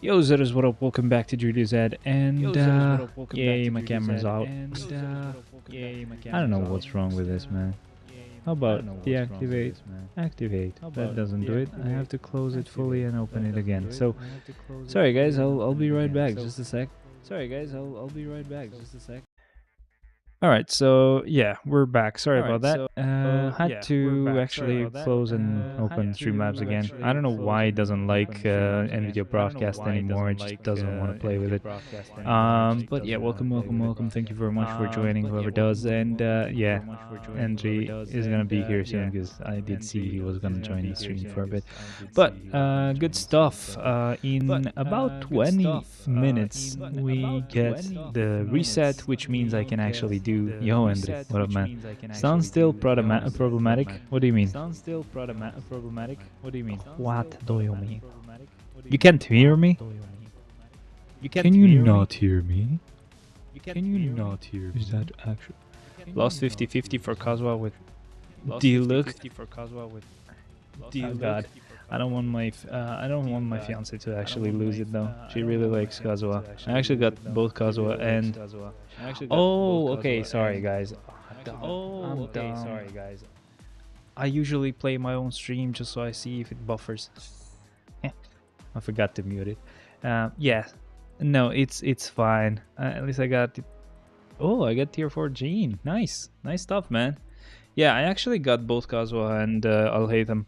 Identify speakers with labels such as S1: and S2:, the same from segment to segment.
S1: Yo, Zetas, what up? Welcome back to Julius Ed, and yay, my camera's out. I don't know what's wrong with this, man. How about deactivate, activate? That doesn't do it. I have to close it fully and open it again. So, sorry guys, I'll be right back. Just a sec. Alright, so yeah, we're back. Sorry about that. Had to actually close and open Streamlabs again. I don't know why it doesn't like NVIDIA Broadcast anymore. It just doesn't want to play with it. But yeah, welcome. Thank you very much for joining, whoever does. And yeah, Andre is gonna be here soon because I did see he was gonna join the stream for a bit. But good stuff. In about 20 minutes, we get the reset, which means I can actually do. Yo, Andre, what up, man? Sounds still problematic? What do you mean? What do you mean? You can't hear me? Can you not hear me? Can you not hear me? Is that actually? Lost 50-50 for Kazuha with D-Look. Oh god. I don't want my fiance to actually lose it though. She really likes Kazuha. I actually got both Kazuha and oh, okay, sorry guys. I'm dumb. I usually play my own stream just so I see if it buffers. I forgot to mute it. Yeah, no, it's fine. At least I got. Oh, I got tier 4 Gene. Nice stuff, man. Yeah, I actually got both Kazuha and Al-Haytham.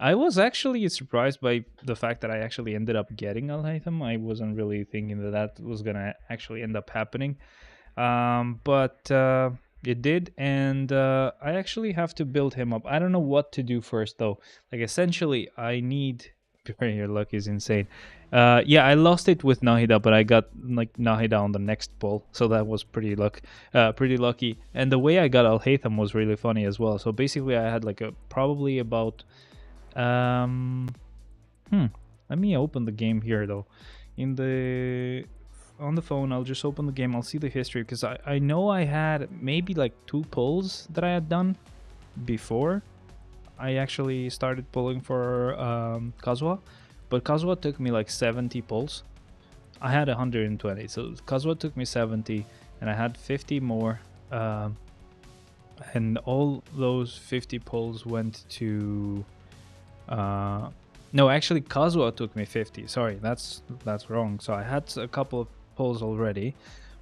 S1: I was actually surprised by the fact that I actually ended up getting Al-Haytham. I wasn't really thinking that was gonna actually end up happening. But it did, and I actually have to build him up. I don't know what to do first, though. Like, essentially, I need... Your luck is insane. Yeah, I lost it with Nahida, but I got, like, Nahida on the next pull, so that was pretty lucky. And the way I got Al-Haytham was really funny as well. So basically, I had, like, probably about... Let me open the game here, though. On the phone, I'll just open the game. I'll see the history because I know I had maybe like 2 pulls that I had done before I actually started pulling for Kazuha, but Kazuha took me like 70 pulls. I had 120, so Kazuha took me 70, and I had 50 more, and all those 50 pulls went to. No, actually, Kazuha took me 50. Sorry, that's wrong. So I had a couple of pulls already.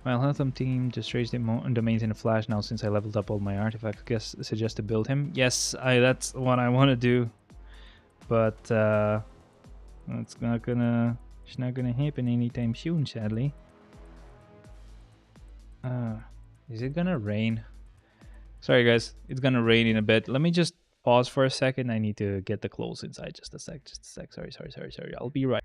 S1: My Al-Haytham team just raised the domains in a flash now since I leveled up all my artifacts. I guess suggest to build him. Yes, that's what I want to do, but it's not gonna happen anytime soon, sadly. Is it gonna rain? Sorry guys, it's gonna rain in a bit. Let me just pause for a second. I need to get the clothes inside. Just a sec. Sorry. I'll be right.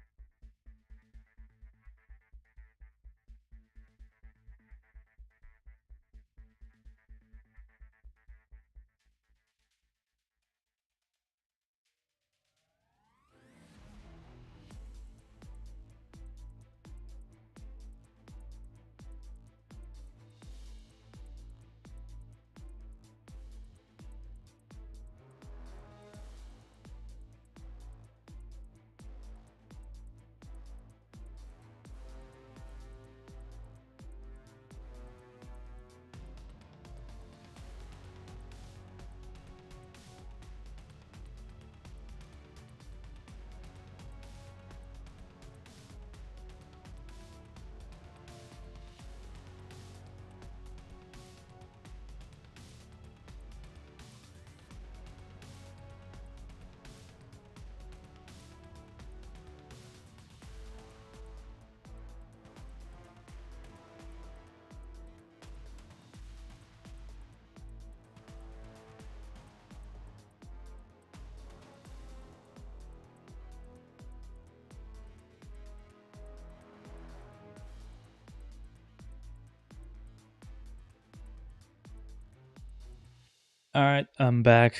S1: All right, I'm back.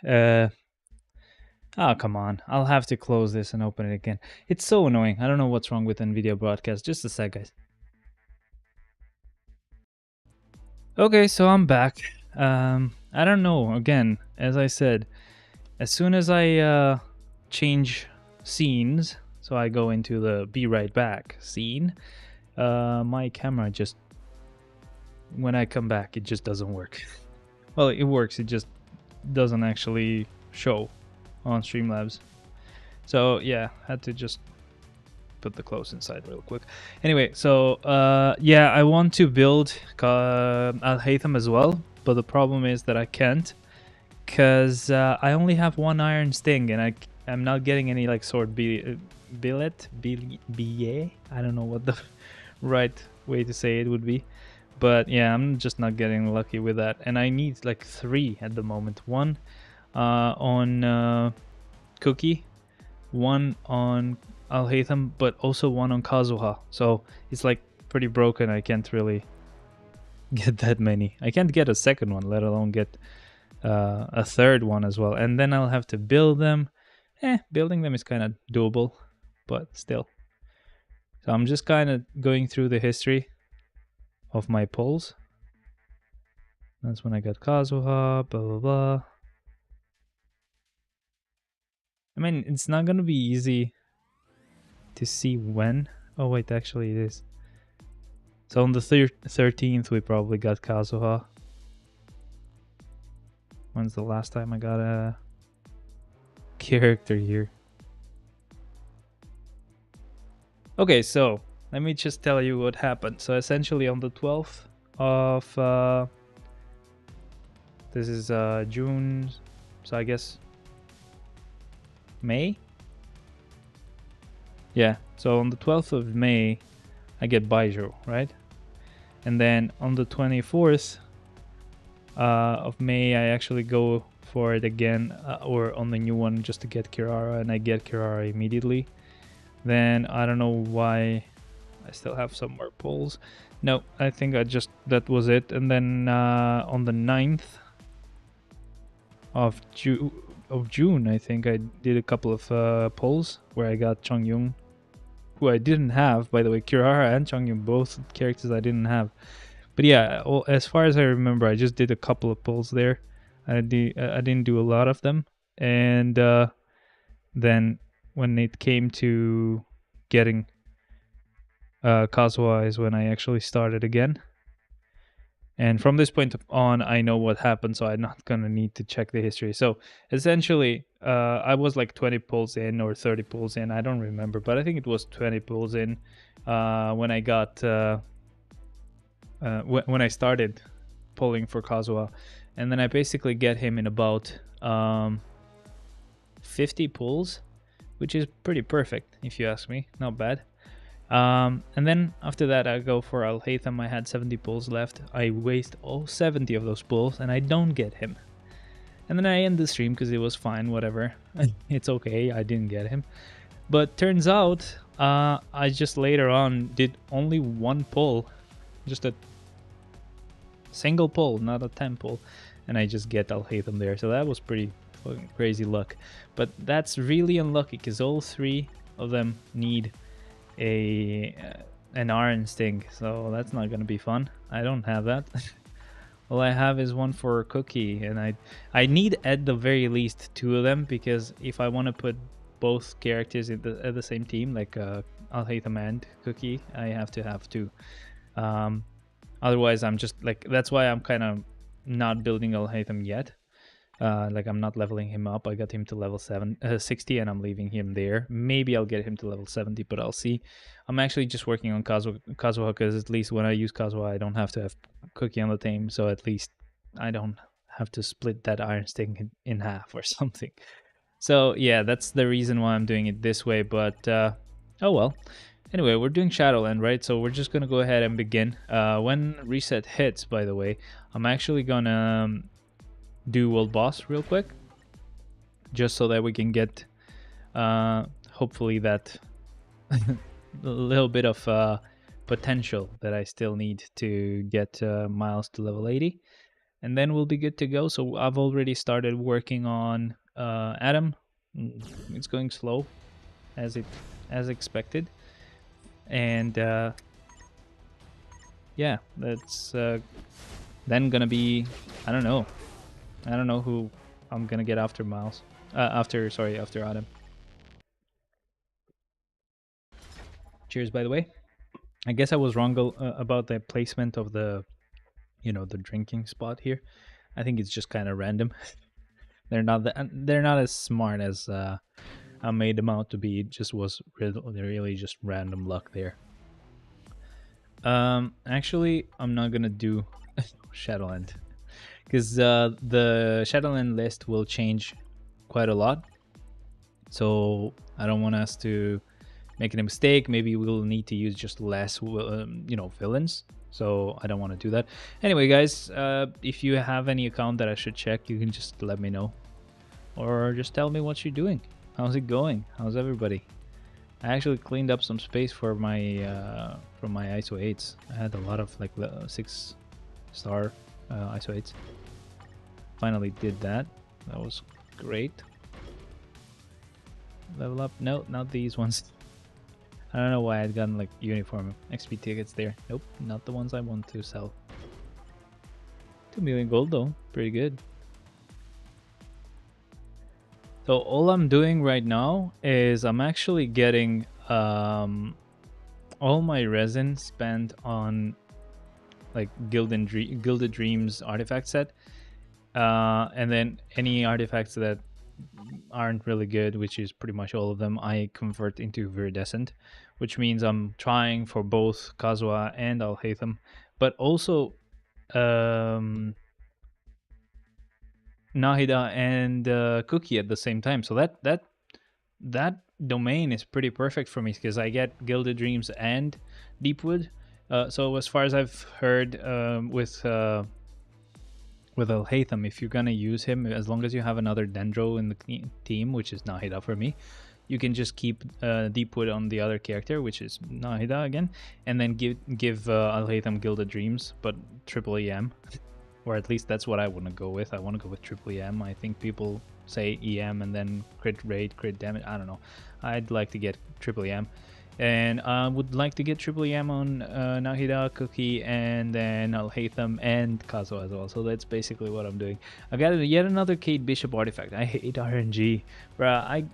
S1: Oh, come on. I'll have to close this and open it again. It's so annoying. I don't know what's wrong with NVIDIA Broadcast. Just a sec, guys. Okay, so I'm back. I don't know. Again, as I said, as soon as I change scenes, so I go into the be right back scene, my camera just, when I come back, it just doesn't work. Well, it works. It just doesn't actually show on Streamlabs. So yeah, had to just put the clothes inside real quick. Anyway, so yeah, I want to build Al Haytham as well, but the problem is that I can't, because I only have one iron sting, and I'm not getting any like sword billet. I don't know what the right way to say it would be, but yeah, I'm just not getting lucky with that, and I need like 3 at the moment. One on Cookie, one on Al Haytham, but also one on Kazuha. So it's like pretty broken. I can't really get that many. I can't get a second one, let alone get a third one as well. And then I'll have to build them. Building them is kind of doable, but still. So I'm just kind of going through the history of my pulls. That's when I got Kazuha, blah, blah, blah. I mean, it's not going to be easy to see when. Oh, wait, actually it is. So on the 13th, we probably got Kazuha. When's the last time I got a character here? Okay, so let me just tell you what happened. So essentially on the 12th of... this is June, so I guess May? Yeah, so on the 12th of May, I get Baijo, right? And then on the 24th of May, I actually go for it again, or on the new one, just to get Kirara, and I get Kirara immediately. Then I don't know why I still have some more pulls. No, I think that was it. And then on the 9th of June, I think I did a couple of pulls where I got Chongyun, who I didn't have, by the way. Kirara and Chongyun, both characters I didn't have. But yeah, as far as I remember, I just did a couple of pulls there. I didn't do a lot of them. And then when it came to getting Kazuha is when I actually started again. And from this point on, I know what happened, so I'm not going to need to check the history. So essentially, I was like 20 pulls in or 30 pulls in. I don't remember, but I think it was 20 pulls in when I got... when I started pulling for Kazuha. And then I basically get him in about 50 pulls, which is pretty perfect, if you ask me. Not bad. And then after that, I go for Al Haytham. I had 70 pulls left. I waste all 70 of those pulls, and I don't get him. And then I end the stream because it was fine, whatever. It's okay, I didn't get him. But turns out, I just later on did only one pull. Just a single pull, not a 10 pull. And I just get Al Haytham there. So that was pretty fucking crazy luck. But that's really unlucky because all 3 of them need an iron sting, so that's not gonna be fun. I don't have that. All I have is one for Cookie, and I need at the very least 2 of them, because if I want to put both characters at the same team, like Al Haytham and Cookie, I have to have 2. Otherwise, I'm just like, that's why I'm kind of not building Al Haytham yet. Like, I'm not leveling him up. I got him to level 60, and I'm leaving him there. Maybe I'll get him to level 70, but I'll see. I'm actually just working on Kazuha, because at least when I use Kazuha, I don't have to have Cookie on the team, so at least I don't have to split that iron sting in half or something. So yeah, that's the reason why I'm doing it this way, but oh well. Anyway, we're doing Shadowland, right? So we're just gonna go ahead and begin. When reset hits, by the way, I'm actually gonna do world boss real quick, just so that we can get hopefully that little bit of potential that I still need to get Miles to level 80. and then we'll be good to go. So I've already started working on Adam. It's going slow, as expected, and yeah, that's then gonna be, I don't know who I'm gonna get after Miles. After Adam. Cheers, by the way. I guess I was wrong about the placement of the, the drinking spot here. I think it's just kind of random. They're not as smart as I made them out to be. It just was really just random luck there. Actually, I'm not gonna do Shadowland because the Shadowland list will change quite a lot. So I don't want us to make a mistake. Maybe we'll need to use just less, villains. So I don't want to do that. Anyway, guys, if you have any account that I should check, you can just let me know, or just tell me what you're doing. How's it going? How's everybody? I actually cleaned up some space for my from my ISO 8s. I had a lot of like 6-star ISO 8s. Finally did that. That was great. Level up? No, not these ones. I don't know why I'd gotten like uniform XP tickets there. Nope, not the ones I want to sell. 2 million gold though, pretty good. So all I'm doing right now is I'm actually getting all my resin spent on like Gilded Dreams artifact set, and then any artifacts that aren't really good, which is pretty much all of them, I convert into Viridescent, which means I'm trying for both Kazuha and Al-Haytham, but also Nahida and Cookie at the same time. So that domain is pretty perfect for me because I get Gilded Dreams and Deepwood. So as far as I've heard, with Al-Haytham, if you're gonna use him, as long as you have another Dendro in the team, which is Nahida for me, you can just keep Deepwood on the other character, which is Nahida again, and then give Al-Haytham Gilded Dreams, but triple EM. Or at least that's what I want to go with. I want to go with triple EM. I think people say EM and then crit rate, crit damage. I don't know. I'd like to get triple EM. And I would like to get triple EM on Nahida, Cookie, and then Al-Haytham and Kazuha as well. So that's basically what I'm doing. I got yet another Kate Bishop artifact. I hate RNG. Bruh, I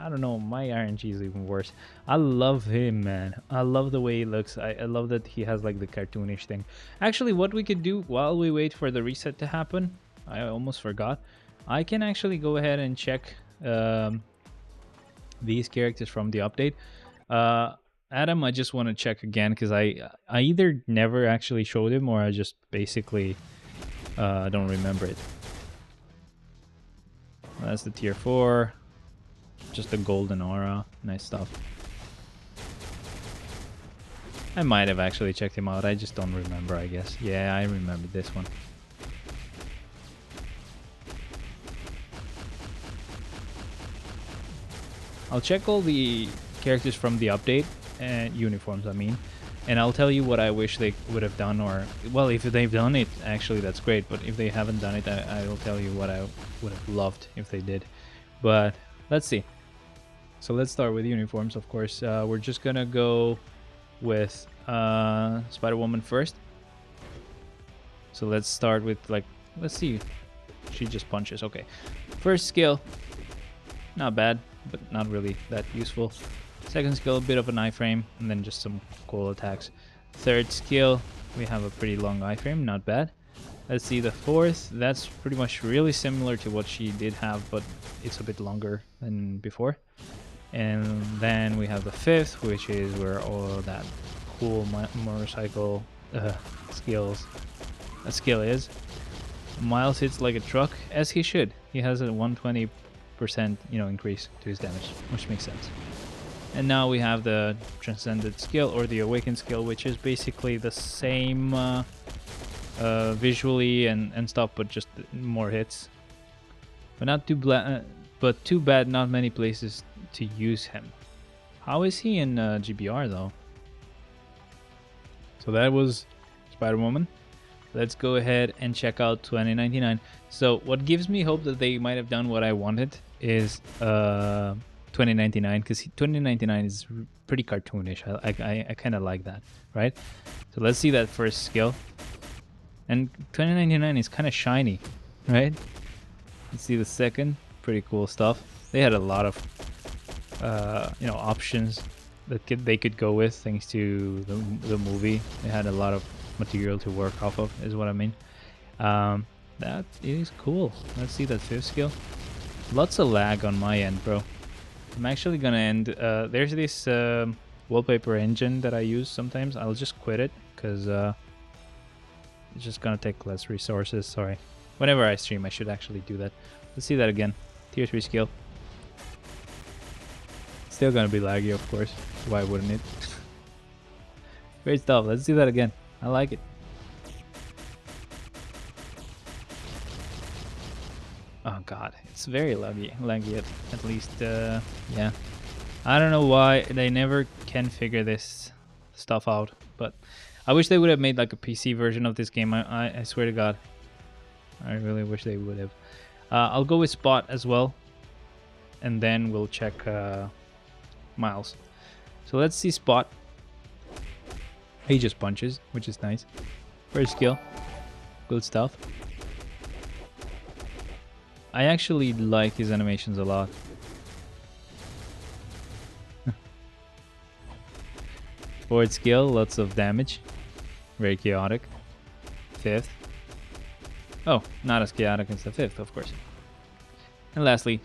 S1: don't know. My RNG is even worse. I love him, man. I love the way he looks. I love that he has like the cartoonish thing. Actually, what we could do while we wait for the reset to happen, I almost forgot. I can actually go ahead and check these characters from the update. Adam, I just want to check again because I either never actually showed him or I just basically don't remember it. That's the tier 4. Just the golden aura. Nice stuff. I might have actually checked him out. I just don't remember, I guess. Yeah, I remember this one. I'll check all the characters from the update and uniforms, I mean, and I'll tell you what I wish they would have done, or well, if they've done it, actually that's great, but if they haven't done it, I will tell you what I would have loved if they did. But let's see. So let's start with uniforms, of course. We're just gonna go with Spider-Woman first. So let's start with, like, let's see. She just punches. Okay, first skill, not bad, but not really that useful. Second skill, a bit of an iframe, and then just some cool attacks. Third skill, we have a pretty long iframe, not bad. Let's see the fourth. That's pretty much really similar to what she did have, but it's a bit longer than before. And then we have the fifth, which is where all that cool motorcycle skill is. Miles hits like a truck, as he should. He has a 120% increase to his damage, which makes sense. And now we have the Transcended skill, or the Awakened skill, which is basically the same visually and stuff, but just more hits. But not too bad, not many places to use him. How is he in GBR though? So that was Spider-Woman. let's go ahead and check out 2099. So what gives me hope that they might have done what I wanted is 2099, because 2099 is pretty cartoonish. I kind of like that, right? So let's see that first skill. And 2099 is kind of shiny, right? Let's see the second. Pretty cool stuff. They had a lot of options that they could go with thanks to the movie. They had a lot of material to work off of, is what I mean. That is cool. Let's see that fifth skill. Lots of lag on my end, bro. I'm actually gonna end. There's this wallpaper engine that I use sometimes. I'll just quit it because it's just gonna take less resources. Sorry. Whenever I stream, I should actually do that. Let's see that again. Tier 3 skill. Still gonna be laggy, of course. Why wouldn't it? Great stuff. Let's do that again. I like it. Oh god, it's very laggy at least. Yeah. I don't know why they never can figure this stuff out, but I wish they would have made like a PC version of this game. I swear to god. I really wish they would have. I'll go with Spot as well, and then we'll check Miles. So let's see Spot. He just punches, which is nice. First skill. Good stuff. I actually like his animations a lot. Fourth skill, lots of damage. Very chaotic. Fifth. Oh, not as chaotic as the fifth, of course. And lastly,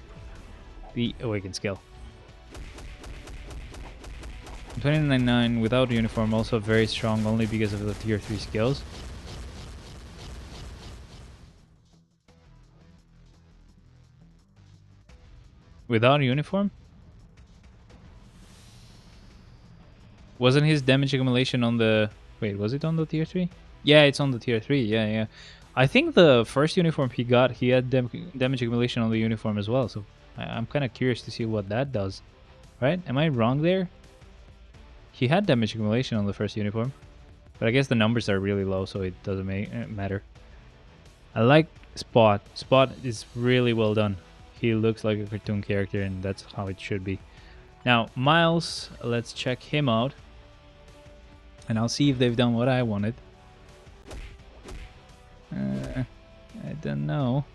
S1: the Awaken skill. 2099 without uniform, also very strong only because of the tier 3 skills. Without a uniform? Wasn't his damage accumulation on the... Wait, was it on the tier 3? Yeah, it's on the tier 3, yeah. I think the first uniform he got, he had damage accumulation on the uniform as well, so I'm kind of curious to see what that does. Right? Am I wrong there? He had damage accumulation on the first uniform, but I guess the numbers are really low, so it doesn't matter. I like Spot. Spot is really well done. He looks like a cartoon character, and that's how it should be. Now, Miles, let's check him out, and I'll see if they've done what I wanted. I don't know.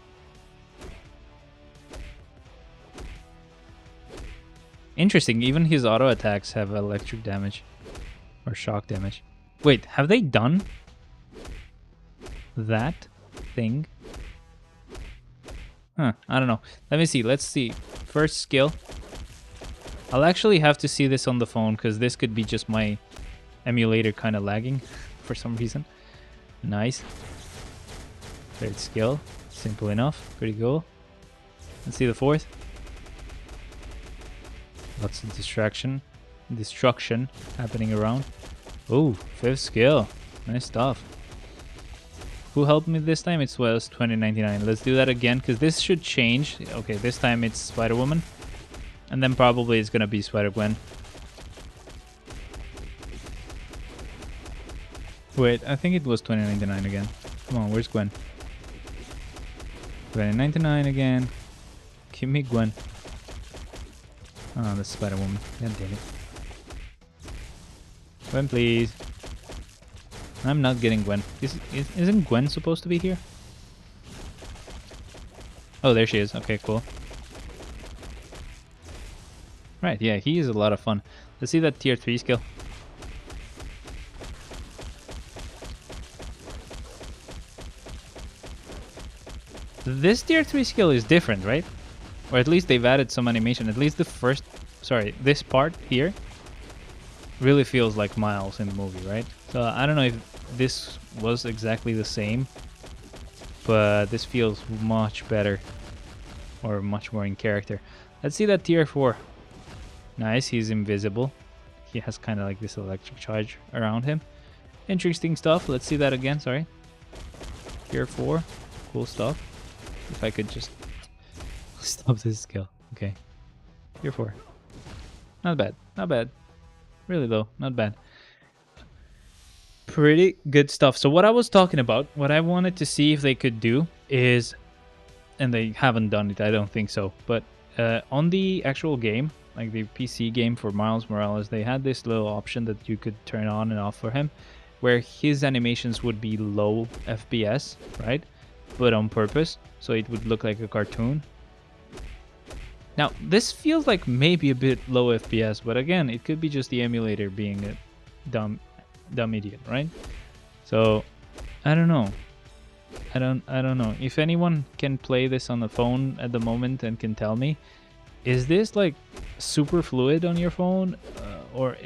S1: Interesting, even his auto attacks have electric damage or shock damage. Wait, have they done that thing? Huh, I don't know. Let me see, let's see. First skill. I'll actually have to see this on the phone because this could be just my emulator kind of lagging for some reason. Nice. Third skill. Simple enough. Pretty cool. Let's see the fourth. Lots of destruction happening around. Oh, fifth skill. Nice stuff. Who helped me this time? It was 2099. Let's do that again because this should change. Okay, this time it's Spider-Woman. And then probably it's gonna be Spider-Gwen. Wait, I think it was 2099 again. Come on, where's Gwen? 2099 again. Give me Gwen. Oh, that's Spider-Woman. God damn it. Gwen, please. I'm not getting Gwen. Isn't Gwen supposed to be here? Oh, there she is. Okay, cool. Right, yeah, he is a lot of fun. Let's see that tier 3 skill. This tier 3 skill is different, right? Or at least they've added some animation. At least the first... Sorry, this part here really feels like Miles in the movie, right? So I don't know if this was exactly the same, but this feels much better. Or much more in character. Let's see that tier 4. Nice, he's invisible. He has kind of like this electric charge around him. Interesting stuff. Let's see that again, sorry. Tier 4. Cool stuff. If I could just stop this skill. Okay. Tier 4. Not bad. Not bad. Really though, not bad. pretty good stuff. So what I was talking about, what I wanted to see if they could do is, and they haven't done it, I don't think so, but on the actual game, like the PC game for Miles Morales, they had this little option that you could turn on and off for him, where his animations would be low FPS, right? But on purpose, so it would look like a cartoon. Now, this feels like maybe a bit low FPS, but again, it could be just the emulator being a dumb idiot, right? So, I don't know. I don't know. If anyone can play this on the phone at the moment and can tell me, is this like super fluid on your phone, or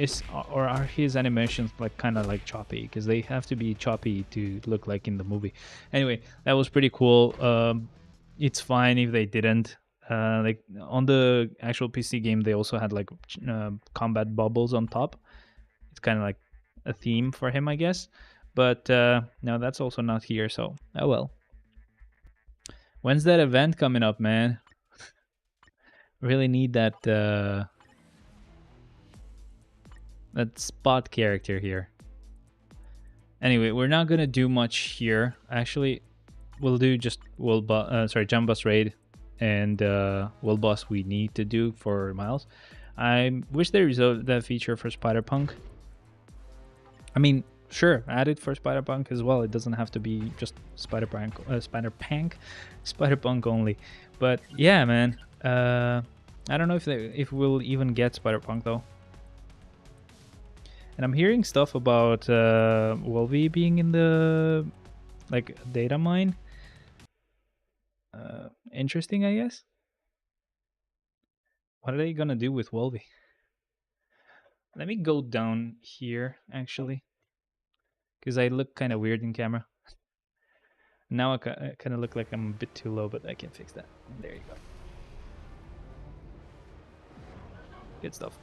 S1: are his animations like kind of like choppy? Because they have to be choppy to look like in the movie. Anyway, that was pretty cool. It's fine if they didn't. Like on the actual PC game, they also had like combat bubbles on top. It's kind of like a theme for him, I guess. But no, that's also not here. So oh well. When's that event coming up, man? Really need that that spot character here. Anyway, we're not gonna do much here. Actually, we'll do just Jump Bus Raid and Will Boss we need to do for Miles. I wish there was that feature for Spider-Punk. I mean, sure, add it for Spider-Punk as well. It doesn't have to be just Spider-Punk only. But yeah, man. I don't know if we'll even get Spider-Punk though. And I'm hearing stuff about Wolvie being in the like data mine. Interesting, I guess. What are they gonna do with Wolvie? Let me go down here actually, because I look kind of weird in camera. Now I kind of look like I'm a bit too low, but I can fix that. There you go. Good stuff.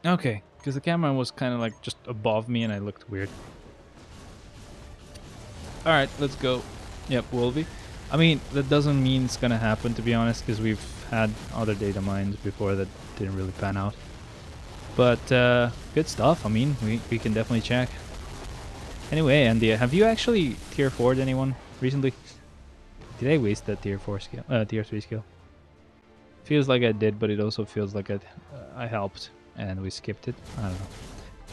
S1: Okay, because the camera was kind of like just above me and I looked weird. Alright, let's go. Yep, Wolvie. I mean, that doesn't mean it's gonna happen, to be honest, because we've had other data mines before that didn't really pan out. But good stuff. I mean, we can definitely check. Anyway, Andy, have you actually tier 4'd anyone recently? Did I waste that tier 4 skill? Tier 3 skill? Feels like I did, but it also feels like I helped and we skipped it. I don't know.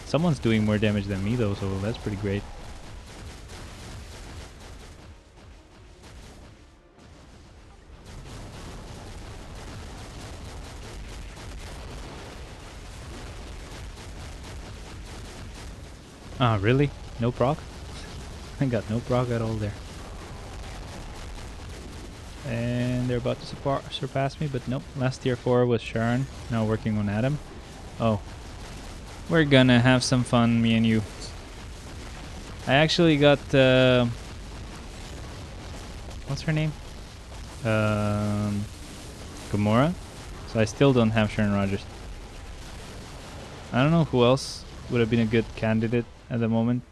S1: Someone's doing more damage than me though, so that's pretty great. Ah, really? No proc? I got no proc at all there. And they're about to surpass me, but nope. Last tier 4 was Sharon, now working on Adam. Oh. We're gonna have some fun, me and you. I actually got... what's her name? Gamora. So I still don't have Sharon Rogers. I don't know who else would have been a good candidate at the moment.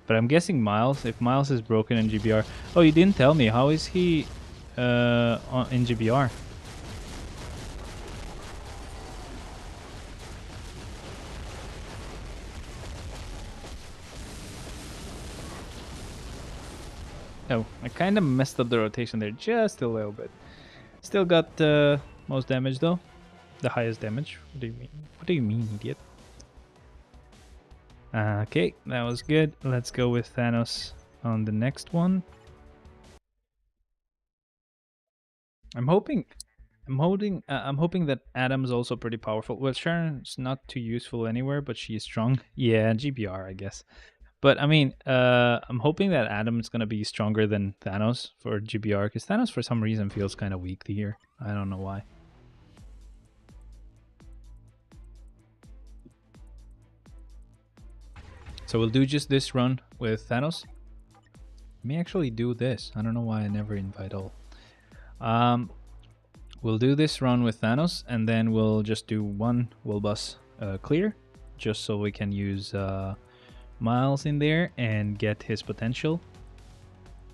S1: But I'm guessing Miles. If Miles is broken in GBR. Oh, you didn't tell me. How is he in GBR? Oh, I kind of messed up the rotation there just a little bit. Still got the most damage though. The highest damage. What do you mean? What do you mean, idiot? Okay, that was good. Let's go with Thanos on the next one. I'm hoping that Adam's also pretty powerful. Well, Sharon's not too useful anywhere, but she's strong. Yeah, GBR, I guess. But I mean, I'm hoping that Adam's gonna be stronger than Thanos for GBR, because Thanos for some reason feels kind of weak here. I don't know why. So we'll do just this run with Thanos. Let me actually do this. I don't know why I never invite all. We'll do this run with Thanos, and then we'll just do one Will Bus clear, just so we can use Miles in there and get his potential,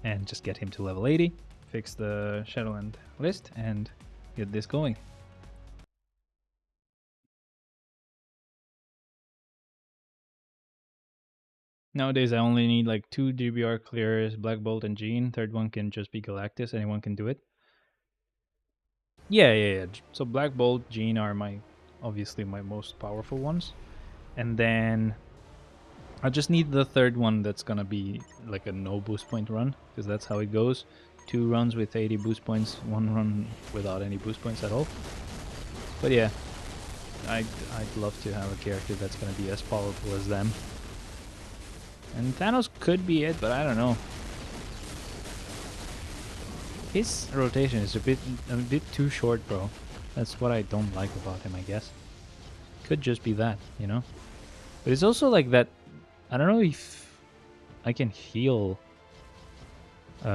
S1: and just get him to level 80, fix the Shadowland list, and get this going. Nowadays, I only need like 2 GBR clears, Black Bolt and Jean. Third one can just be Galactus. Anyone can do it. Yeah. So Black Bolt, Jean are obviously my most powerful ones. And then I just need the third one that's gonna be like a no boost point run, because that's how it goes. 2 runs with 80 boost points, 1 run without any boost points at all. But yeah, I'd love to have a character that's gonna be as powerful as them. And Thanos could be it, but I don't know. His rotation is a bit too short, bro. That's what I don't like about him, I guess. Could just be that, you know? But it's also like that, I don't know if I can heal, you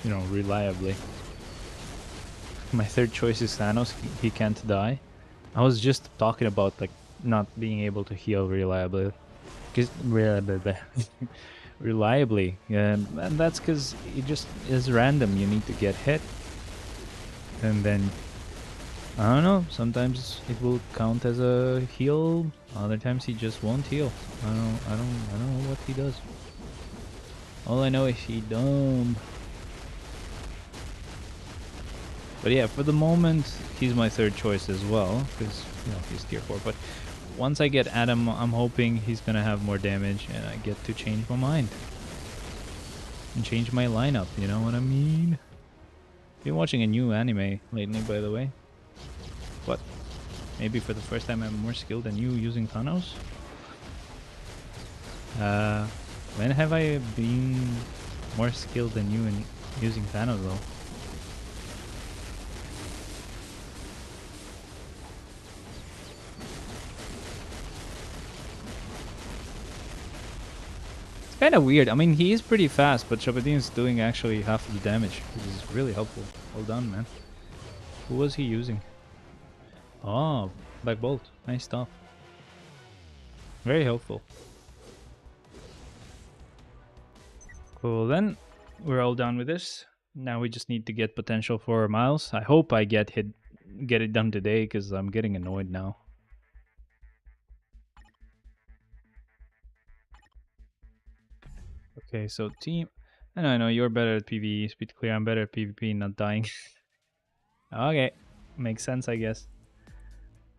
S1: know, reliably. My third choice is Thanos. He can't die. I was just talking about like not being able to heal reliably. Reliably. And that's because it just is random. You need to get hit. And then, I don't know, sometimes it will count as a heal. Other times he just won't heal. I don't know what he does. All I know is he dumb. But yeah, for the moment, he's my third choice as well, because, you know, he's tier 4. But once I get Adam, I'm hoping he's gonna have more damage, and I get to change my mind. And change my lineup, you know what I mean? Been watching a new anime lately, by the way. What? Maybe for the first time I'm more skilled than you using Thanos? When have I been more skilled than you in using Thanos, though? Kind of weird. I mean, he is pretty fast, but Shapadin's doing actually half of the damage, which is really helpful. Well done, man. Who was he using? Oh, Black Bolt. Nice stuff. Very helpful. Cool, then we're all done with this. Now we just need to get potential for Miles. I hope I get it done today, because I'm getting annoyed now. Okay, so team. I know you're better at PvE, speed clear. I'm better at PvP, not dying. Okay, makes sense, I guess.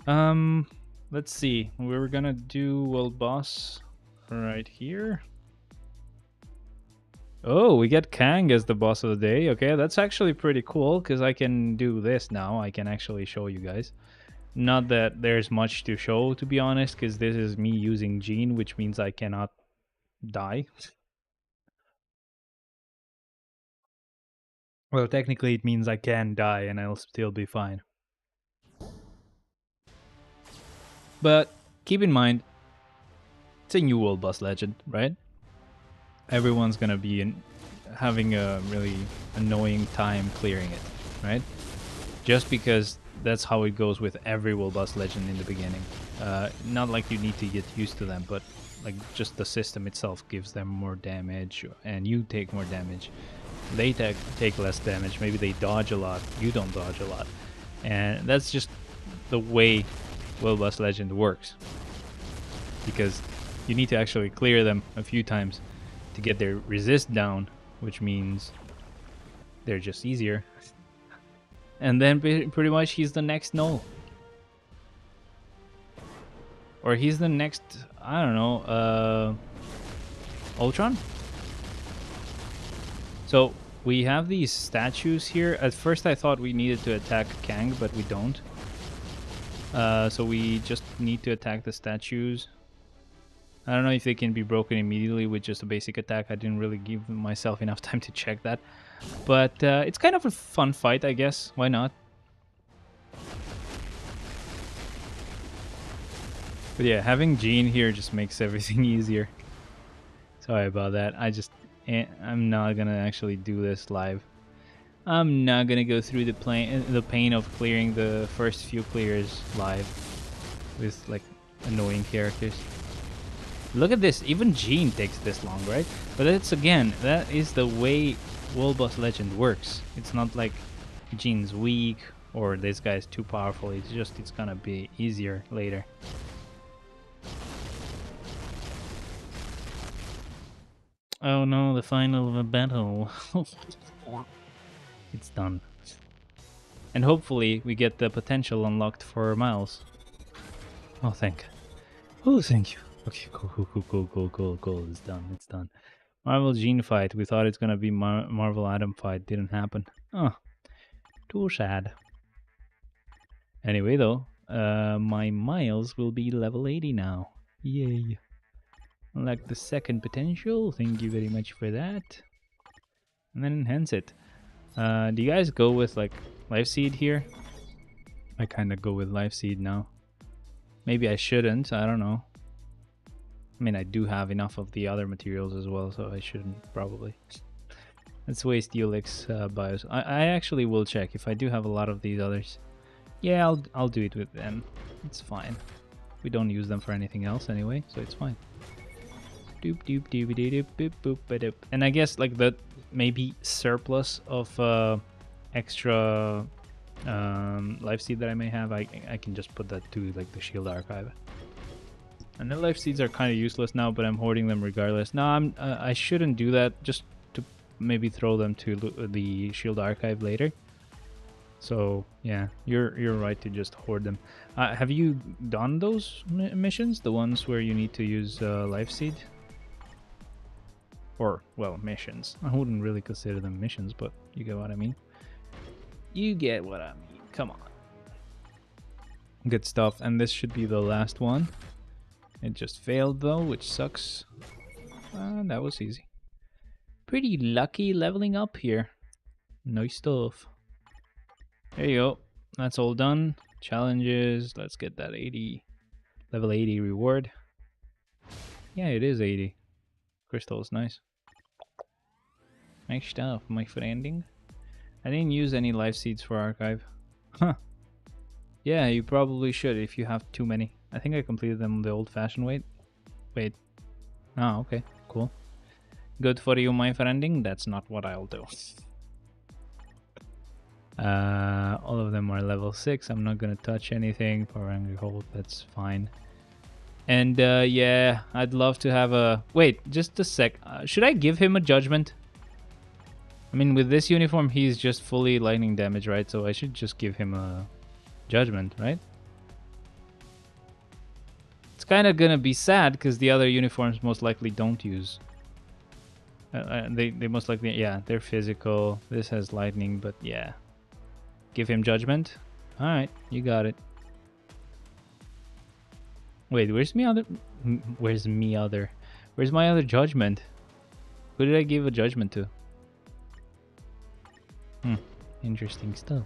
S1: Let's see. We're gonna do world boss right here. Oh, we get Kang as the boss of the day. Okay, that's actually pretty cool, because I can do this now. I can actually show you guys. Not that there's much to show, to be honest, because this is me using Jean, which means I cannot die. Well, technically it means I can die and I'll still be fine. But keep in mind, it's a new world boss legend, right? Everyone's gonna be having a really annoying time clearing it, right? Just because that's how it goes with every world boss legend in the beginning. Not like you need to get used to them, but like just the system itself gives them more damage and you take more damage. They take less damage. Maybe they dodge a lot. You don't dodge a lot. And that's just the way World Boss Legend works. Because you need to actually clear them a few times to get their resist down, which means they're just easier. And then pretty much he's the next null. Or he's the next, I don't know, Ultron? So we have these statues here. At first I thought we needed to attack Kang, but we don't. So we just need to attack the statues. I don't know if they can be broken immediately with just a basic attack. I didn't really give myself enough time to check that. But it's kind of a fun fight, I guess. Why not? But yeah, having Jean here just makes everything easier. Sorry about that. I'm not gonna actually do this live. I'm not gonna go through the pain of clearing the first few clears live with like annoying characters. Look at this, even Jean takes this long, right? But it's again, that is the way World Boss Legend works. It's not like Jean's weak or this guy's too powerful. It's just it's gonna be easier later. Oh no, the final of a battle. It's done. And hopefully we get the potential unlocked for Miles. Oh, thank you. Okay, cool. It's done. Marvel Gene fight. We thought it's gonna be Marvel Atom fight. Didn't happen. Oh, too sad. Anyway, though, my Miles will be level 80 now. Yay. Like the second potential. Thank you very much for that. And then enhance it. Do you guys go with like Life Seed here? I kind of go with Life Seed now. Maybe I shouldn't. I don't know. I mean, I do have enough of the other materials as well, so I shouldn't probably. Let's waste Ulix bios. I actually will check if I do have a lot of these others. Yeah, I'll do it with them. It's fine. We don't use them for anything else anyway, so it's fine. Doop doop doop doop boop boop boop. And I guess like the maybe surplus of extra life seed that I may have, I can just put that to like the shield archive. And the life seeds are kind of useless now, but I'm hoarding them regardless. No, I shouldn't do that. Just to maybe throw them to the shield archive later. So yeah, you're right to just hoard them. Have you done those missions? The ones where you need to use life seed? Or well, missions. I wouldn't really consider them missions, but you get what I mean. You get what I mean. Come on. Good stuff. And this should be the last one. It just failed though, which sucks. That was easy. Pretty lucky leveling up here. Nice stuff. There you go. That's all done. Challenges. Let's get that 80. Level 80 reward. Yeah, it is 80. Crystal's nice. Nice stuff, my friending. I didn't use any life seeds for archive. Huh. Yeah, you probably should if you have too many. I think I completed them the old-fashioned way. Wait. Oh, okay. Cool. Good for you, my friending. That's not what I'll do. All of them are level 6. I'm not gonna touch anything. Power Angry Hold, that's fine. And yeah, I'd love to have a... Wait, just a sec. Should I give him a judgment? I mean, with this uniform, he's just fully lightning damage, right? So I should just give him a judgment, right? It's kind of gonna be sad because the other uniforms most likely don't use. They most likely, yeah, they're physical. This has lightning, but yeah. Give him judgment. All right, you got it. Wait, where's my other judgment? Who did I give a judgment to? Interesting stuff.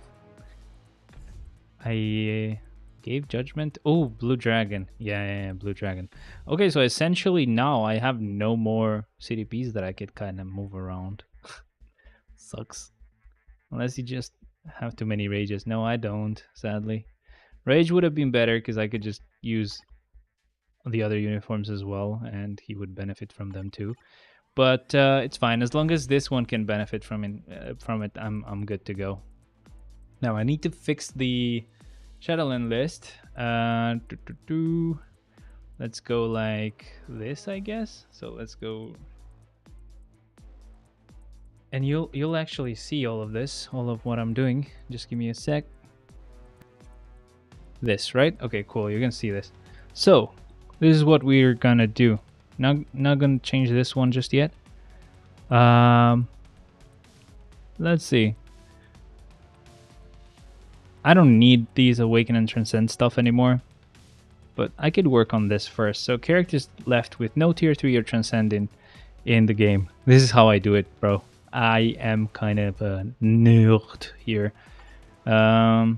S1: I gave judgment. Oh, Blue Dragon. Yeah, Blue Dragon. Okay, so essentially now I have no more CDPs that I could kind of move around. Sucks. Unless you just have too many rages. No, I don't, sadly. Rage would have been better because I could just use the other uniforms as well, and he would benefit from them too. But it's fine as long as this one can benefit from it. I'm good to go. Now I need to fix the Shadowland list. Let's go like this, I guess. So let's go, and you'll actually see all of this, all of what I'm doing. Just give me a sec. This, right? Okay, cool. You're gonna see this. So this is what we're gonna do. Not gonna change this one just yet. Let's see. I don't need these Awaken and Transcend stuff anymore, but I could work on this first. So characters left with no tier 3 or Transcend in the game. This is how I do it, bro. I am kind of a nerd here. So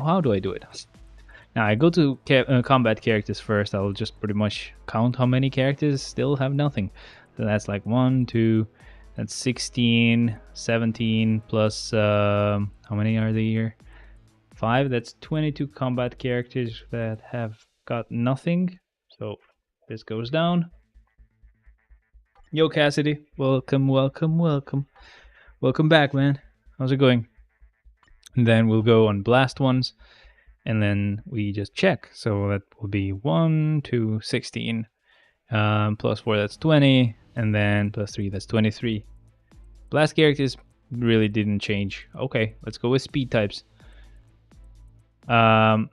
S1: how do I do it? Now I go to combat characters first. I'll just pretty much count how many characters still have nothing. So that's like 1, 2, that's 16, 17 plus, how many are there here? 5, that's 22 combat characters that have got nothing. So this goes down. Yo, Cassidy, welcome back, man. How's it going? And then we'll go on blast ones, and then we just check. So that will be 1, 2, 16 plus 4, that's 20, And then plus 3, that's 23. Blast characters really didn't change. Okay, let's go with speed types. By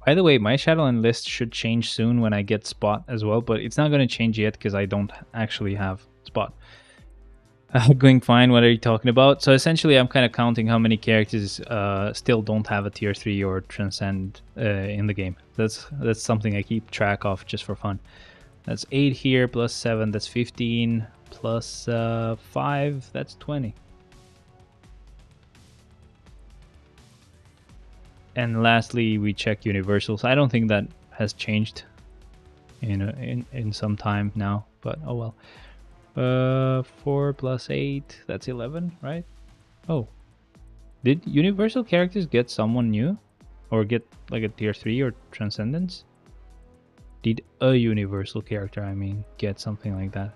S1: the way, my Shadowland list should change soon when I get Spot as well, but it's not going to change yet because I don't actually have Spot. Going fine, what are you talking about? So essentially, I'm kind of counting how many characters still don't have a tier 3 or transcend in the game. That's something I keep track of just for fun. That's 8 here, plus 7, that's 15, plus 5, that's 20. And lastly, we check universals. I don't think that has changed in some time now, but oh well. 4 plus 8, that's 11, right? Oh. Did universal characters get someone new? Or get like a tier 3 or transcendence? Did a universal character, I mean, get something like that?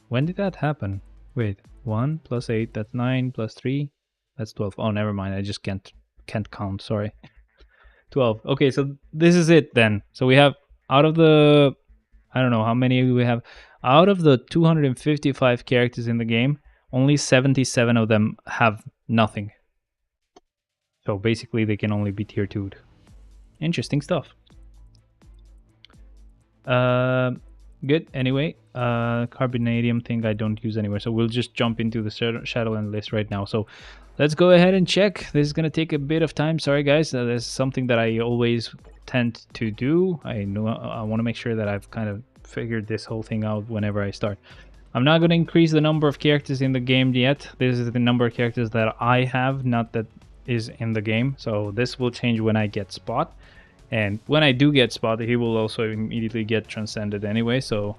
S1: When did that happen? Wait, 1 plus 8, that's 9, plus 3, that's 12. Oh, never mind, I just can't count, sorry. 12. Okay, so this is it then. So we have, out of the, I don't know how many we have, out of the 255 characters in the game, only 77 of them have nothing. So basically they can only be tier 2'd. Interesting stuff. Good. Anyway, carbonadium thing I don't use anywhere, so we'll just jump into the Shadowland list right now. So let's go ahead and check. This is gonna take a bit of time. Sorry guys, this is something that I always tend to do. I know I want to make sure that I've kind of figured this whole thing out whenever I start. I'm not going to increase the number of characters in the game yet. This is the number of characters that I have, not that is in the game. So this will change when I get Spot. And when I do get Spot, he will also immediately get transcended anyway. So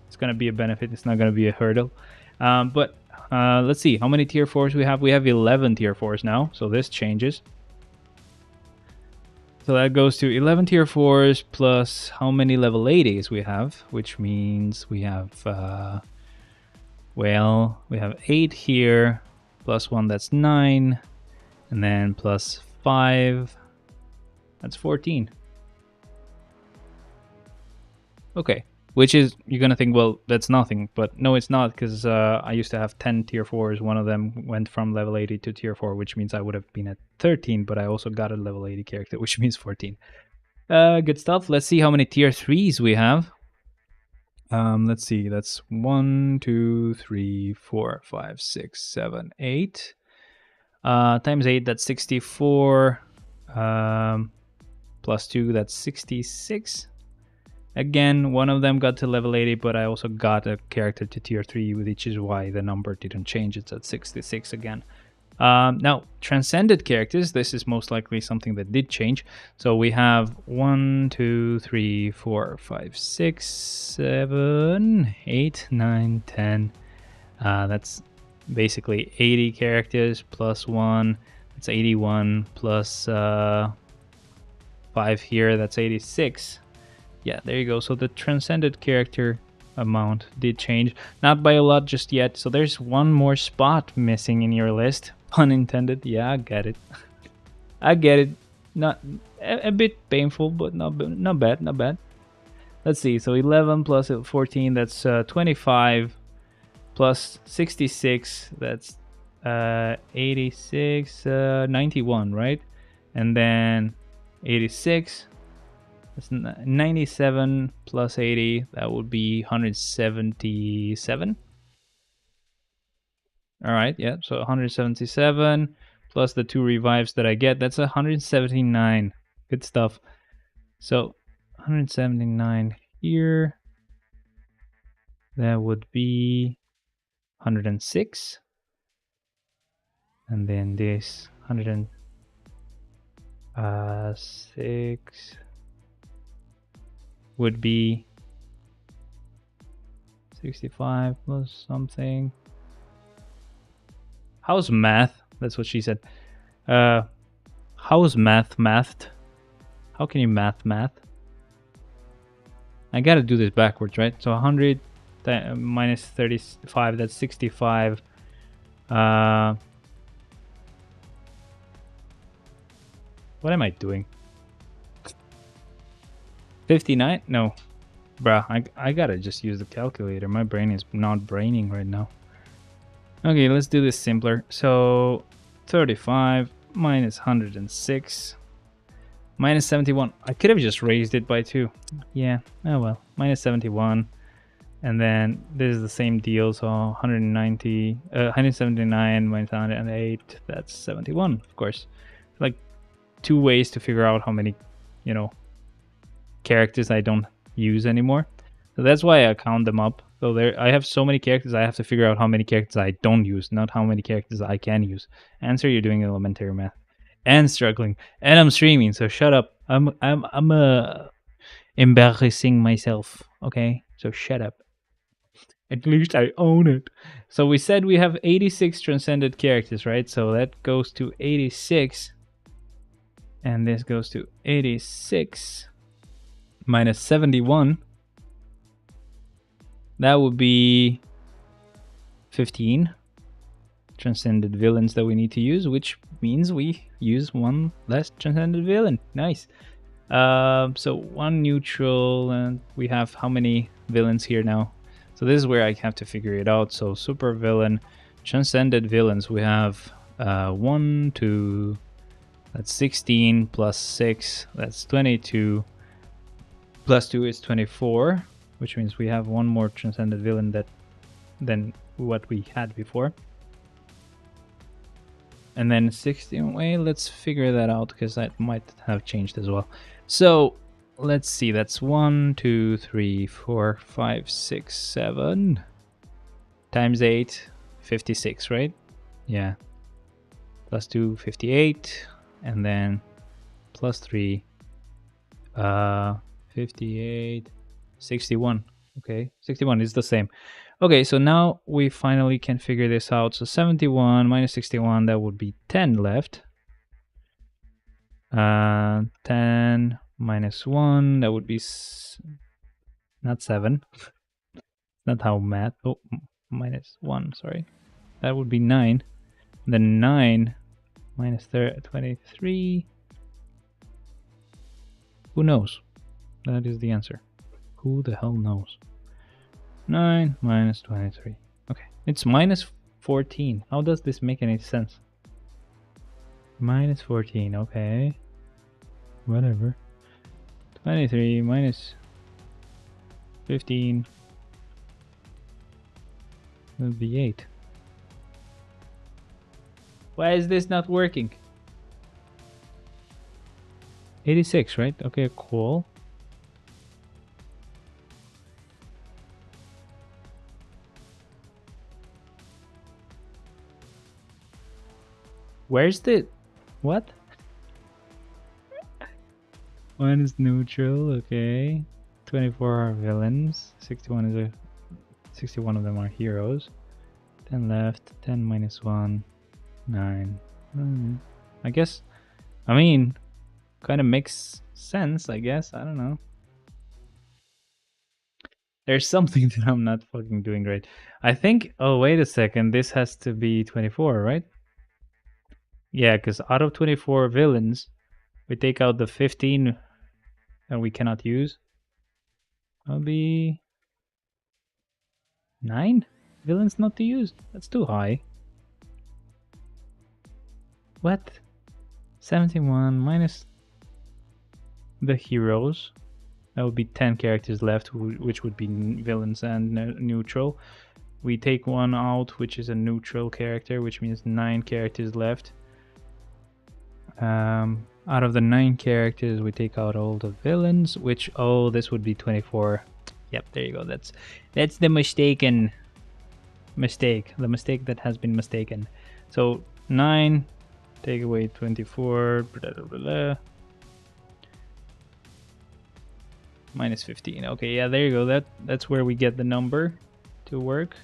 S1: it's going to be a benefit. It's not going to be a hurdle. But let's see how many tier 4s we have. We have 11 tier 4s now. So this changes. So that goes to 11 tier 4s plus how many level 80s we have, which means we have, well, we have 8 here, plus 1, that's 9, and then plus 5, that's 14. Okay, which is, you're gonna think, well, that's nothing, but no, it's not, because I used to have 10 tier 4s. One of them went from level 80 to tier 4, which means I would have been at 13, but I also got a level 80 character, which means 14. Good stuff. Let's see how many tier 3s we have. Let's see, that's 1, 2, 3, 4, 5, 6, 7, 8. Times 8, that's 64. Plus 2, that's 66. Again, one of them got to level 80, but I also got a character to tier 3, which is why the number didn't change. It's at 66 again. Now, transcended characters, this is most likely something that did change. So we have 1, 2, 3, 4, 5, 6, 7, 8, 9, 10. That's basically 80 characters plus 1. That's 81 plus 5 here. That's 86. Yeah, there you go. So the transcended character amount did change. Not by a lot just yet. So there's one more spot missing in your list. Pun intended. Yeah, I get it. I get it. Not a bit painful, but not bad, not bad. Let's see. So 11 plus 14, that's 25 plus 66, that's 86, 91, right? And then 86. That's 97 plus 80, that would be 177. All right, yeah, so 177 plus the 2 revives that I get, that's 179. Good stuff. So 179 here, that would be 106. And then this 106 would be 65 plus something. How's math? That's what she said. How's mathed? How can you math? I gotta do this backwards, right? So 100 minus 35, that's 65. What am I doing? 59? No. Bruh, I gotta just use the calculator. My brain is not braining right now. Okay, let's do this simpler. So 35 minus 106 minus 71. I could have just raised it by 2. Yeah, oh well. Minus 71. And then this is the same deal, so 179 minus 108, that's 71, of course. Like 2 ways to figure out how many, you know, characters I don't use anymore. So that's why I count them up. So there, I have so many characters, I have to figure out how many characters I don't use, not how many characters I can use. Answer, you're doing elementary math. And struggling. And I'm streaming, so shut up. I'm embarrassing myself, okay? So shut up. At least I own it. So we said we have 86 transcended characters, right? So that goes to 86. And this goes to 86 minus 71. That would be 15 transcended villains that we need to use, which means we use 1 less transcended villain. Nice. So 1 neutral, and we have how many villains here now? So this is where I have to figure it out. So super villain, transcended villains, we have 1, 2, that's 16 plus 6, that's 22, plus 2 is 24, which means we have 1 more transcended villain than what we had before. And then 16, wait, let's figure that out because that might have changed as well. So let's see, that's 1, 2, 3, 4, 5, 6, 7 times 8, 56, right? Yeah. Plus 2, 58, and then plus 3, 58, 61. Okay, 61 is the same. Okay, so now we finally can figure this out. So 71 minus 61, that would be 10 left. 10 minus 1, that would be not 7. Not how math. Oh, minus 1, sorry. That would be 9. Then 9 minus 23. Who knows? That is the answer. Who the hell knows? 9 minus 23. Okay, it's minus 14. How does this make any sense? Minus 14, okay. Whatever. 23 minus 15 will be 8. Why is this not working? 86, right? Okay, cool. Where's the... what? 1 is neutral, okay. 24 are villains. 61 is 61 of them are heroes. 10 left. 10 minus 1. 9. I guess... I mean... kind of makes sense, I guess. I don't know. There's something that I'm not fucking doing right. I think... oh, wait a second. This has to be 24, right? Yeah, because out of 24 villains, we take out the 15 that we cannot use. That'll be 9 villains not to use. That's too high. What? 71 minus the heroes. That would be 10 characters left, which would be villains and neutral. We take 1 out, which is a neutral character, which means 9 characters left. Out of the 9 characters, we take out all the villains, which, oh, this would be 24. Yep, there you go. That's the mistake. The mistake that has been mistaken. So 9, take away 24, blah, blah, blah, blah. Minus 15. Okay, yeah, there you go. That's where we get the number to work.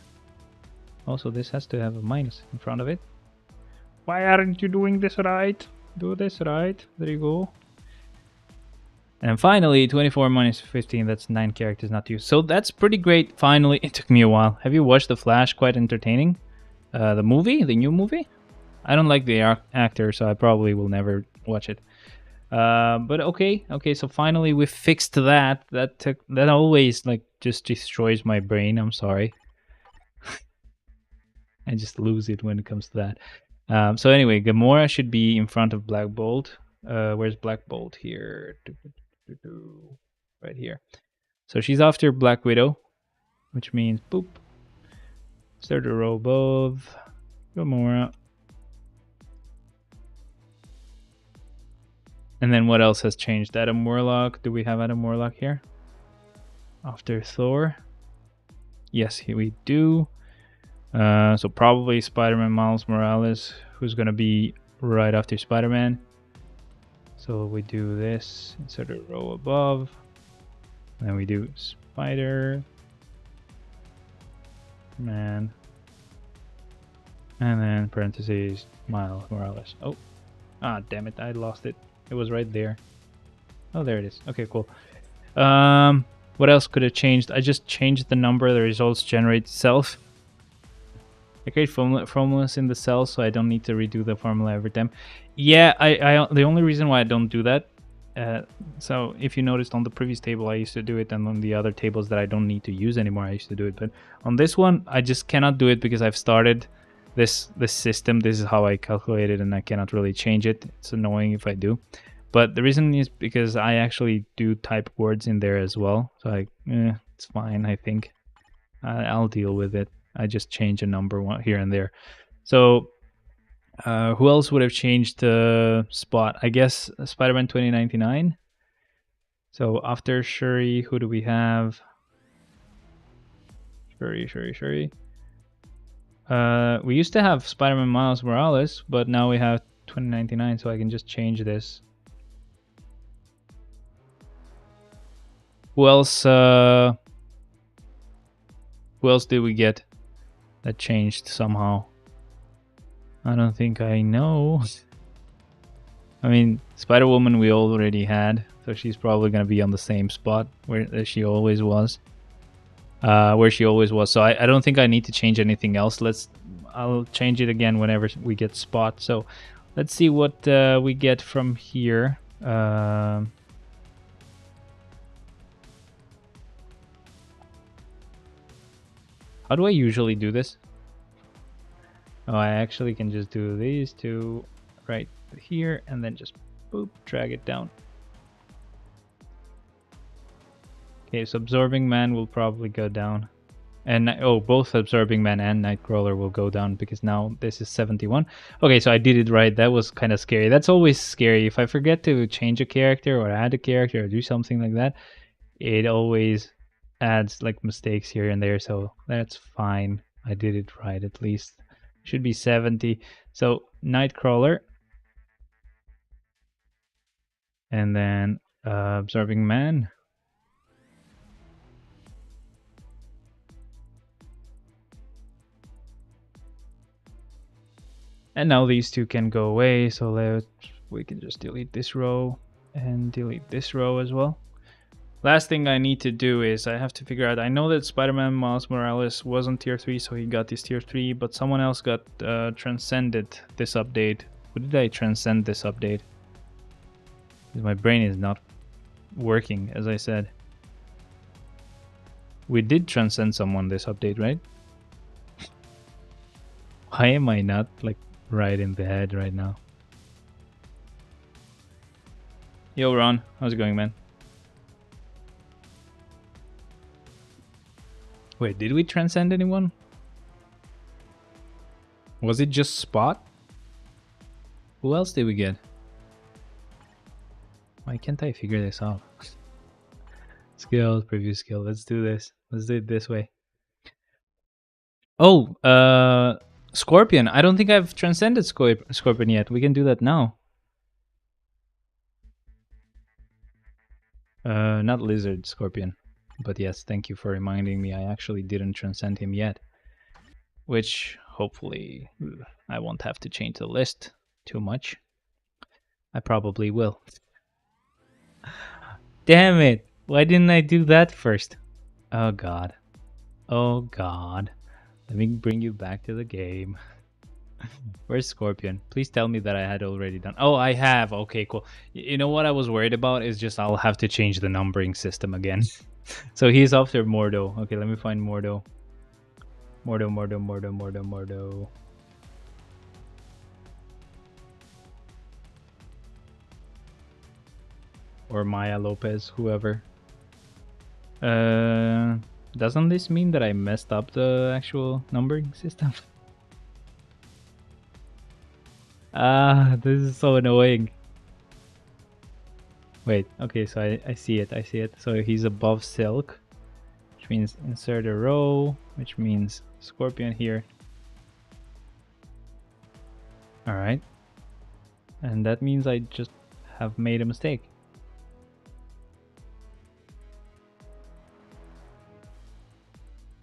S1: Also, this has to have a minus in front of it. Why aren't you doing this right? Do this right. There you go. And finally, 24 minus 15, that's 9 characters not used. So that's pretty great. Finally, it took me a while. Have you watched The Flash? Quite entertaining. The movie? The new movie? I don't like the actor, so I probably will never watch it. But okay, so finally we fixed that. That always like just destroys my brain. I'm sorry. I just lose it when it comes to that. So anyway, Gamora should be in front of Black Bolt. Where's Black Bolt here? Right here. So she's after Black Widow, which means boop. Start the row above Gamora. And then what else has changed? Adam Warlock. Do we have Adam Warlock here? After Thor. Yes, here we do. So probably Spider-Man Miles Morales, who's gonna be right after Spider-Man. So we do this, insert a row above. And then we do Spider-Man. And then parentheses, Miles Morales. Oh, damn it, I lost it. It was right there. Oh, there it is. Okay, cool. What else could have changed? I just changed the number the results generate itself. I create formulas in the cell, so I don't need to redo the formula every time. Yeah, I the only reason why I don't do that, so if you noticed on the previous table, I used to do it, and on the other tables that I don't need to use anymore, I used to do it. But on this one, I just cannot do it because I've started this system. This is how I calculate it, and I cannot really change it. It's annoying if I do. But the reason is because I actually do type words in there as well. So it's fine, I think. I'll deal with it. I just change a number here and there. So who else would have changed the spot? I guess Spider-Man 2099. So after Shuri, who do we have? Shuri. We used to have Spider-Man Miles Morales, but now we have 2099, so I can just change this. Who else did we get that changed somehow? I don't think I know. I mean, Spider-Woman we already had, so she's probably gonna be on the same spot where she always was. So I don't think I need to change anything else. I'll change it again whenever we get Spot. So let's see what we get from here. How do I usually do this? Oh, I actually can just do these two right here and then just boop, drag it down. Okay, so Absorbing Man will probably go down. And both Absorbing Man and Nightcrawler will go down because now this is 71. Okay, so I did it right. That was kind of scary. That's always scary. If I forget to change a character or add a character or do something like that, it always adds like mistakes here and there. So that's fine. I did it right at least. Should be 70. So Nightcrawler. And then Absorbing Man. And now these two can go away, so we can just delete this row and delete this row as well. Last thing I need to do is I have to figure out, I know that Spider-Man Miles Morales was on tier 3, so he got this tier 3, but someone else got transcended this update. Who did I transcend this update? Because my brain is not working, as I said. We did transcend someone this update, right? Why am I not like right in the head right now? Yo, Ron, how's it going, man? Wait, did we transcend anyone? Was it just Spot? Who else did we get? Why can't I figure this out? Skill, preview skill. Let's do this. Let's do it this way. Oh, Scorpion. I don't think I've transcended Scorpion yet. We can do that now. Not Lizard, Scorpion. But yes, thank you for reminding me. I actually didn't transcend him yet. Which, hopefully, I won't have to change the list too much. I probably will. Damn it! Why didn't I do that first? Oh god. Oh god. Let me bring you back to the game. Where's Scorpion? Please tell me that I had already done. Oh, I have. Okay, cool. You know what I was worried about is just I'll have to change the numbering system again. So he's after Mordo. Okay, let me find Mordo. Mordo. Or Maya Lopez, whoever. Doesn't this mean that I messed up the actual numbering system? This is so annoying. Wait, okay, so I see it. So he's above Silk, which means insert a row, which means Scorpion here. Alright. And that means I just have made a mistake.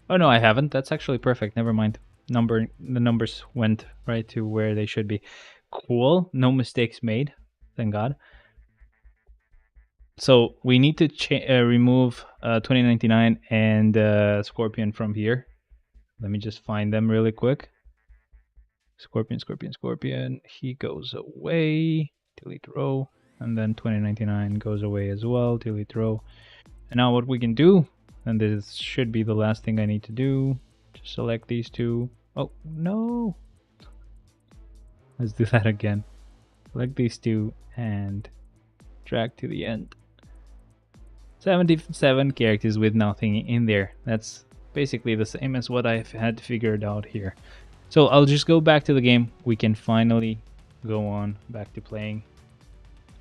S1: Oh no, I haven't. That's actually perfect. Never mind. The numbers went right to where they should be. Cool. No mistakes made. Thank God. So we need to remove 2099 and Scorpion from here. Let me just find them really quick. Scorpion. He goes away. Delete row. And then 2099 goes away as well. Delete row. And now what we can do, and this should be the last thing I need to do, just select these two. Oh, no. Let's do that again. Select these two and drag to the end. 77 characters with nothing in there. That's basically the same as what I've had figured out here. So I'll just go back to the game. We can finally go on back to playing.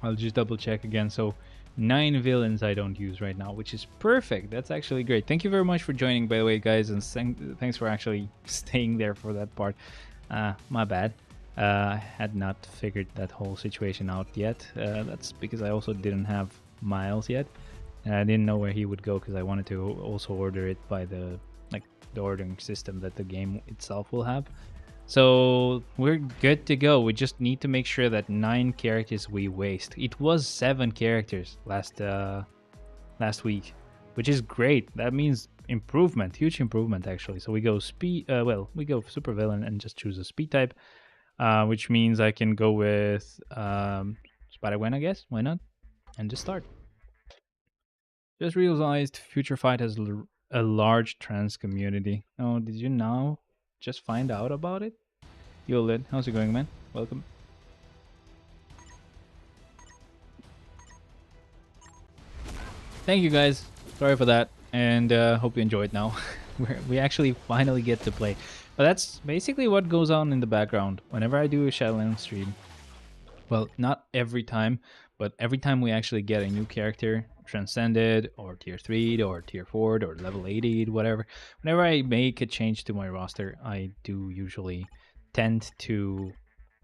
S1: I'll just double check again. So 9 villains I don't use right now, which is perfect. That's actually great. Thank you very much for joining, by the way, guys, and thanks for actually staying there for that part. My bad. I had not figured that whole situation out yet. That's because I also didn't have Miles yet, and I didn't know where he would go because I wanted to also order it by the ordering system that the game itself will have. So we're good to go. We just need to make sure that 9 characters we waste. It was 7 characters last week, which is great. That means improvement, huge improvement actually. So we go speed. We go super villain and just choose a speed type, which means I can go with Spider-Gwen, I guess. Why not? And just start. Just realized Future Fight has a large trans community. Oh, did you now just find out about it? Yo, Lid, how's it going, man? Welcome. Thank you, guys. Sorry for that, and hope you enjoyed now. We actually finally get to play. But that's basically what goes on in the background. Whenever I do a Shadowland stream, well, not every time, but every time we actually get a new character, Transcended, or Tier 3, or Tier 4, or level 80, whatever. Whenever I make a change to my roster, I do usually tend to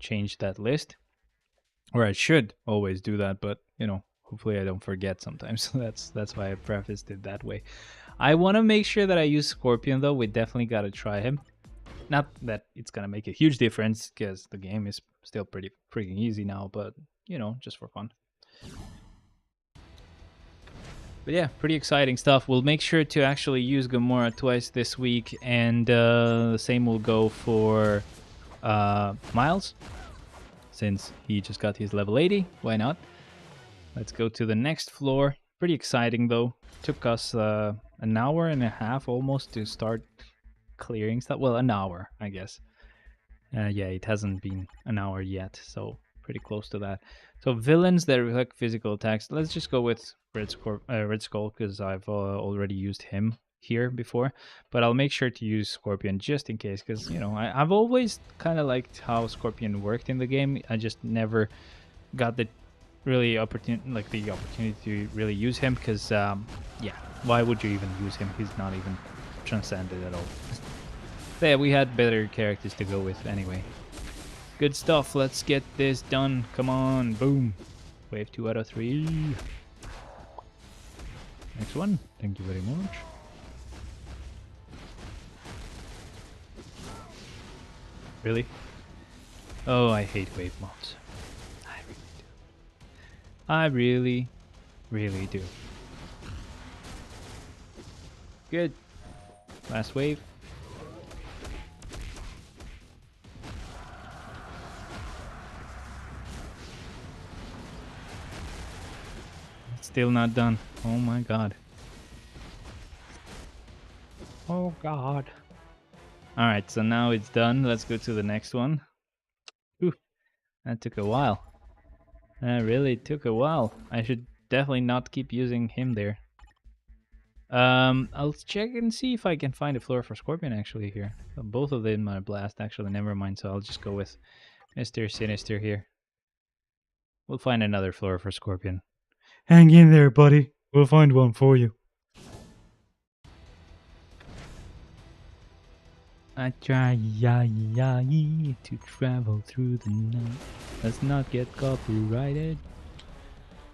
S1: change that list. Or I should always do that, but, you know, hopefully I don't forget sometimes. That's why I prefaced it that way. I want to make sure that I use Scorpion, though. We definitely got to try him. Not that it's going to make a huge difference, because the game is still pretty easy now, but, you know, just for fun. But yeah, pretty exciting stuff. We'll make sure to actually use Gamora twice this week, and the same will go for Miles, since he just got his level 80. Why not? Let's go to the next floor. Pretty exciting, though. Took us an hour and a half almost to start clearing stuff. Well, an hour, I guess. Yeah, it hasn't been an hour yet, so pretty close to that. So villains that reflect physical attacks. Let's just go with Red Skull, because I've already used him here before. But I'll make sure to use Scorpion just in case, because, you know, I've always kind of liked how Scorpion worked in the game. I just never got the opportunity to really use him, because yeah, why would you even use him? He's not even transcended at all. So yeah, we had better characters to go with anyway. Good stuff. Let's get this done. Come on. Boom. Wave 2 out of 3. Next one. Thank you very much. Really? Oh, I hate wave mods. I really do. Good. Last wave. Still not done. Oh my god. Oh god. Alright, so now it's done. Let's go to the next one. Whew, that took a while. That really took a while. I should definitely not keep using him there. I'll check and see if I can find a floor for Scorpion actually here. Both of them are blast actually, never mind, so I'll just go with Mr. Sinister here. We'll find another floor for Scorpion. Hang in there, buddy. We'll find one for you. I try to travel through the night. Let's not get copyrighted.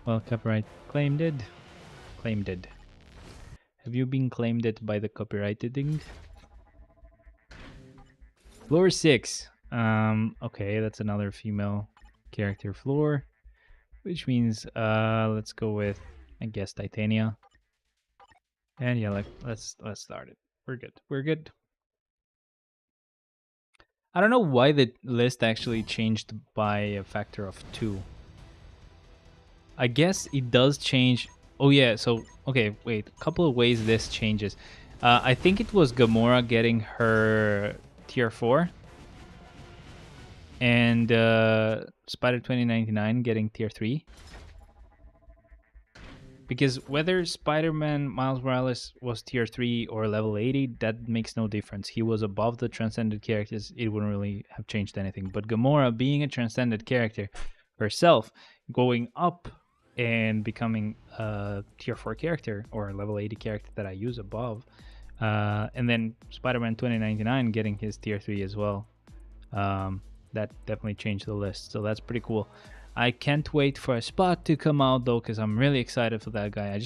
S1: Well, copyright claimed it. Claimed it. Have you been claimed it by the copyrighted thing? Floor 6. Okay, that's another female character floor. Which means let's go with, I guess, Titania. And yeah, let's start it. We're good. We're good. I don't know why the list actually changed by a factor of 2. I guess it does change. Oh yeah, so okay, wait. A couple of ways this changes. I think it was Gamora getting her tier 4. And Spider 2099 getting tier 3. Because whether Spider-Man Miles Morales was tier 3 or level 80, that makes no difference. He was above the transcended characters, it wouldn't really have changed anything. But Gamora, being a transcended character herself, going up and becoming a tier 4 character or a level 80 character that I use above, and then Spider-Man 2099 getting his tier 3 as well, that definitely changed the list. So that's pretty cool. I can't wait for a spot to come out though, because I'm really excited for that guy.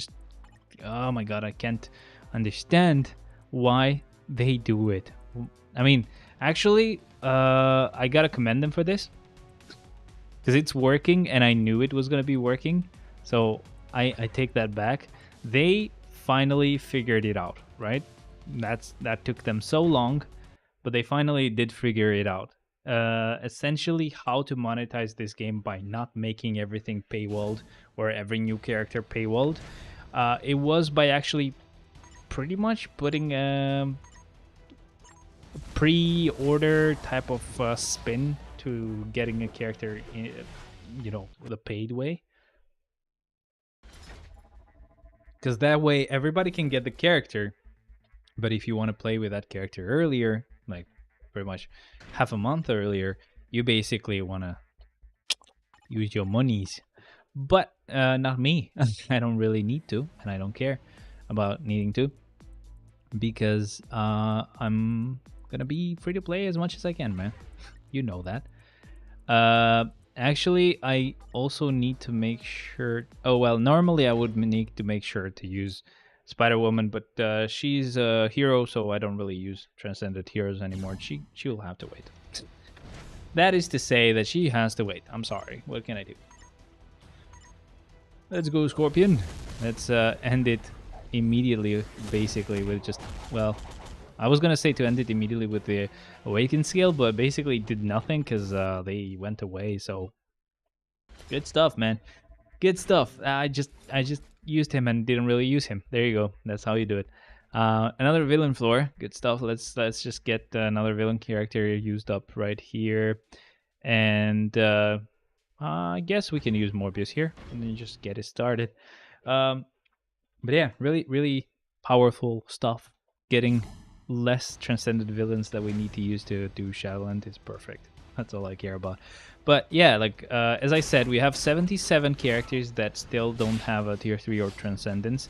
S1: Oh my god, I can't understand why they do it. I mean, actually, I gotta commend them for this, because it's working, and I knew it was gonna be working. So I take that back. They finally figured it out, right? That took them so long, but they finally did figure it out. Essentially how to monetize this game by not making everything paywalled or every new character paywalled. It was by actually pretty much putting a pre-order type of spin to getting a character in, the paid way. Because that way everybody can get the character, but if you want to play with that character earlier, like pretty much half a month earlier, you basically want to use your monies. But not me. I don't really need to, and I don't care about needing to, because I'm gonna be free to play as much as I can, man. You know that. Actually, I also need to make sure. Oh well, normally I would need to make sure to use Spider-Woman, but she's a hero, so I don't really use transcended heroes anymore. She'll have to wait. That is to say that she has to wait. I'm sorry. What can I do? Let's go, Scorpion. Let's end it immediately, basically, with just, well, I was gonna say to end it immediately with the Awaken skill, but basically did nothing because they went away, so good stuff, man. Good stuff. I just used him and didn't really use him. There you go. That's how you do it. Another villain floor. Good stuff. Let's just get another villain character used up right here, and I guess we can use Morbius here and then just get it started. But yeah, really powerful stuff. Getting less transcended villains that we need to use to do Shadowland is perfect. That's all I care about. But yeah, like as I said, we have 77 characters that still don't have a tier 3 or transcendence.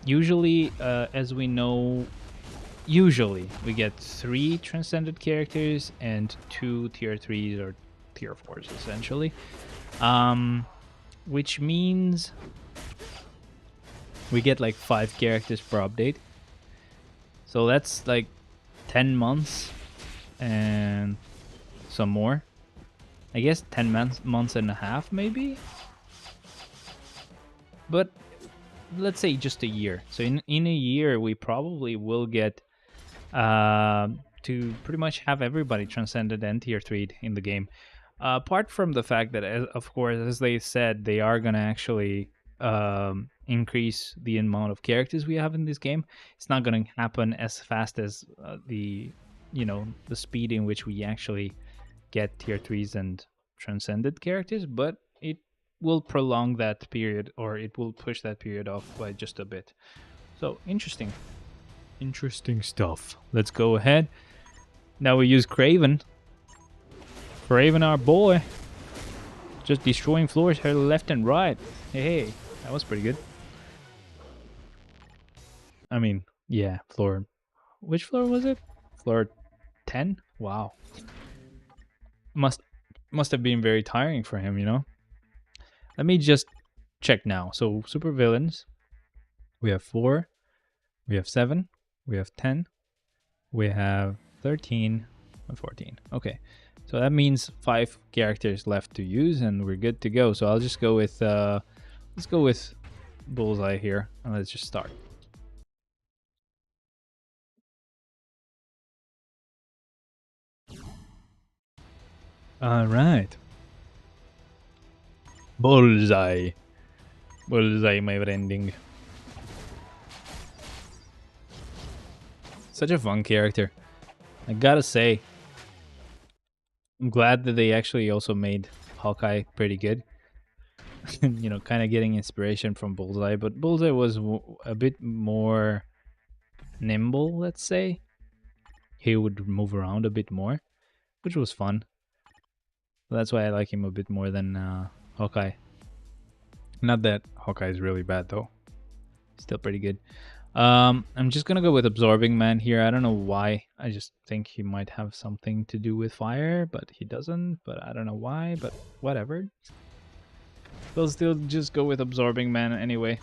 S1: Usually, as we know, usually we get 3 transcended characters and 2 tier 3s or tier 4s essentially. Which means we get like 5 characters per update. So that's like 10 months and some more. I guess 10 months and a half maybe. But let's say just a year. So in a year we probably will get to pretty much have everybody transcended and tier 3'd in the game. Apart from the fact that, of course, as they said, they are gonna actually increase the amount of characters we have in this game. It's not going to happen as fast as the speed in which we actually get tier 3s and transcended characters, but it will prolong that period, or it will push that period off by just a bit. So interesting stuff. Let's go ahead. Now we use Craven, our boy, just destroying floors here left and right. Hey, that was pretty good. I mean, yeah, floor. Which floor was it? Floor 10? Wow. Must have been very tiring for him, you know? Let me just check now. So, super villains. We have 4. We have 7. We have 10. We have 13 and 14. Okay. So that means 5 characters left to use and we're good to go. So I'll just go with let's go with Bullseye here and let's just start. All right. Bullseye, my friending. Such a fun character. I gotta say, I'm glad that they actually also made Hawkeye pretty good. You know, kind of getting inspiration from Bullseye, but Bullseye was a bit more nimble, let's say. He would move around a bit more, which was fun. That's why I like him a bit more than Hawkeye. Not that Hawkeye is really bad though. Still pretty good. I'm just gonna go with Absorbing Man here. I don't know why. I just think he might have something to do with fire, but he doesn't. But I don't know why, but whatever. We'll still just go with Absorbing Man anyway.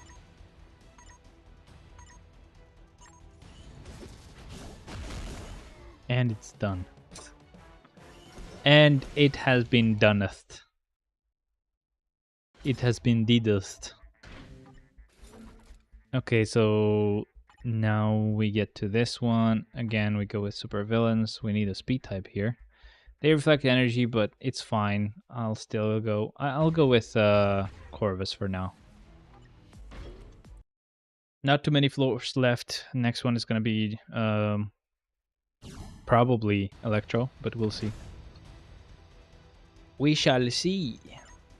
S1: And it's done. And it has been doneth. It has been didust. Okay, so now we get to this one. Again, we go with super villains. We need a speed type here. They reflect energy, but it's fine. I'll still go. I'll go with Corvus for now. Not too many floors left. Next one is going to be probably Electro, but we'll see. We shall see.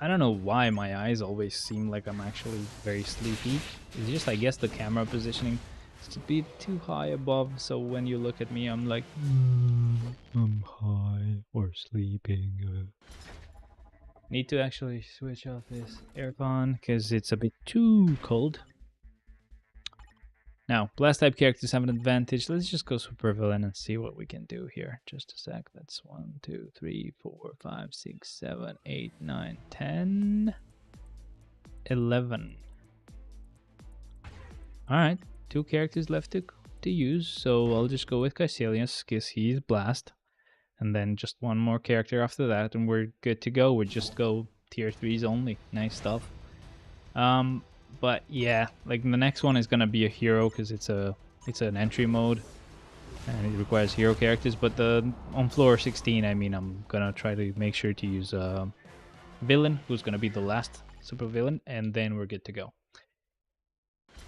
S1: I don't know why my eyes always seem like I'm actually very sleepy. It's just, I guess, the camera positioning is a bit too high above, so when you look at me, I'm like, I'm high or sleeping. Need to actually switch off this aircon because it's a bit too cold. Now, blast type characters have an advantage. Let's just go super villain and see what we can do here. Just a sec. That's 1, 2, 3, 4, 5, 6, 7, 8, 9, 10, 11. Alright, 2 characters left to use. So I'll just go with Caecilius because he's blast. And then just 1 more character after that and we're good to go. We just go tier 3s only. Nice stuff. But yeah, like the next one is gonna be a hero because it's an entry mode and it requires hero characters. But on floor 16, I mean, I'm gonna try to make sure to use a villain who's gonna be the last super villain, and then we're good to go.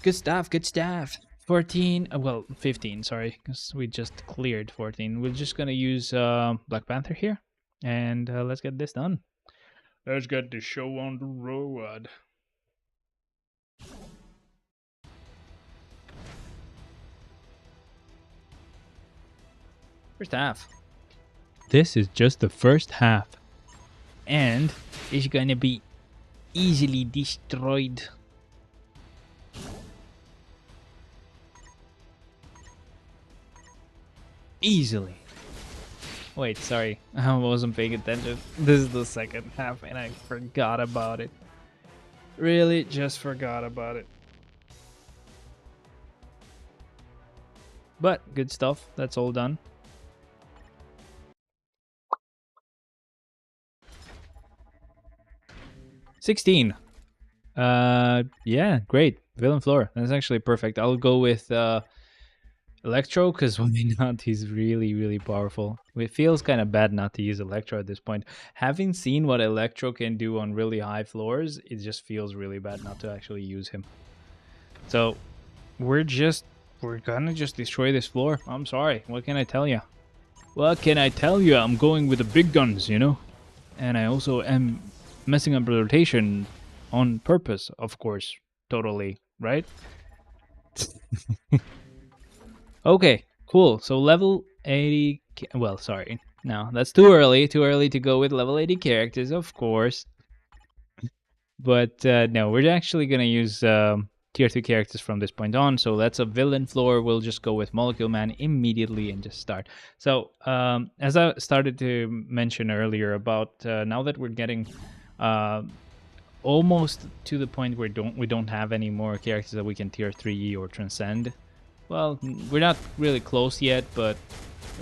S1: Good stuff, good stuff. 14, well, 15, sorry, because we just cleared 14. We're just gonna use Black Panther here, and let's get this done. Let's get the show on the road. First half. This is just the first half. And it's gonna be easily destroyed. Easily. Wait, sorry. I wasn't paying attention. This is the second half and I forgot about it. Really just forgot about it. But good stuff. That's all done. $16. Yeah, great. Villain floor. That's actually perfect. I'll go with Electro, because why not? He's really, really powerful. It feels kind of bad not to use Electro at this point. Having seen what Electro can do on really high floors, it just feels really bad not to actually use him. So we're gonna just destroy this floor. I'm sorry. What can I tell you? What can I tell you? I'm going with the big guns, you know? And I also am messing up the rotation on purpose, of course. Totally, right? Okay, cool. So level 80... Well, sorry. No, that's too early. Too early to go with level 80 characters, of course. But no, we're actually going to use tier 3 characters from this point on. So that's a villain floor. We'll just go with Molecule Man immediately and just start. So as I started to mention earlier about now that we're getting almost to the point where we don't have any more characters that we can tier 3 or transcend. Well, we're not really close yet, but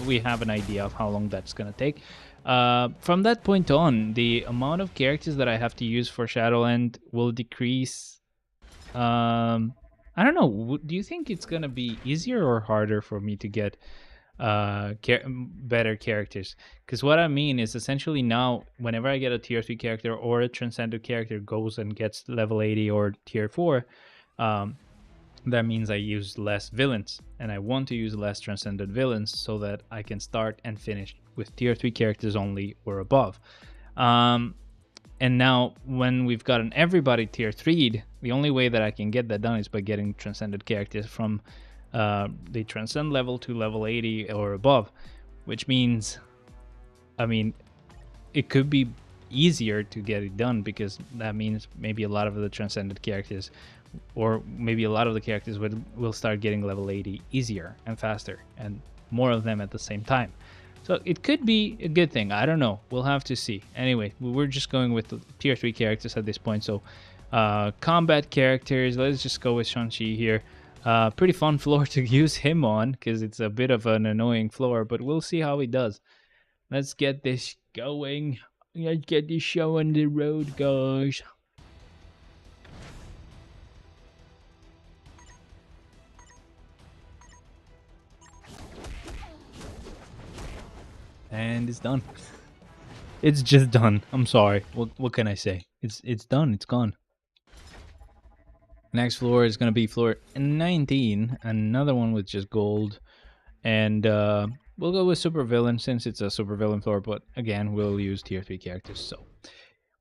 S1: we have an idea of how long that's going to take. From that point on, the amount of characters that I have to use for Shadowland will decrease. I don't know. Do you think it's going to be easier or harder for me to get better characters? Because what I mean is essentially now, whenever I get a tier 3 character or a transcended character goes and gets level 80 or tier 4, that means I use less villains, and I want to use less transcended villains so that I can start and finish with tier 3 characters only or above. And now when we've gotten everybody tier 3'd, the only way that I can get that done is by getting transcended characters from the transcend level to level 80 or above, which means, I mean, it could be easier to get it done, because that means maybe a lot of the transcended characters, or maybe a lot of the characters will start getting level 80 easier and faster, and more of them at the same time. So it could be a good thing. I don't know. We'll have to see. Anyway, we're just going with the tier 3 characters at this point. So combat characters, let's just go with Shang-Chi here. Pretty fun floor to use him on, because it's a bit of an annoying floor, but we'll see how he does. Let's get this going. Let's get this show on the road, guys. And it's done. It's just done. I'm sorry. What can I say? It's done. It's gone. Next floor is gonna be floor 19. Another one with just gold, and we'll go with super villain since it's a super villain floor. But again, we'll use tier 3 characters. So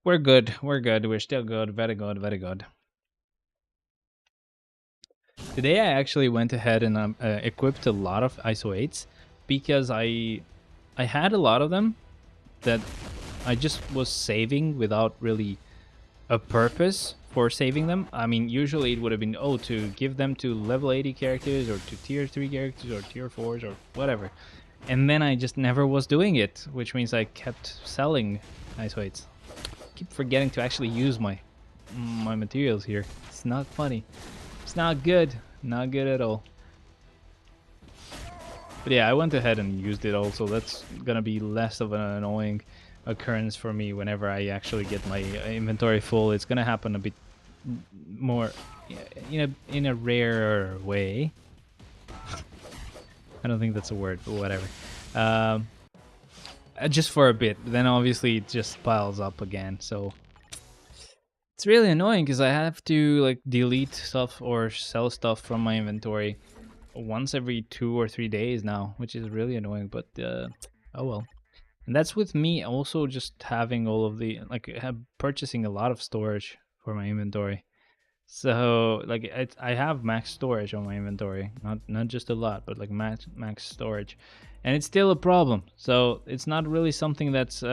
S1: we're good. We're good. We're still good. Very good. Very good. Today I actually went ahead and equipped a lot of ISO 8s because I had a lot of them that I just was saving without really a purpose for saving them. I mean, usually it would have been, to give them to level 80 characters or to tier 3 characters or tier 4s or whatever. And then I just never was doing it, which means I kept selling ISO 8s. Keep forgetting to actually use my materials here. It's not funny. It's not good. Not good at all. But yeah, I went ahead and used it also. That's gonna be less of an annoying occurrence for me whenever I actually get my inventory full. It's gonna happen a bit more in a rarer way. I don't think that's a word, but whatever. Just for a bit. Then obviously it just piles up again. So it's really annoying because I have to like delete stuff or sell stuff from my inventory once every 2 or 3 days now, which is really annoying, but oh well. And that's with me also just having all of the purchasing a lot of storage for my inventory. So like I have max storage on my inventory, not just a lot, but like max storage, and it's still a problem. So it's not really something that's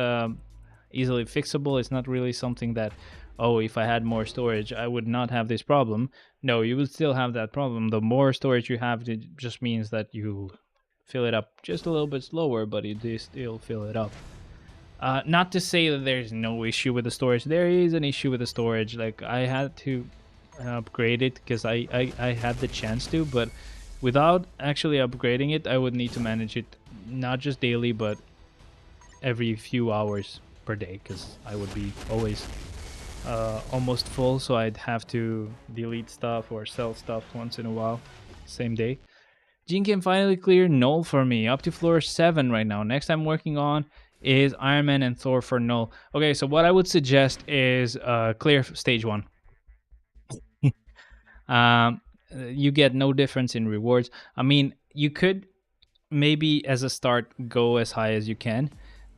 S1: easily fixable. It's not really something that, if I had more storage, I would not have this problem. No, you would still have that problem. The more storage you have, it just means that you fill it up just a little bit slower, but you do still fill it up. Not to say that there's no issue with the storage. There is an issue with the storage. Like I had to upgrade it because I had the chance to, but without actually upgrading it, I would need to manage it not just daily, but every few hours per day, because I would be always almost full, so I'd have to delete stuff or sell stuff once in a while, same day, Gene can finally clear Null for me. Up to floor 7 right now. Next I'm working on is Iron Man and Thor for Null. Okay, so what I would suggest is clear stage 1. You get no difference in rewards. I mean, you could maybe as a start go as high as you can,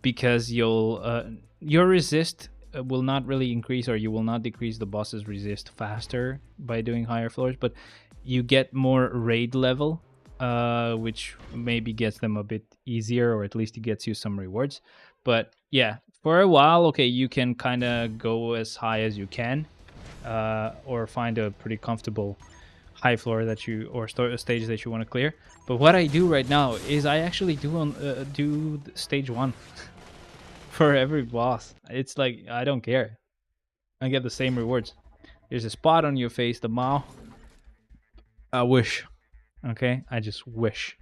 S1: because your resist will not really increase, or you will not decrease the boss's resist faster by doing higher floors, but you get more raid level, which maybe gets them a bit easier, or at least it gets you some rewards. But yeah, for a while, okay, you can kind of go as high as you can, or find a pretty comfortable high floor that you, or stage that you want to clear. But what I do right now is I actually do stage 1 for every boss. It's like, I don't care. I get the same rewards. There's a spot on your face, the Mao. I wish. Okay, I just wish.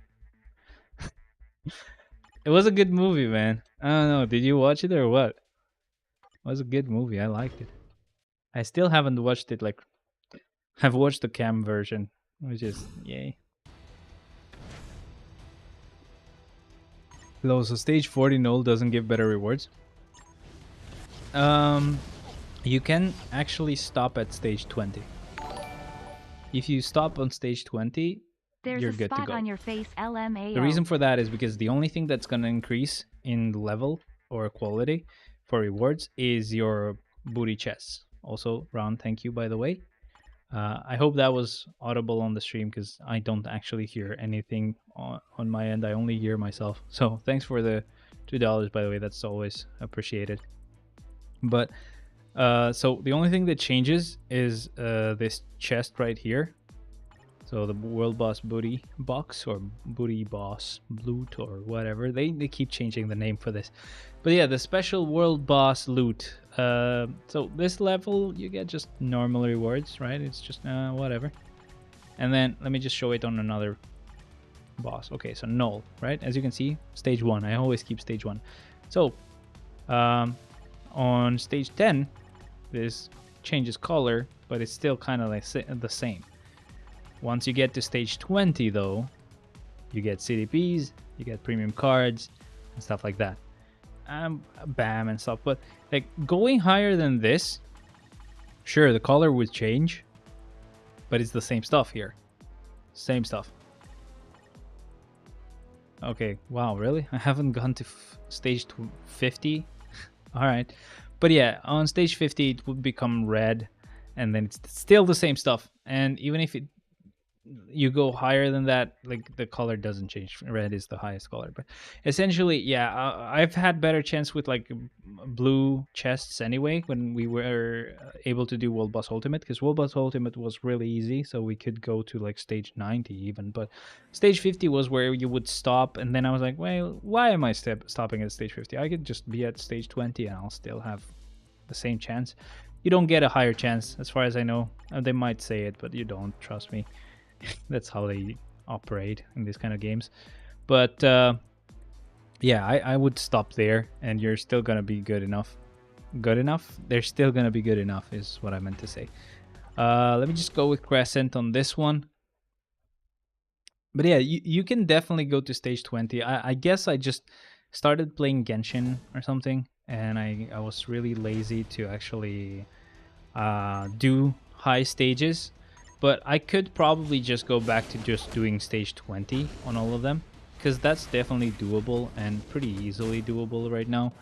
S1: It was a good movie, man. I don't know. Did you watch it or what? It was a good movie. I liked it. I still haven't watched it. Like, I've watched the cam version, which is yay. Low, so stage 40 null doesn't give better rewards. You can actually stop at stage 20. If you stop on stage 20, you're good to go.
S2: On your face, LMAO.
S1: The reason for that is because the only thing that's going to increase in level or quality for rewards is your booty chests. Also, Ron, thank you, by the way. I hope that was audible on the stream, because I don't actually hear anything on my end. I only hear myself. So thanks for the $2, by the way. That's always appreciated. But so the only thing that changes is this chest right here. So the World Boss Booty Box, or Booty Boss Loot, or whatever. They keep changing the name for this. But yeah, the special World Boss Loot. So this level, you get just normal rewards, right? It's just whatever. And then let me just show it on another boss. Okay, so Null, right? As you can see, stage 1. I always keep stage 1. So on stage 10, this changes color, but it's still kind of like the same. Once you get to stage 20, though, you get CDPs, you get premium cards, and stuff like that. BAM and stuff. But like going higher than this, sure, the color would change, but it's the same stuff here. Same stuff. Okay, wow, really? I haven't gone to stage 50. All right. But yeah, on stage 50, it would become red, and then it's still the same stuff. And even if you go higher than that, like the color doesn't change. Red is the highest color, but essentially, yeah, I've had better chance with like blue chests anyway when we were able to do World Boss Ultimate, because World Boss Ultimate was really easy, so we could go to like stage 90 even, but stage 50 was where you would stop, and then I was like, well, why am I stopping at stage 50? I could just be at stage 20 and I'll still have the same chance. You don't get a higher chance, as far as I know. They might say it, but you don't, trust me. That's how they operate in these kind of games. But yeah, I would stop there, and you're still gonna be good enough. Good enough? They're still gonna be good enough is what I meant to say. Let me just go with Crescent on this one. But yeah, you can definitely go to stage 20. I guess I just started playing Genshin or something, and I was really lazy to actually do high stages. But I could probably just go back to just doing stage 20 on all of them, because that's definitely doable and pretty easily doable right now,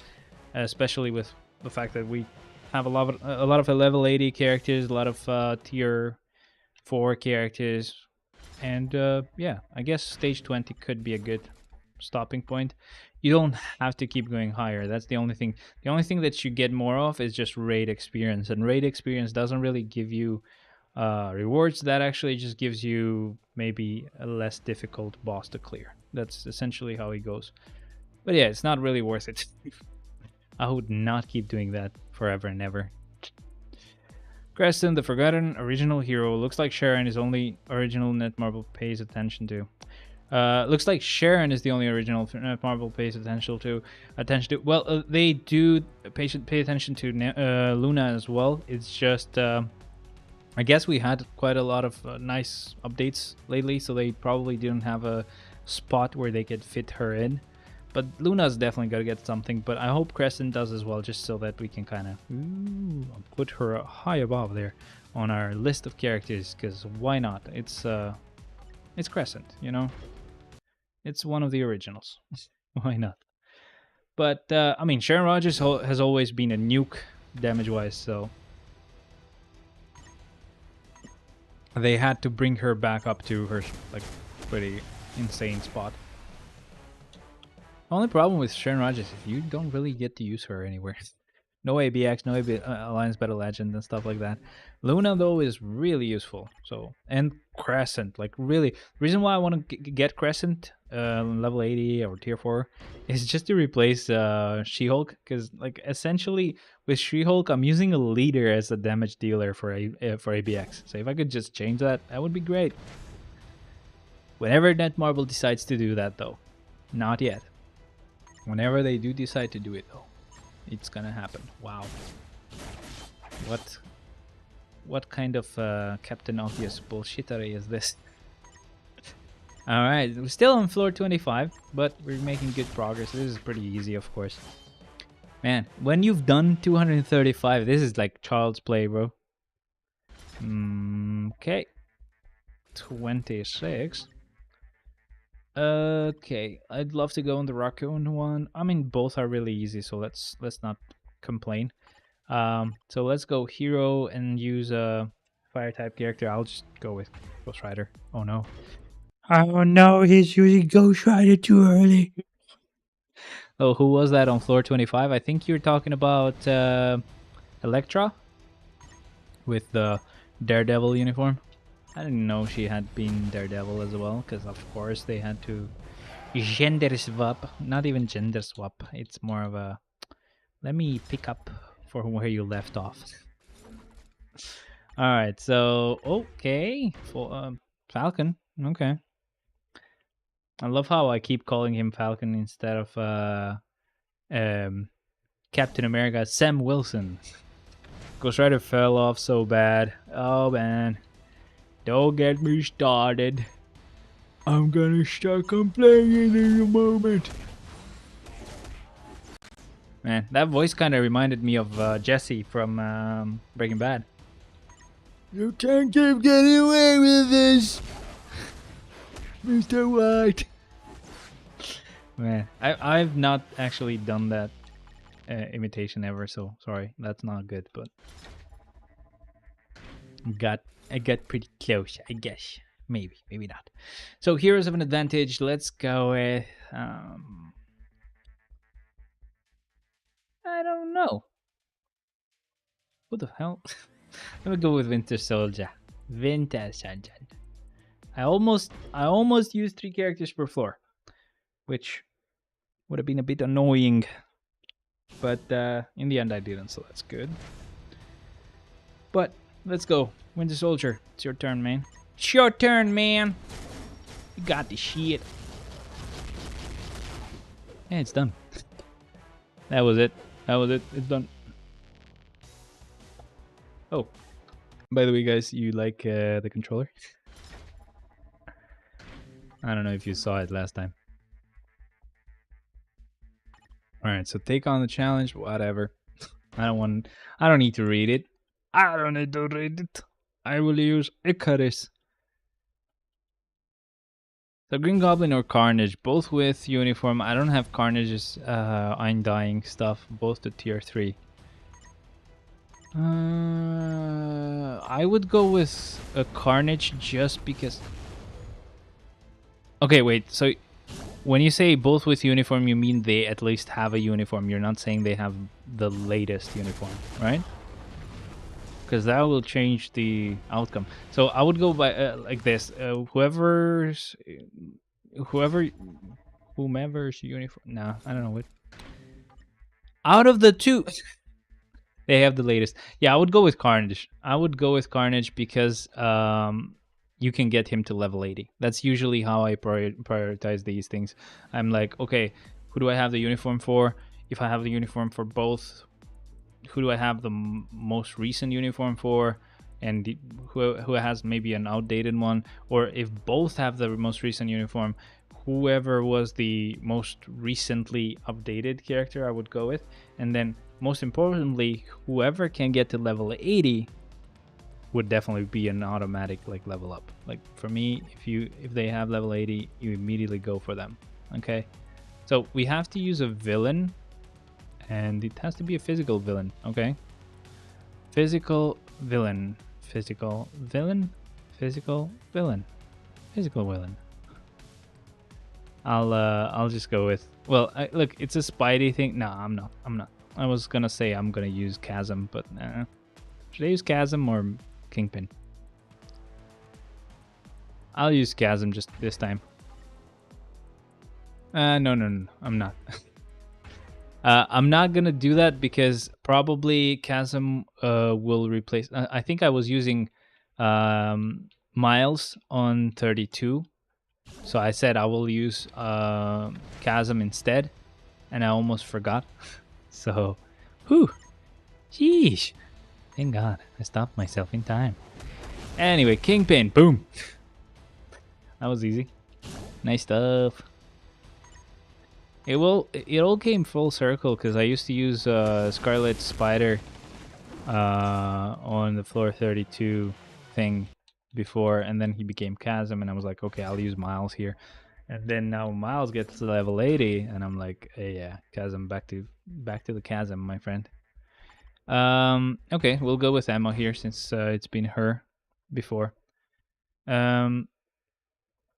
S1: especially with the fact that we have a lot of level 80 characters, a lot of tier 4 characters, and yeah, I guess stage 20 could be a good stopping point. You don't have to keep going higher. That's the only thing. The only thing that you get more of is just raid experience, and raid experience doesn't really give you rewards. That actually just gives you maybe a less difficult boss to clear. That's essentially how it goes. But yeah, it's not really worth it. I would not keep doing that forever and ever. Creston, the forgotten original hero. Looks like Sharon is only original Netmarble pays attention to. Looks like Sharon is the only original Netmarble pays attention to. Well, they do pay attention to Luna as well. It's just I guess we had quite a lot of nice updates lately, so they probably didn't have a spot where they could fit her in. But Luna's definitely got to get something, but I hope Crescent does as well, just so that we can kind of put her high above there on our list of characters, because why not? It's Crescent, you know? It's one of the originals. Why not? But, I mean, Sharon Rogers has always been a nuke damage-wise, so they had to bring her back up to her, like, pretty insane spot. Only problem with Sharon Rogers is you don't really get to use her anywhere. No ABX, no Alliance Battle Legend and stuff like that. Luna, though, is really useful. So, and Crescent, like really. The reason why I want to get Crescent level 80 or tier 4 is just to replace She-Hulk, because like essentially with She-Hulk, I'm using a leader as a damage dealer for ABX. So if I could just change that, that would be great. Whenever Netmarble decides to do that, though, not yet. Whenever they do decide to do it, though, it's gonna happen. Wow. What kind of Captain Obvious bullshittery is this? Alright, we're still on floor 25, but we're making good progress. This is pretty easy, of course. Man, when you've done 235, this is like child's play, bro. Okay. 26. Okay, I'd love to go on the Raccoon one. I mean, both are really easy, so let's not complain. So let's go hero and use a fire type character. I'll just go with Ghost Rider. Oh no. Oh no, he's using Ghost Rider too early. Oh, who was that on floor 25? I think you're talking about Elektra with the Daredevil uniform. I didn't know she had been Daredevil as well, because of course they had to gender swap. Not even gender swap, it's more of a let me pick up for where you left off. Alright, so okay, for Falcon, okay. I love how I keep calling him Falcon instead of Captain America, Sam Wilson. Ghost Rider fell off so bad. Oh man. Don't get me started. I'm gonna start complaining in a moment. Man, that voice kind of reminded me of Jesse from Breaking Bad. You can't keep getting away with this, Mr. White. Man, I've not actually done that imitation ever, so sorry, that's not good, but I got pretty close, I guess. Maybe not. So Heroes of an Advantage, let's go with I don't know. What the hell? Let me go with Winter Soldier. Winter Soldier. I almost used 3 characters per floor, which would have been a bit annoying. But in the end I didn't, so that's good. But let's go. Winter Soldier, it's your turn, man. It's your turn, man. You got the shit. Yeah, it's done. That was it. It's done. Oh, by the way, guys, you like the controller? I don't know if you saw it last time. Alright, so take on the challenge, whatever. I don't need to read it. I don't need to read it. I will use Icarus. So Green Goblin or Carnage, both with uniform. I don't have Carnage's Undying stuff, both to tier 3. I would go with a Carnage just because... Okay, wait, so when you say both with uniform, you mean they at least have a uniform. You're not saying they have the latest uniform, right? Because that will change the outcome. So I would go by like this: whomever's uniform. No, I don't know what. Out of the 2, they have the latest. Yeah, I would go with Carnage. I would go with Carnage because you can get him to level 80. That's usually how I prioritize these things. I'm like, okay, who do I have the uniform for? If I have the uniform for both, who do I have the most recent uniform for? and who has maybe an outdated one, or if both have the most recent uniform, whoever was the most recently updated character I would go with. And then most importantly, whoever can get to level 80 would definitely be an automatic like level up. Like for me, if they have level 80, you immediately go for them. Okay, so we have to use a villain, and it has to be a physical villain. Okay, physical villain, physical villain, physical villain, physical villain. I'll just go with, well, look, it's a Spidey thing. No, I'm not. I was gonna say I'm gonna use Chasm, but should I use Chasm or Kingpin? I'll use Chasm just this time. No, I'm not. I'm not gonna do that because probably Chasm will replace. I think I was using Miles on 32. So I said I will use Chasm instead, and I almost forgot. So, whew, sheesh. Thank God I stopped myself in time. Anyway, Kingpin, boom. That was easy. Nice stuff. It all came full circle because I used to use Scarlet Spider on the floor 32 thing before, and then he became Chasm, and I was like, okay, I'll use Miles here. And then now Miles gets to level 80, and I'm like, hey, yeah, Chasm, back to the Chasm, my friend. Okay, we'll go with Emma here since it's been her before. What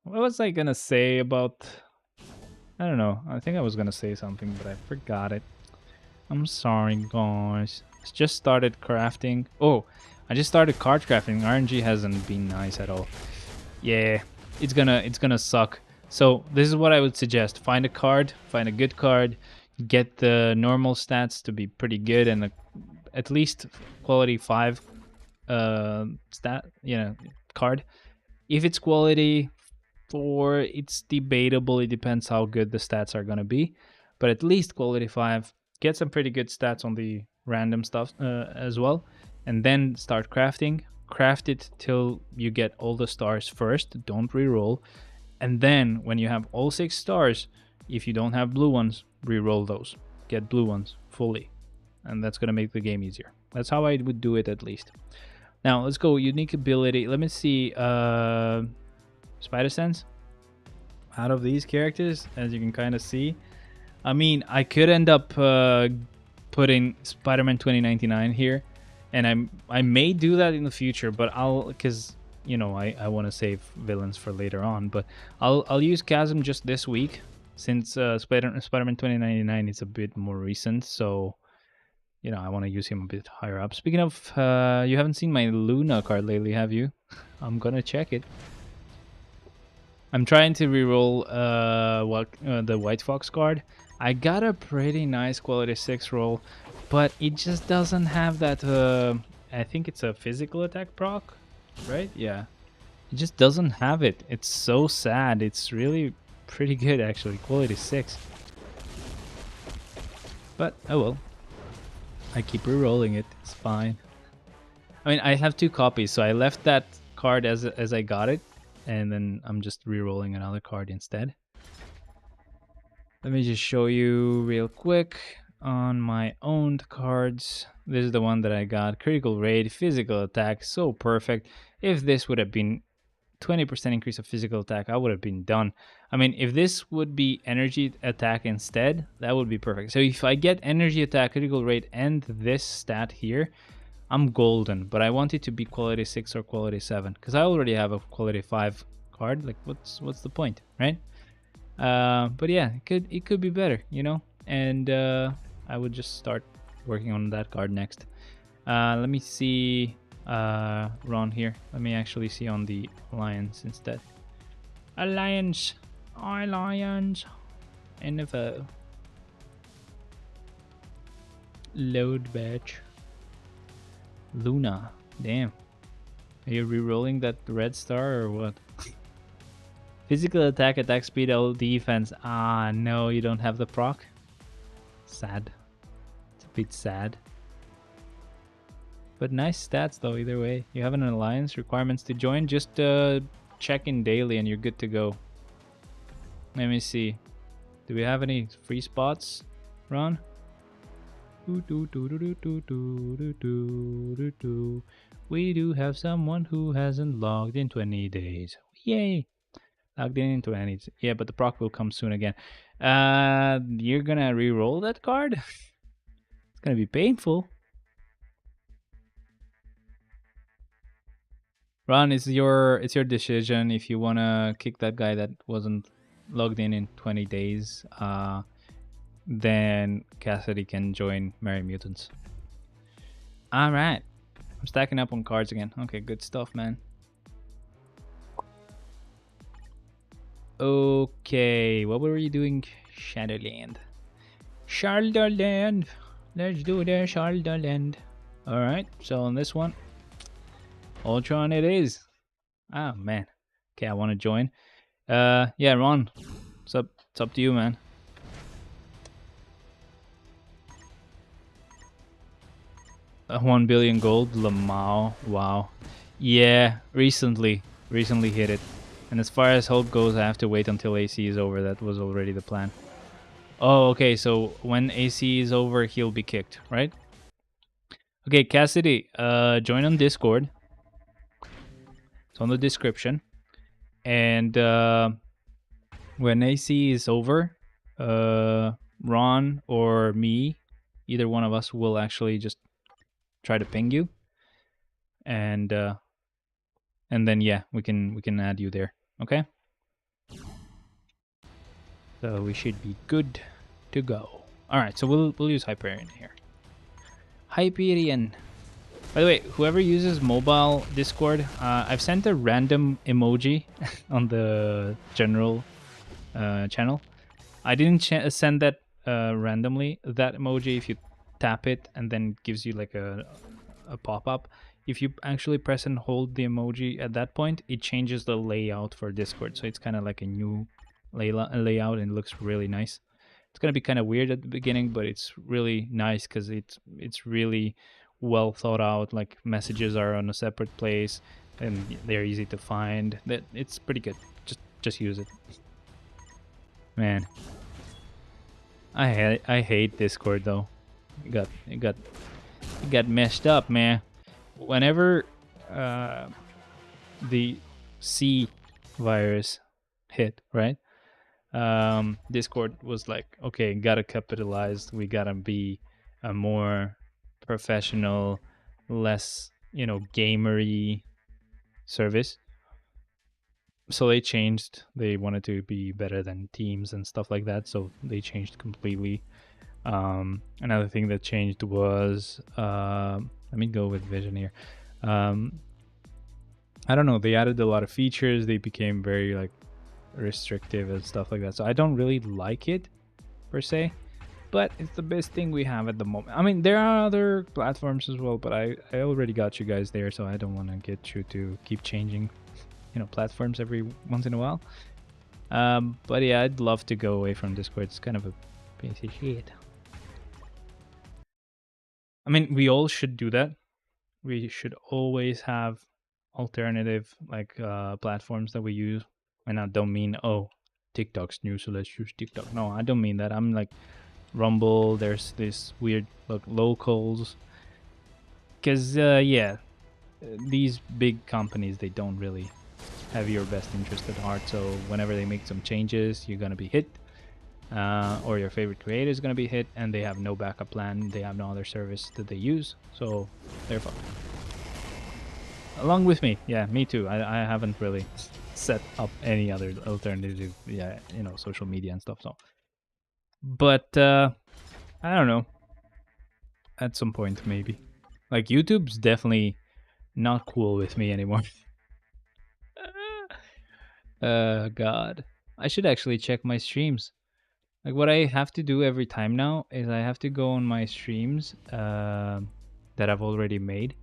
S1: was I gonna say about? I don't know. I think I was gonna say something, but I forgot it. I'm sorry, guys. I just started crafting. Oh, I just started card crafting. RNG hasn't been nice at all. Yeah, it's gonna suck. So this is what I would suggest: find a card, find a good card, get the normal stats to be pretty good, and at least quality 5 card. If it's quality 4, it's debatable. It depends how good the stats are gonna be, but at least quality 5. Get some pretty good stats on the random stuff as well, and then start crafting. Craft it till you get all the stars first. Don't reroll, and then when you have all 6 stars, if you don't have blue ones, reroll those. Get blue ones fully, and that's gonna make the game easier. That's how I would do it at least. Now let's go unique ability. Let me see. Spider Sense. Out of these characters, as you can kind of see, I mean, I could end up putting Spider-Man 2099 here, and I may do that in the future, but because you know I want to save villains for later on. But I'll use Chasm just this week since Spider-Man 2099 is a bit more recent, so you know I want to use him a bit higher up. Speaking of, you haven't seen my Luna card lately, have you? I'm gonna check it. I'm trying to reroll the White Fox card. I got a pretty nice quality 6 roll, but it just doesn't have that, I think it's a physical attack proc, right? Yeah. It just doesn't have it. It's so sad. It's really pretty good, actually. Quality 6. But, oh well. I keep rerolling it. It's fine. I mean, I have 2 copies, so I left that card as I got it, and then I'm just rerolling another card instead. Let me just show you real quick on my owned cards. This is the one that I got. Critical rate, physical attack, so perfect. If this would have been 20% increase of physical attack, I would have been done. I mean, if this would be energy attack instead, that would be perfect. So if I get energy attack, critical rate, and this stat here, I'm golden. But I want it to be quality 6 or quality 7, because I already have a quality 5 card. Like, what's the point, right? But yeah, it could be better, you know. And I would just start working on that card next. Let me see Ron here. Let me actually see on the Alliance instead. Alliance, info. Load batch. Luna, damn. Are you re-rolling that red star or what? Physical attack, attack speed, all defense. Ah, no, you don't have the proc. Sad. It's a bit sad. But nice stats though, either way. You have an alliance, requirements to join, just check in daily and you're good to go. Let me see. Do we have any free spots, Ron? We do have someone who hasn't logged in 20 days. Yay! Logged in 20 days. Yeah, but the proc will come soon again. You're gonna re-roll that card? It's gonna be painful. Ron, it's your decision if you wanna kick that guy that wasn't logged in 20 days. Then Cassidy can join Merry Mutants. All right, I'm stacking up on cards again. Okay, good stuff, man. Okay, what were you doing? Shadowland. Shadowland. Let's do the Shadowland. All right, so on this one, Ultron it is. Ah, man. Okay, I want to join. Yeah, Ron. It's up to you, man. A 1 billion gold, Lamau. Wow. Yeah, recently hit it. And as far as Hulk goes, I have to wait until AC is over. That was already the plan. Oh, okay. So when AC is over, he'll be kicked, right? Okay, Cassidy, join on Discord. It's on the description. And when AC is over, Ron or me, either one of us will actually just try to ping you. And then yeah, we can add you there. Okay? So we should be good to go. Alright, so we'll use Hyperion here. Hyperion. By the way, whoever uses mobile Discord, I've sent a random emoji on the general channel. I didn't send that randomly. That emoji, if you tap it and then it gives you like a pop-up, if you actually press and hold the emoji at that point, it changes the layout for Discord. So it's kind of like a new layout and it looks really nice. It's gonna be kind of weird at the beginning, but it's really nice because it's really well thought out. Like messages are on a separate place and they're easy to find. That it's pretty good. Just use it. Man, I hate Discord though. It got messed up, man. Whenever the C virus hit, right? Discord was like, okay, gotta capitalize. We gotta be a more professional, less, gamery service. So they changed. They wanted to be better than Teams and stuff like that. So they changed completely. Another thing that changed was, let me go with Vision here. I don't know. They added a lot of features. They became very like restrictive and stuff like that. So I don't really like it per se, but it's the best thing we have at the moment. I mean, there are other platforms as well, but I already got you guys there, so I don't want to get you to keep changing, platforms every once in a while. But yeah, I'd love to go away from Discord. It's kind of a piece of shit. I mean, we all should do that. We should always have alternative platforms that we use. And I don't mean, TikTok's new, so let's use TikTok. No, I don't mean that. I'm like Rumble. There's this weird locals. Because these big companies, they don't really have your best interest at heart. So whenever they make some changes, you're gonna be hit, or your favorite creator is gonna be hit, and they have no backup plan. They have no other service that they use, so they're fucked. Along with me, yeah, me too. I haven't really set up any other alternative, social media and stuff. So, but I don't know. At some point, maybe. Like YouTube's definitely not cool with me anymore. God, I should actually check my streams. Like what I have to do every time now is I have to go on my streams that I've already made,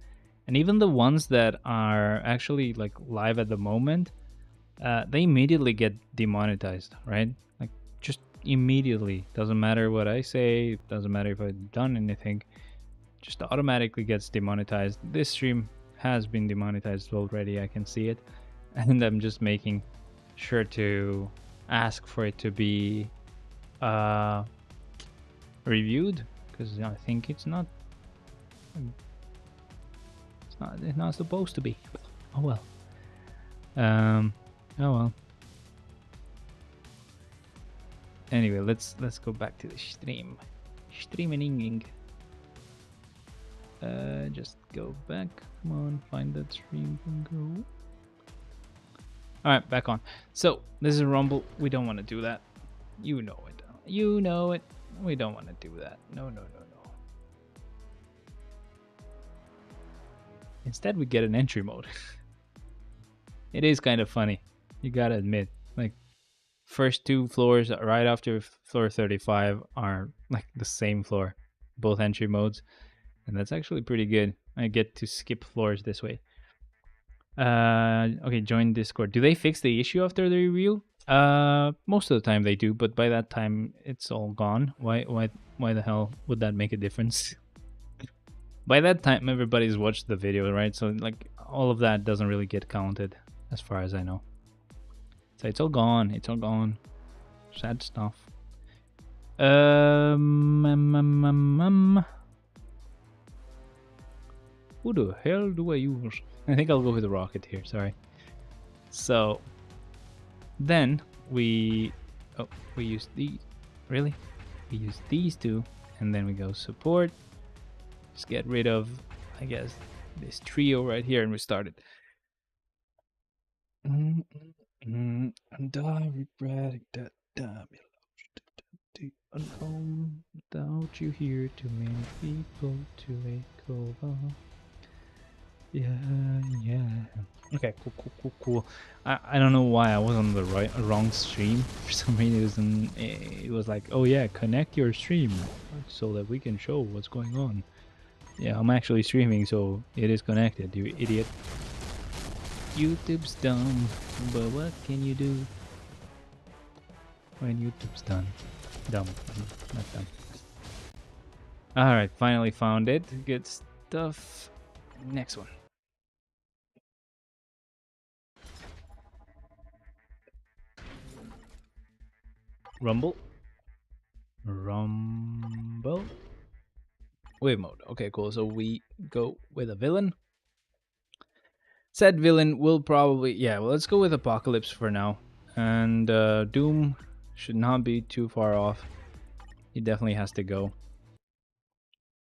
S1: and even the ones that are actually like live at the moment, they immediately get demonetized, right? Like just immediately. Doesn't matter what I say. Doesn't matter if I've done anything. just automatically gets demonetized. This stream has been demonetized already, I can see it. And I'm just making sure to ask for it to be reviewed, because I think it's not supposed to be. Oh well. Oh well. Anyway, let's go back to the stream. Streaming. Just go back. Come on, find that stream and go. Alright, back on. So, this is Rumble. We don't want to do that. You know it. You know it. We don't want to do that. No. Instead, we get an entry mode. It is kind of funny. You gotta admit. Like, first 2 floors right after floor 35 are like the same floor. Both entry modes. And that's actually pretty good. I get to skip floors this way. Okay, join Discord. Do they fix the issue after the review? Most of the time they do, but by that time it's all gone. Why the hell would that make a difference? By that time everybody's watched the video, right? So like all of that doesn't really get counted as far as I know. So it's all gone. It's all gone. Sad stuff. Who the hell do I use? I think I'll go with the rocket here, sorry. So, then we use these, really? We use these 2, and then we go support. Just get rid of, I guess, this trio right here, and we start it. And I regret that time you lost home without you here, too many people to make over. Yeah. Okay, cool. I don't know why I was on the wrong stream. For some reason, it was like, oh yeah, connect your stream so that we can show what's going on. Yeah, I'm actually streaming, so it is connected, you idiot. YouTube's dumb, but what can you do when YouTube's done? Dumb, not dumb. Alright, finally found it. Good stuff. Next one. Rumble. Wave mode. Okay, cool. So we go with a villain. Said villain will probably... Yeah, well, let's go with Apocalypse for now. And Doom should not be too far off. He definitely has to go.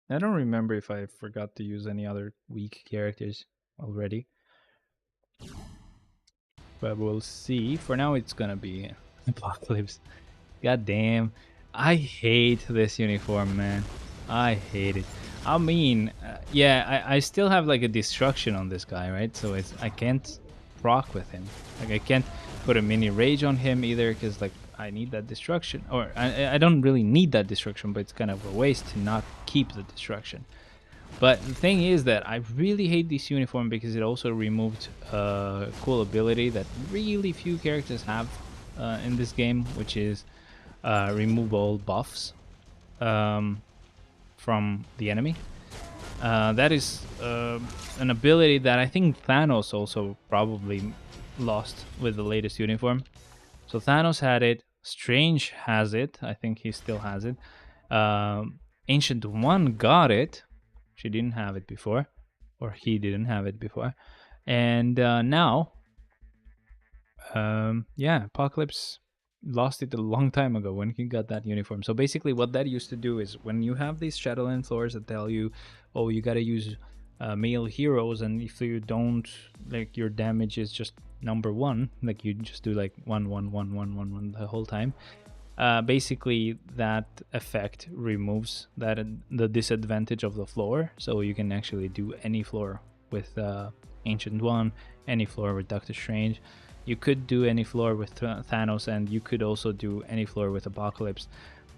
S1: I don't remember if I forgot to use any other weak characters already. But we'll see. For now, it's gonna be Apocalypse. God damn. I hate this uniform, man. I hate it. I mean, yeah, I still have like a destruction on this guy, right? So I can't proc with him. Like I can't put a mini rage on him either, because like I need that destruction. Or I don't really need that destruction, but it's kind of a waste to not keep the destruction. But the thing is that I really hate this uniform because it also removed a cool ability that really few characters have in this game, which is remove all buffs from the enemy. That is an ability that I think Thanos also probably lost with the latest uniform. So Thanos had it, Strange has it, I think he still has it. Ancient One got it. She didn't have it before, or he didn't have it before. And now, yeah, Apocalypse lost it a long time ago when he got that uniform. So basically what that used to do is when you have these Shadowland floors that tell you, oh, you gotta use male heroes, and if you don't, like, your damage is just number 1, like you just do like 1 1 1 1 1 1 the whole time. Basically that effect removes that the disadvantage of the floor, so you can actually do any floor with Ancient One, any floor with Doctor Strange. You could do any floor with Thanos, and you could also do any floor with Apocalypse.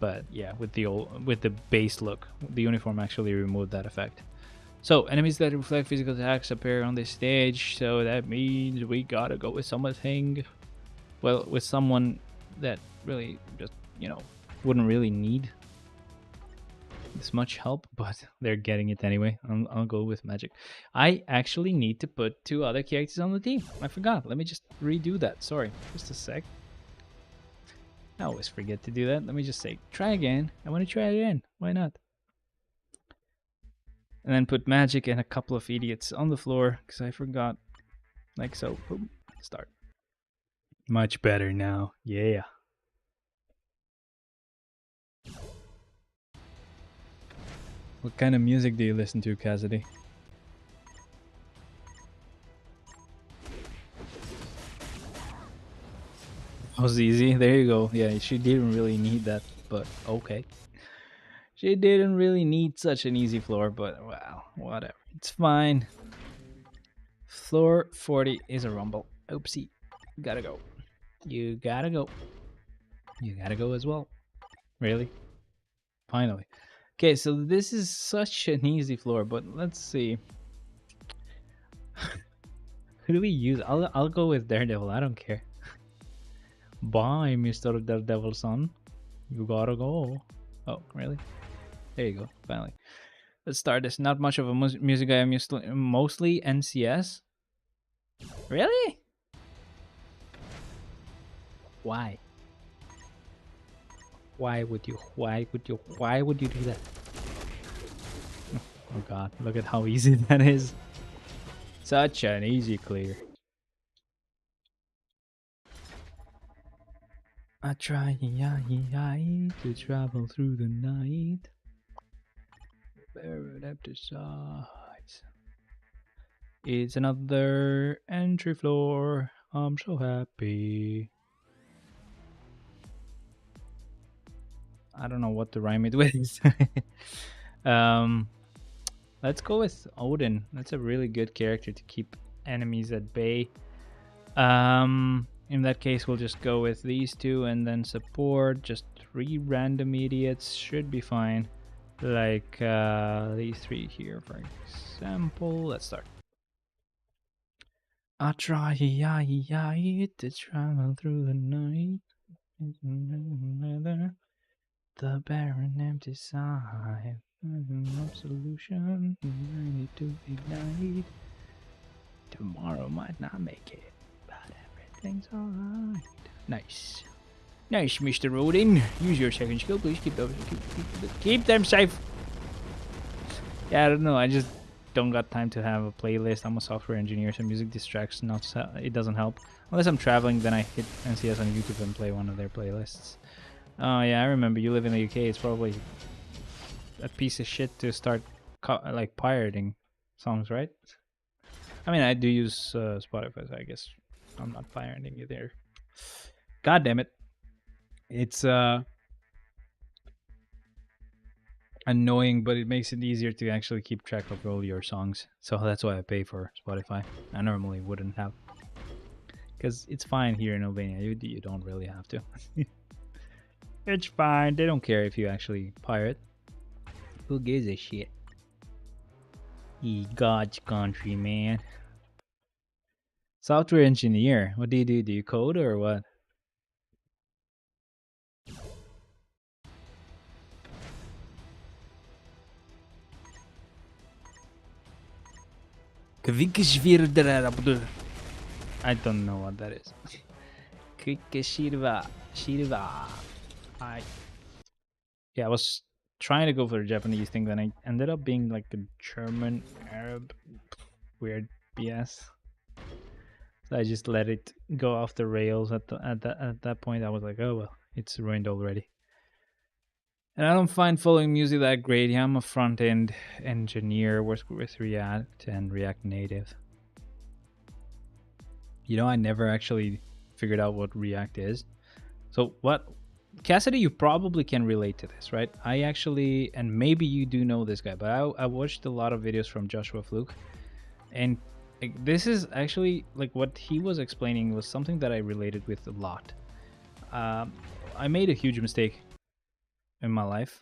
S1: But yeah, with the base look, the uniform actually removed that effect. So enemies that reflect physical attacks appear on this stage, so that means we gotta go with something, well, with someone that really just, you know, wouldn't really need this much help, but they're getting it anyway. I'll go with magic. I actually need to put 2 other characters on the team. I forgot. Let me just redo that. Sorry, just a sec. I always forget to do that. Let me just say, try again. I want to try again. Why not? And then put magic and a couple of idiots on the floor because I forgot. Like so. Boom. Start. Much better now. Yeah. What kind of music do you listen to, Cassidy? That was easy. There you go. Yeah, she didn't really need that, but okay. She didn't really need such an easy floor, but well, whatever. It's fine. Floor 40 is a rumble. Oopsie. Gotta go. You gotta go. You gotta go as well. Really? Finally. Okay, so this is such an easy floor, but let's see. Who do we use? I'll go with Daredevil. I don't care. Bye, Mr. Daredevil son. You gotta go. Oh, really? There you go. Finally. Let's start this. Not much of a music guy. I'm used to mostly NCS. Really? Why? Why would you do that? Oh god, look at how easy that is. Such an easy clear. I try to travel through the night. Buried up the sides. It's another entry floor. I'm so happy. I don't know what to rhyme it with. Let's go with Odin. That's a really good character to keep enemies at bay. In that case, we'll just go with these 2 and then support. Just 3 random idiots should be fine. Like these 3 here, for example. Let's start. I try to travel through the night. The barren empty side. No solution. I need to ignite. Tomorrow might not make it, but everything's alright. Nice. Nice, Mr. Odin. Use your second skill, please. Keep them safe. Yeah, I don't know. I just don't got time to have a playlist. I'm a software engineer, so music distracts. It doesn't help. Unless I'm traveling, then I hit NCS on YouTube and play one of their playlists. Oh yeah, I remember. You live in the UK. It's probably a piece of shit to start like pirating songs, right? I mean, I do use Spotify, so I guess I'm not pirating you there. God damn it. It's annoying, but it makes it easier to actually keep track of all your songs. So that's why I pay for Spotify. I normally wouldn't have. Because it's fine here in Albania. You don't really have to. It's fine. They don't care if you actually pirate. Who gives a shit? God's country, man. Software engineer. What do you do? Do you code or what? I don't know what that is. Yeah, I was trying to go for a Japanese thing, then I ended up being like a German, Arab, weird BS. So I just let it go off the rails at that point. I was like, oh well, it's ruined already. And I don't find following music that great. Yeah, I'm a front-end engineer with React and React Native. You know, I never actually figured out what React is. So what, Cassidy, you probably can relate to this, right? I actually, and maybe you do know this guy, but I watched a lot of videos from Joshua Fluke, and like, this is actually like what he was explaining was something that I related with a lot. I made a huge mistake in my life.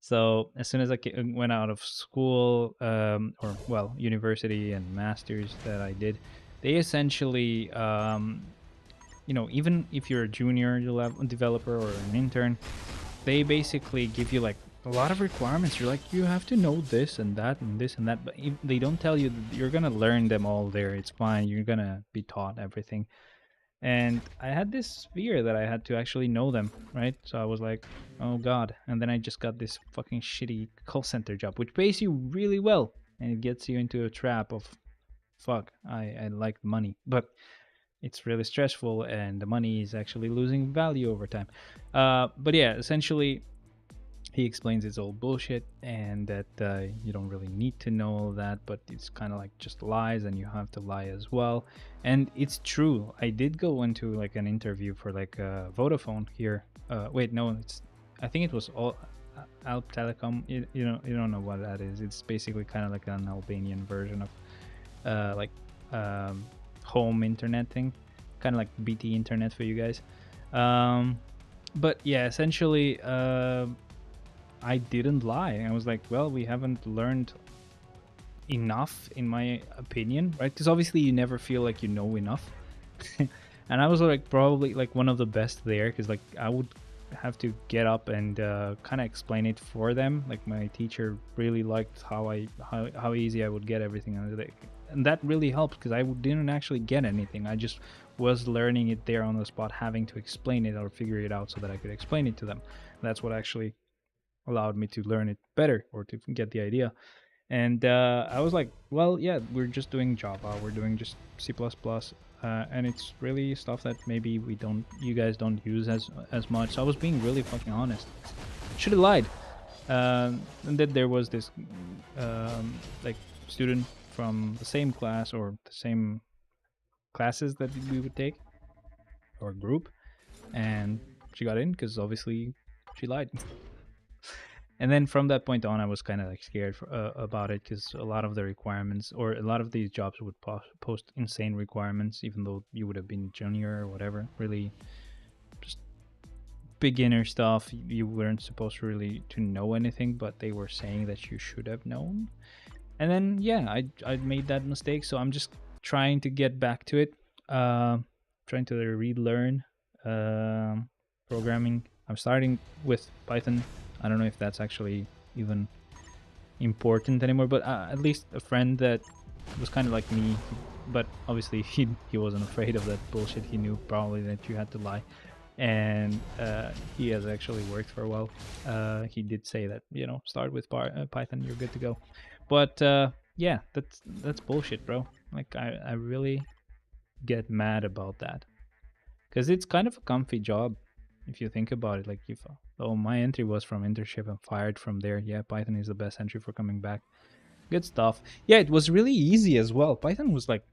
S1: So as soon as I went out of school, or well, university and masters that I did, they essentially, you know, even if you're a junior developer or an intern, they basically give you like a lot of requirements. You're like, you have to know this and that and this and that, but they don't tell you that you're gonna learn them all there. It's fine. You're gonna be taught everything. And I had this fear that I had to actually know them, right? So I was like, oh god. And then I just got this fucking shitty call center job, which pays you really well, and it gets you into a trap of, fuck, I like money, but it's really stressful, and the money is actually losing value over time. But yeah, essentially, he explains it's all bullshit, and that you don't really need to know all that, but it's kind of like just lies, and you have to lie as well. And it's true. I did go into like an interview for like Vodafone here. Wait, no, I think it was all Alp Telecom. You don't know what that is. It's basically kind of like an Albanian version of like home internet thing, kind of like BT internet for you guys. But yeah, essentially, I didn't lie. I was like, well, we haven't learned enough, in my opinion, right? Because obviously you never feel like you know enough. And I was like probably like one of the best there, because like I would have to get up and kind of explain it for them. Like my teacher really liked how easy I would get everything, and that really helped because I didn't actually get anything. I just was learning it there on the spot, having to explain it or figure it out so that I could explain it to them. That's what actually allowed me to learn it better, or to get the idea. And I was like, well, yeah, we're just doing Java, we're doing just C++, and it's really stuff that maybe you guys don't use as much. So I was being really fucking honest. Should have lied. And then there was this like student from the same class, or the same classes that we would take, or group, and she got in because obviously she lied. And then from that point on, I was kind of like scared about it, because a lot of the requirements, or a lot of these jobs would post insane requirements, even though you would have been junior or whatever. Really, just beginner stuff. You weren't supposed to really to know anything, but they were saying that you should have known. And then yeah, I made that mistake, so I'm just trying to get back to it. Trying to relearn programming. I'm starting with Python. I don't know if that's actually even important anymore, but at least a friend that was kind of like me, but obviously he wasn't afraid of that bullshit. He knew probably that you had to lie, and he has actually worked for a while. He did say that, start with Python, you're good to go. But yeah, that's bullshit, bro. Like I really get mad about that, because it's kind of a comfy job if you think about it. Like, if my entry was from internship, I'm fired from there. Yeah, Python is the best entry for coming back. Good stuff. Yeah, it was really easy as well. Python was like,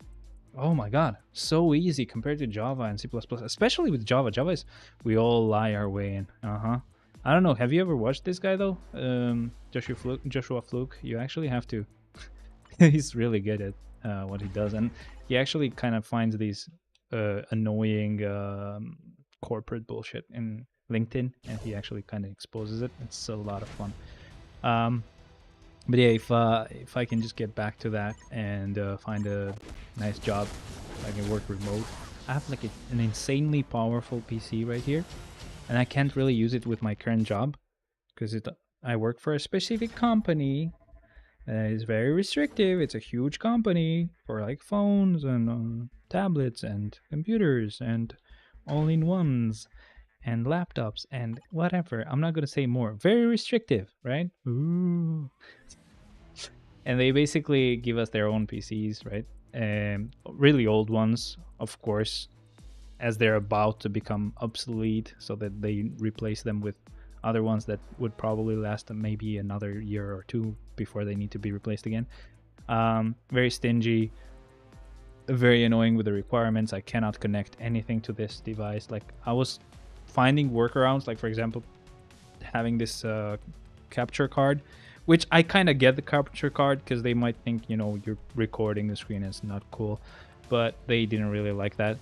S1: oh my god, so easy compared to Java and C++, especially with Java. Java is, we all lie our way in. I don't know, have you ever watched this guy though? Joshua Fluke. You actually have to. He's really good at what he does, and he actually kind of finds these annoying corporate bullshit in LinkedIn, and he actually kind of exposes it. It's a lot of fun. But yeah, if I can just get back to that and find a nice job, I can work remote. I have like an insanely powerful PC right here, and I can't really use it with my current job because I work for a specific company that is very restrictive. It's a huge company for like phones and tablets and computers and all-in-ones and laptops and whatever. I'm not gonna say more. Very restrictive, right? Ooh. And they basically give us their own PCs, right? Really old ones, of course, as they're about to become obsolete, so that they replace them with other ones that would probably last maybe another year or two before they need to be replaced again. Very stingy, very annoying with the requirements. I cannot connect anything to this device. Like, I was finding workarounds, like for example having this capture card, which I kind of get the capture card, because they might think, you're recording the screen, is not cool, but they didn't really like that,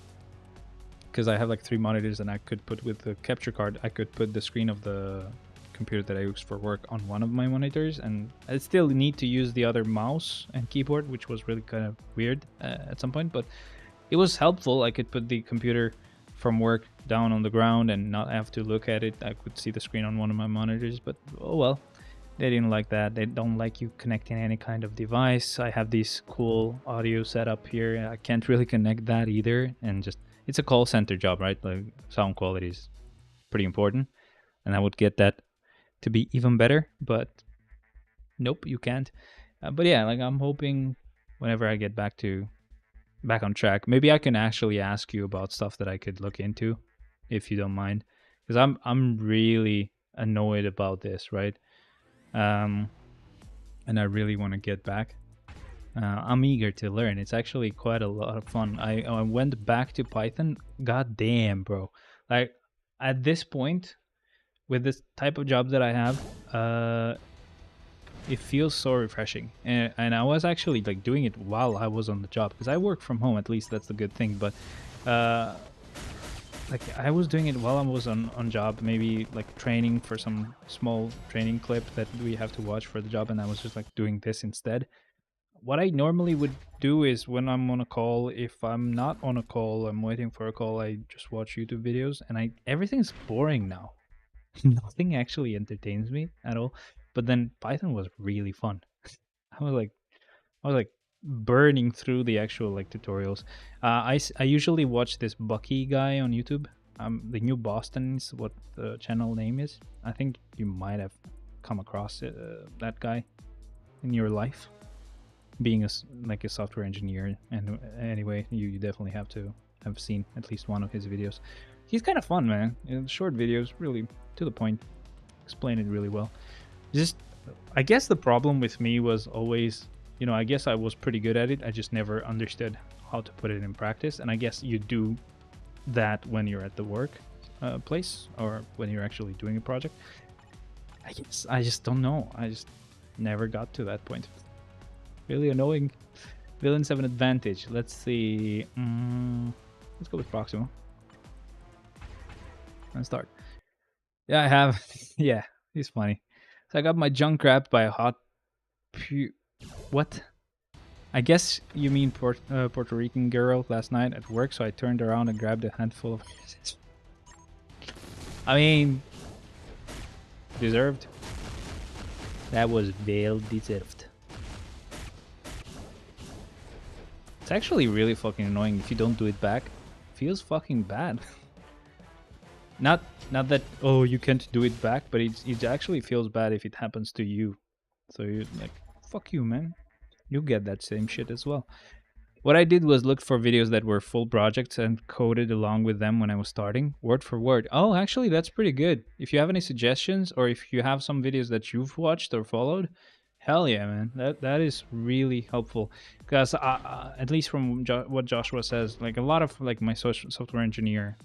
S1: because I have like 3 monitors, and I could put, with the capture card, I could put the screen of the computer that I use for work on one of my monitors, and I still need to use the other mouse and keyboard, which was really kind of weird at some point, but it was helpful. I could put the computer from work down on the ground and not have to look at it. I could see the screen on one of my monitors, but oh well. They didn't like that. They don't like you connecting any kind of device. I have this cool audio setup here. I can't really connect that either. And just, it's a call center job, right? Like sound quality is pretty important. And I would get that to be even better, but nope, you can't. But yeah, like I'm hoping whenever I get back on track, maybe I can actually ask you about stuff that I could look into, if you don't mind, because I'm really annoyed about this, right? And I really want to get back. I'm eager to learn. It's actually quite a lot of fun. I went back to Python. God damn, bro! Like at this point, with this type of job that I have, it feels so refreshing. And I was actually like doing it while I was on the job because I work from home. At least that's the good thing. But like I was doing it while I was on job, maybe like training for some small training clip that we have to watch for the job, and I was just like doing this instead. What I normally would do is when I'm on a call, if I'm not on a call, I'm waiting for a call, I just watch YouTube videos, and everything's boring now. Nothing actually entertains me at all. But then Python was really fun. I was like I was like burning through the actual like tutorials. I usually watch this Bucky guy on YouTube. The New Boston is what the channel name is. I think you might have come across that guy in your life, being like a software engineer. And anyway, you definitely have to have seen at least one of his videos. He's kind of fun, man. Short videos, really to the point, explain it really well. Just, I guess the problem with me was always, I guess I was pretty good at it. I just never understood how to put it in practice. And I guess you do that when you're at the work place or when you're actually doing a project. I guess I just don't know. I just never got to that point. Really annoying. Villains have an advantage. Let's see. Let's go with Proximo. Let's start. Yeah, I have. Yeah, he's funny. So I got my junk grabbed by a hot what? I guess you mean Puerto Rican girl last night at work, so I turned around and grabbed a handful of I mean, deserved. That was well deserved. It's actually really fucking annoying if you don't do it back. It feels fucking bad. Not that, oh, you can't do it back, but it actually feels bad if it happens to you. So you're like, fuck you, man. You get that same shit as well. What I did was look for videos that were full projects and coded along with them when I was starting, word for word. Oh, actually, that's pretty good. If you have any suggestions or if you have some videos that you've watched or followed, hell yeah, man. That is really helpful. Because at least from what Joshua says, like a lot of like my software engineer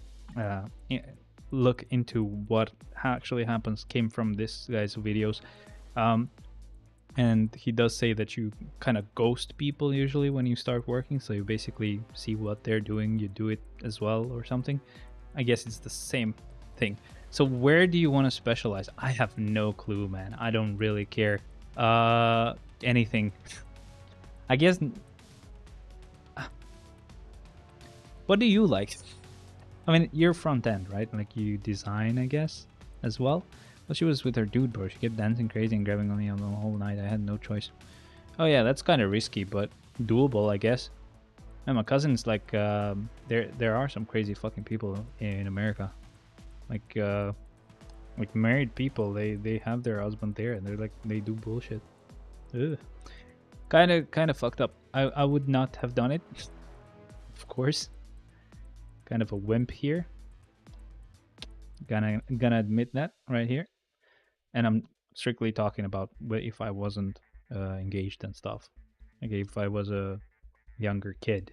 S1: look into what actually happens came from this guy's videos. And he does say that you kind of ghost people usually when you start working, so you basically see what they're doing, you do it as well or something. I guess it's the same thing. So where do you want to specialize? I have no clue, man. I don't really care. Anything. I guess. What do you like? I mean, you're front end, right? Like you design, I guess, as well. Well, she was with her dude, bro. She kept dancing crazy and grabbing on me on the whole night. I had no choice. Oh yeah, that's kind of risky, but doable, I guess. And my cousin's like, there are some crazy fucking people in America, like married people. They have their husband there, and they're like, they do bullshit. Kind of fucked up. I would not have done it, of course. Kind of a wimp here. Gonna admit that right here. And I'm strictly talking about if I wasn't engaged and stuff. Like if I was a younger kid.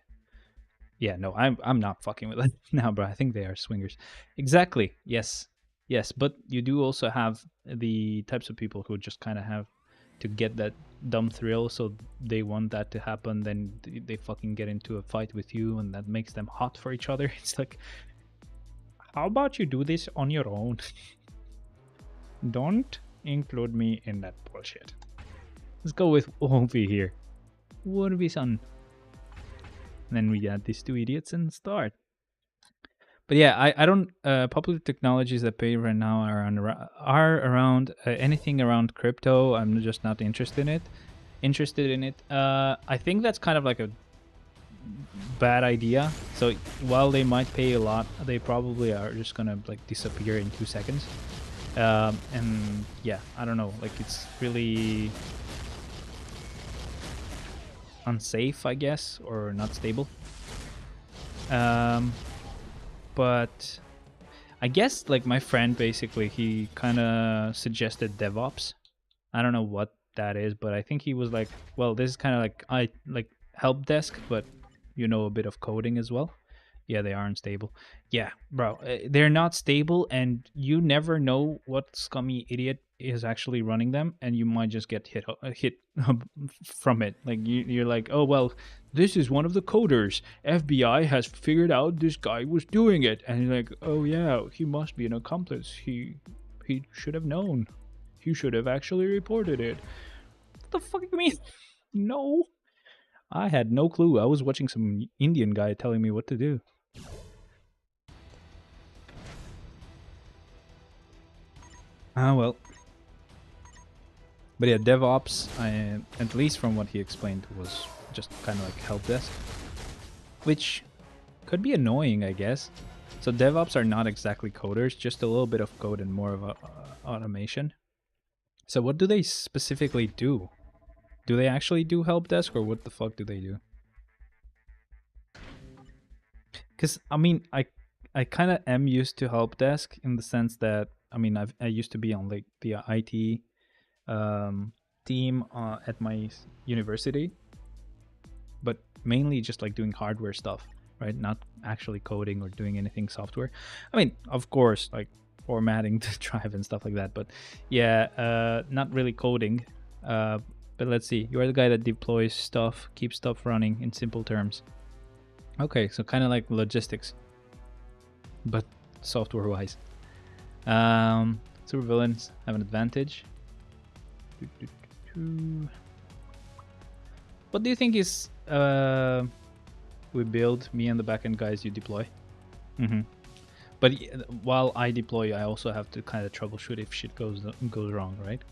S1: Yeah, no, I'm not fucking with that now, bro. I think they are swingers. Exactly. Yes. But you do also have the types of people who just kind of have to get that dumb thrill, so they want that to happen. Then they fucking get into a fight with you, and that makes them hot for each other. It's like, how about you do this on your own? Don't include me in that bullshit. Let's go with Ovi here. Ovi-san. And then we got these two idiots and start. But yeah, I don't. Popular technologies that pay right now are around anything around crypto. I'm just not interested in it. I think that's kind of like a bad idea. So while they might pay a lot, they probably are just gonna like disappear in 2 seconds. And yeah, I don't know. Like it's really unsafe, I guess, or not stable. But I guess like my friend basically he kind of suggested DevOps. I don't know what that is, but I think he was like, well, this is kind of like I like help desk, but you know a bit of coding as well. Yeah, they aren't stable. Yeah, bro, they're not stable, and you never know what scummy idiot is actually running them, and you might just get hit from it. Like you're like, oh well, this is one of the coders. FBI has figured out this guy was doing it, and you're like, oh yeah, he must be an accomplice. He should have known. He should have actually reported it. What the fuck do you mean? No, I had no clue. I was watching some Indian guy telling me what to do. Ah, well. But yeah, DevOps, at least from what he explained, was just kind of like help desk, which could be annoying, I guess. So DevOps are not exactly coders, just a little bit of code and more of a, automation. So what do they specifically do? Do they actually do help desk, or what the fuck do they do? Because I mean, I kind of am used to help desk in the sense that I mean I used to be on like the IT team at my university, but mainly just like doing hardware stuff, right? Not actually coding or doing anything software. I mean, of course, like formatting the drive and stuff like that, but yeah, not really coding. But let's see, you're the guy that deploys stuff, keeps stuff running in simple terms. Okay, so kind of like logistics, but software wise. Super villains have an advantage. What do you think is we build, me and the backend guys, you deploy? Mm-hmm. But while I deploy, I also have to kind of troubleshoot if shit goes wrong, right?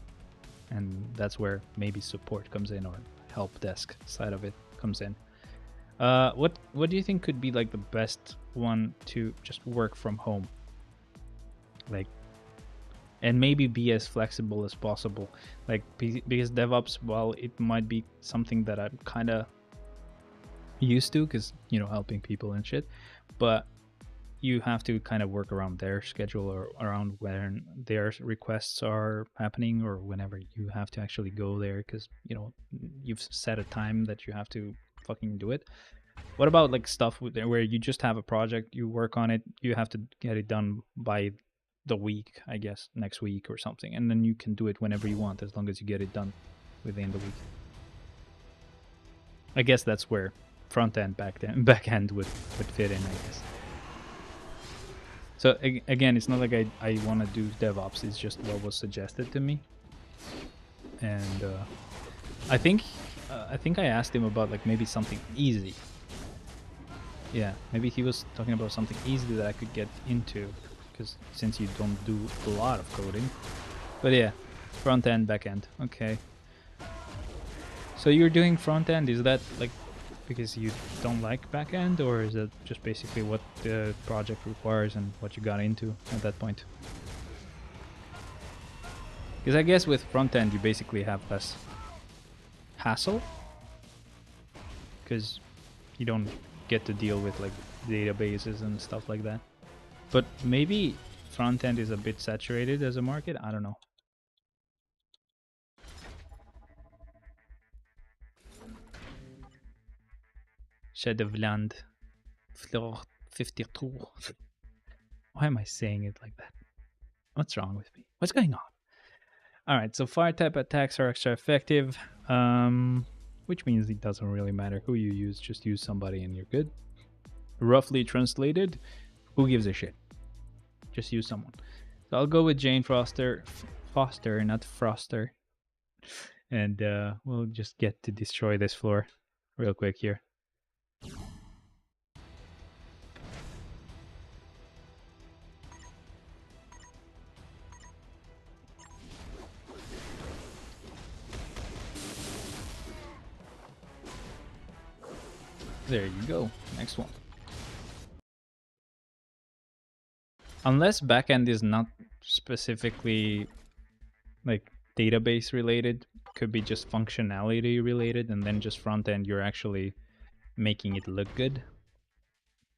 S1: And that's where maybe support comes in, or help desk side of it comes in. What do you think could be like the best one to just work from home? Like, and maybe be as flexible as possible. Like, because DevOps, while it might be something that I'm kind of used to, because you know helping people and shit, but you have to kind of work around their schedule or around when their requests are happening, or whenever you have to actually go there, because you know you've set a time that you have to fucking do it. What about like stuff where you just have a project, you work on it, you have to get it done by the week, I guess, next week or something, and then you can do it whenever you want as long as you get it done within the week. I guess that's where front end, back end would fit in, I guess. So again, it's not like I want to do DevOps. It's just what was suggested to me, and I think I asked him about like maybe something easy. Yeah, maybe he was talking about something easy that I could get into, because since you don't do a lot of coding. But yeah, front end, back end. Okay. So you're doing front end. Is that like because you don't like back end, or is it just basically what the project requires and what you got into at that point? Because I guess with front end you basically have less hassle, because you don't get to deal with like databases and stuff like that. But maybe front end is a bit saturated as a market. I don't know. Shadowland, floor 52. Why am I saying it like that? What's wrong with me? What's going on? All right, so fire type attacks are extra effective, which means it doesn't really matter who you use. Just use somebody and you're good. Roughly translated, who gives a shit? Just use someone. So I'll go with Jane Foster, not Froster, and we'll just get to destroy this floor real quick here. There you go. Next one. Unless backend is not specifically like database related, could be just functionality related, and then just front end you're actually making it look good.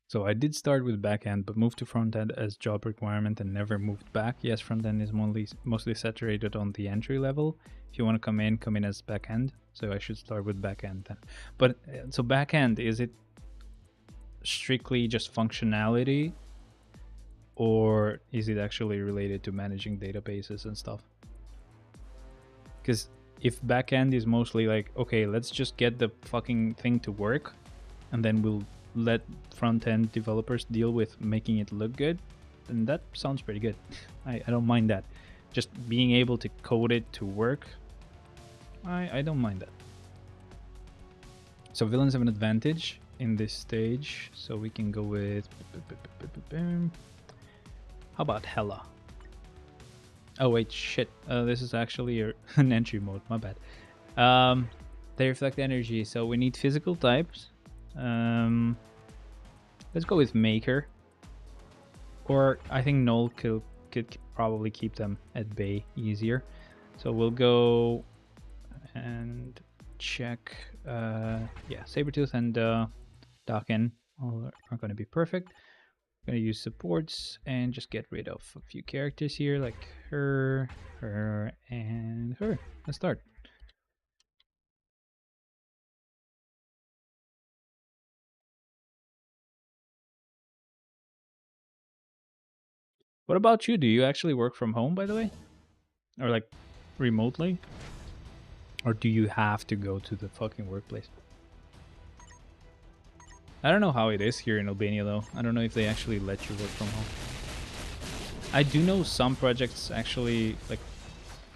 S1: So I did start with backend, but moved to front end as job requirement and never moved back. Yes, front end is mostly saturated on the entry level. If you want to come in as backend. So I should start with backend then. But so backend, is it strictly just functionality, or is it actually related to managing databases and stuff? Because if backend is mostly like, okay, let's just get the fucking thing to work, and then we'll let front-end developers deal with making it look good, then that sounds pretty good. I don't mind that. Just being able to code it to work, I don't mind that. So villains have an advantage in this stage, so we can go with... How about Hela? Oh wait, shit. This is actually an entry mode, my bad. They reflect energy, so we need physical types. Let's go with Maker. Or I think Null could probably keep them at bay easier. So we'll go and check. Yeah, Sabretooth and Daken are going to be perfect. I'm going to use supports and just get rid of a few characters here, like her, and her. Let's start. What about you? Do you actually work from home, by the way? Or like remotely? Or do you have to go to the fucking workplace? I don't know how it is here in Albania though. I don't know if they actually let you work from home. I do know some projects actually like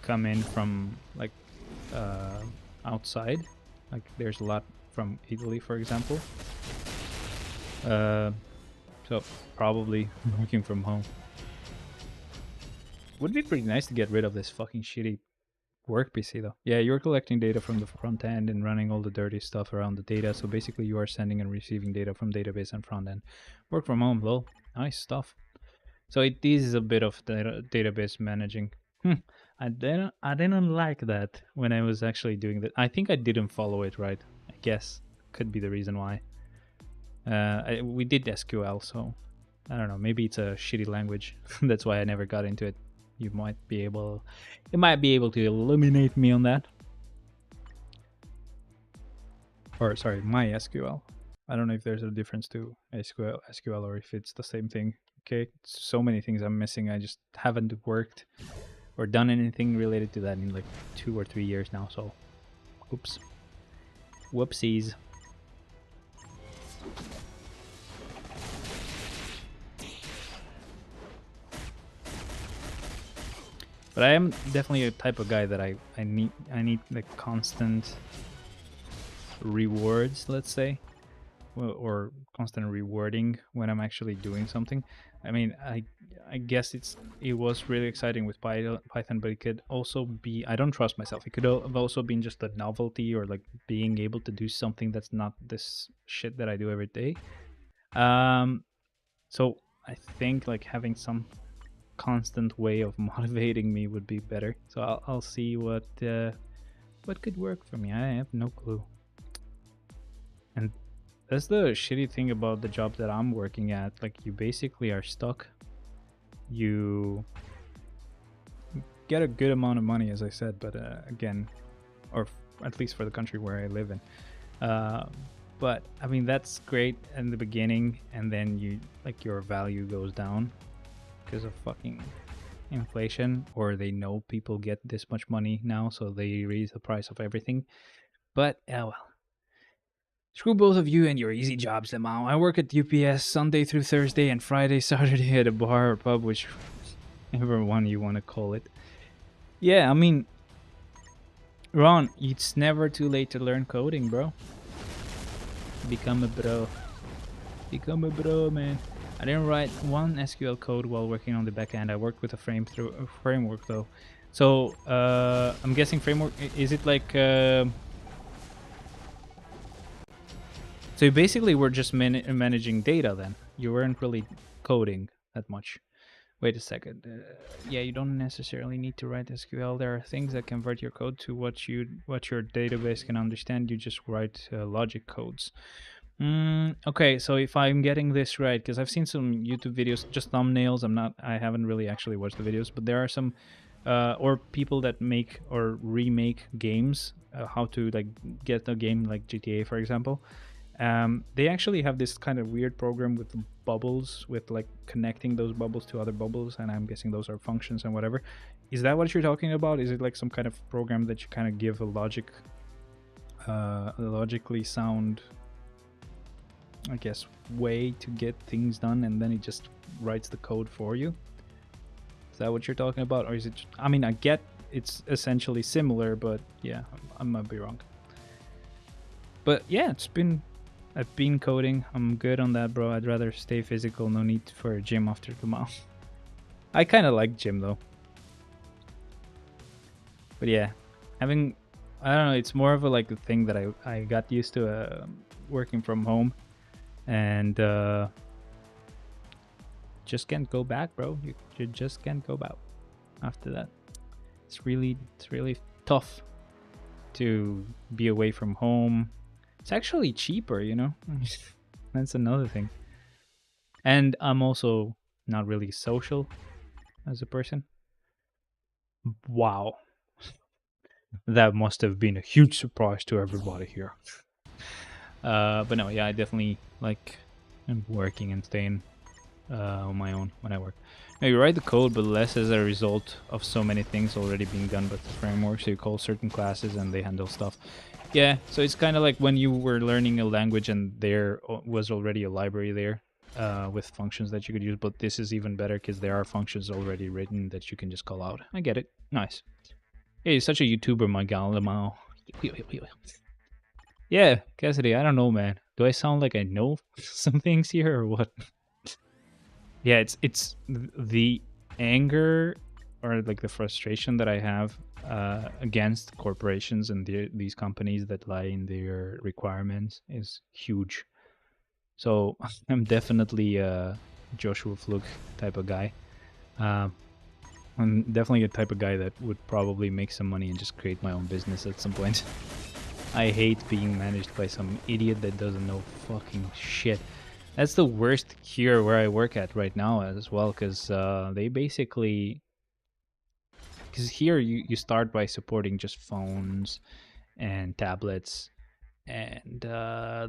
S1: come in from like outside. Like there's a lot from Italy, for example. So probably working from home. Would be pretty nice to get rid of this fucking shitty work PC though. Yeah, you're collecting data from the front end and running all the dirty stuff around the data. So basically you are sending and receiving data from database and front end. Work from home, lol. Nice stuff. So it is a bit of database managing. I didn't like that when I was actually doing that. I think I didn't follow it right. I guess could be the reason why. We did SQL, so I don't know. Maybe it's a shitty language. That's why I never got into it. You might be able to illuminate me on that. Or sorry, MySQL. I don't know if there's a difference to SQL or if it's the same thing. Okay, so many things I'm missing. I just haven't worked or done anything related to that in like 2 or 3 years now. So, oops, whoopsies. But I am definitely a type of guy that I need like constant rewards, let's say, or constant rewarding when I'm actually doing something. I mean, I guess it was really exciting with Python, but it could also be, I don't trust myself. It could have also been just a novelty or like being able to do something that's not this shit that I do every day. So I think like having some constant way of motivating me would be better. So I'll see what could work for me. I have no clue. And that's the shitty thing about the job that I'm working at. Like you basically are stuck. You get a good amount of money, as I said, but again, or at least for the country where I live in. But I mean that's great in the beginning, and then your value goes down because of fucking inflation, or they know people get this much money now, so they raise the price of everything. But well, screw both of you and your easy jobs, Lemao. I work at UPS Sunday through Thursday and Friday, Saturday at a bar or pub, whichever one you want to call it. Yeah, I mean, Ron, it's never too late to learn coding, bro. Become a bro. Become a bro, man. I didn't write one SQL code while working on the backend. I worked with a framework though. So I'm guessing framework, is it like So you basically were just managing data then. You weren't really coding that much. Wait a second. Yeah, you don't necessarily need to write SQL. There are things that convert your code to what your database can understand. You just write logic codes. Okay, so if I'm getting this right, because I've seen some YouTube videos, just thumbnails. I haven't really actually watched the videos, but there are some, or people that make or remake games. How to like get a game like GTA, for example. They actually have this kind of weird program with bubbles, with like connecting those bubbles to other bubbles, and I'm guessing those are functions and whatever. Is that what you're talking about? Is it like some kind of program that you kind of give a logically sound, I guess, way to get things done, and then it just writes the code for you? Is that what you're talking about? Or is it, I mean, I get it's essentially similar, but yeah, I might be wrong. But yeah, I've been coding. I'm good on that, bro. I'd rather stay physical. No need for a gym after tomorrow. I kind of like gym though. But yeah, I don't know, it's more of a like a thing that I got used to working from home, and just can't go back, bro. You just can't go back after that. It's really tough to be away from home. It's actually cheaper, you know. That's another thing. And I'm also not really social as a person. Wow. That must have been a huge surprise to everybody here. But no, yeah, I definitely like working and staying on my own when I work. Now you write the code, but less as a result of so many things already being done by the framework. So you call certain classes and they handle stuff. Yeah, so it's kind of like when you were learning a language and there was already a library there with functions that you could use, but this is even better because there are functions already written that you can just call out. I get it. Nice. Hey, you're such a YouTuber, my gal. Yeah, Cassidy, I don't know, man. Do I sound like I know some things here or what? Yeah, it's the anger or like the frustration that I have against corporations and these companies that lie in their requirements is huge. So I'm definitely a Joshua Fluke type of guy. I'm definitely a type of guy that would probably make some money and just create my own business at some point. I hate being managed by some idiot that doesn't know fucking shit. That's the worst here where I work at right now as well, because they basically... Because here you start by supporting just phones and tablets, and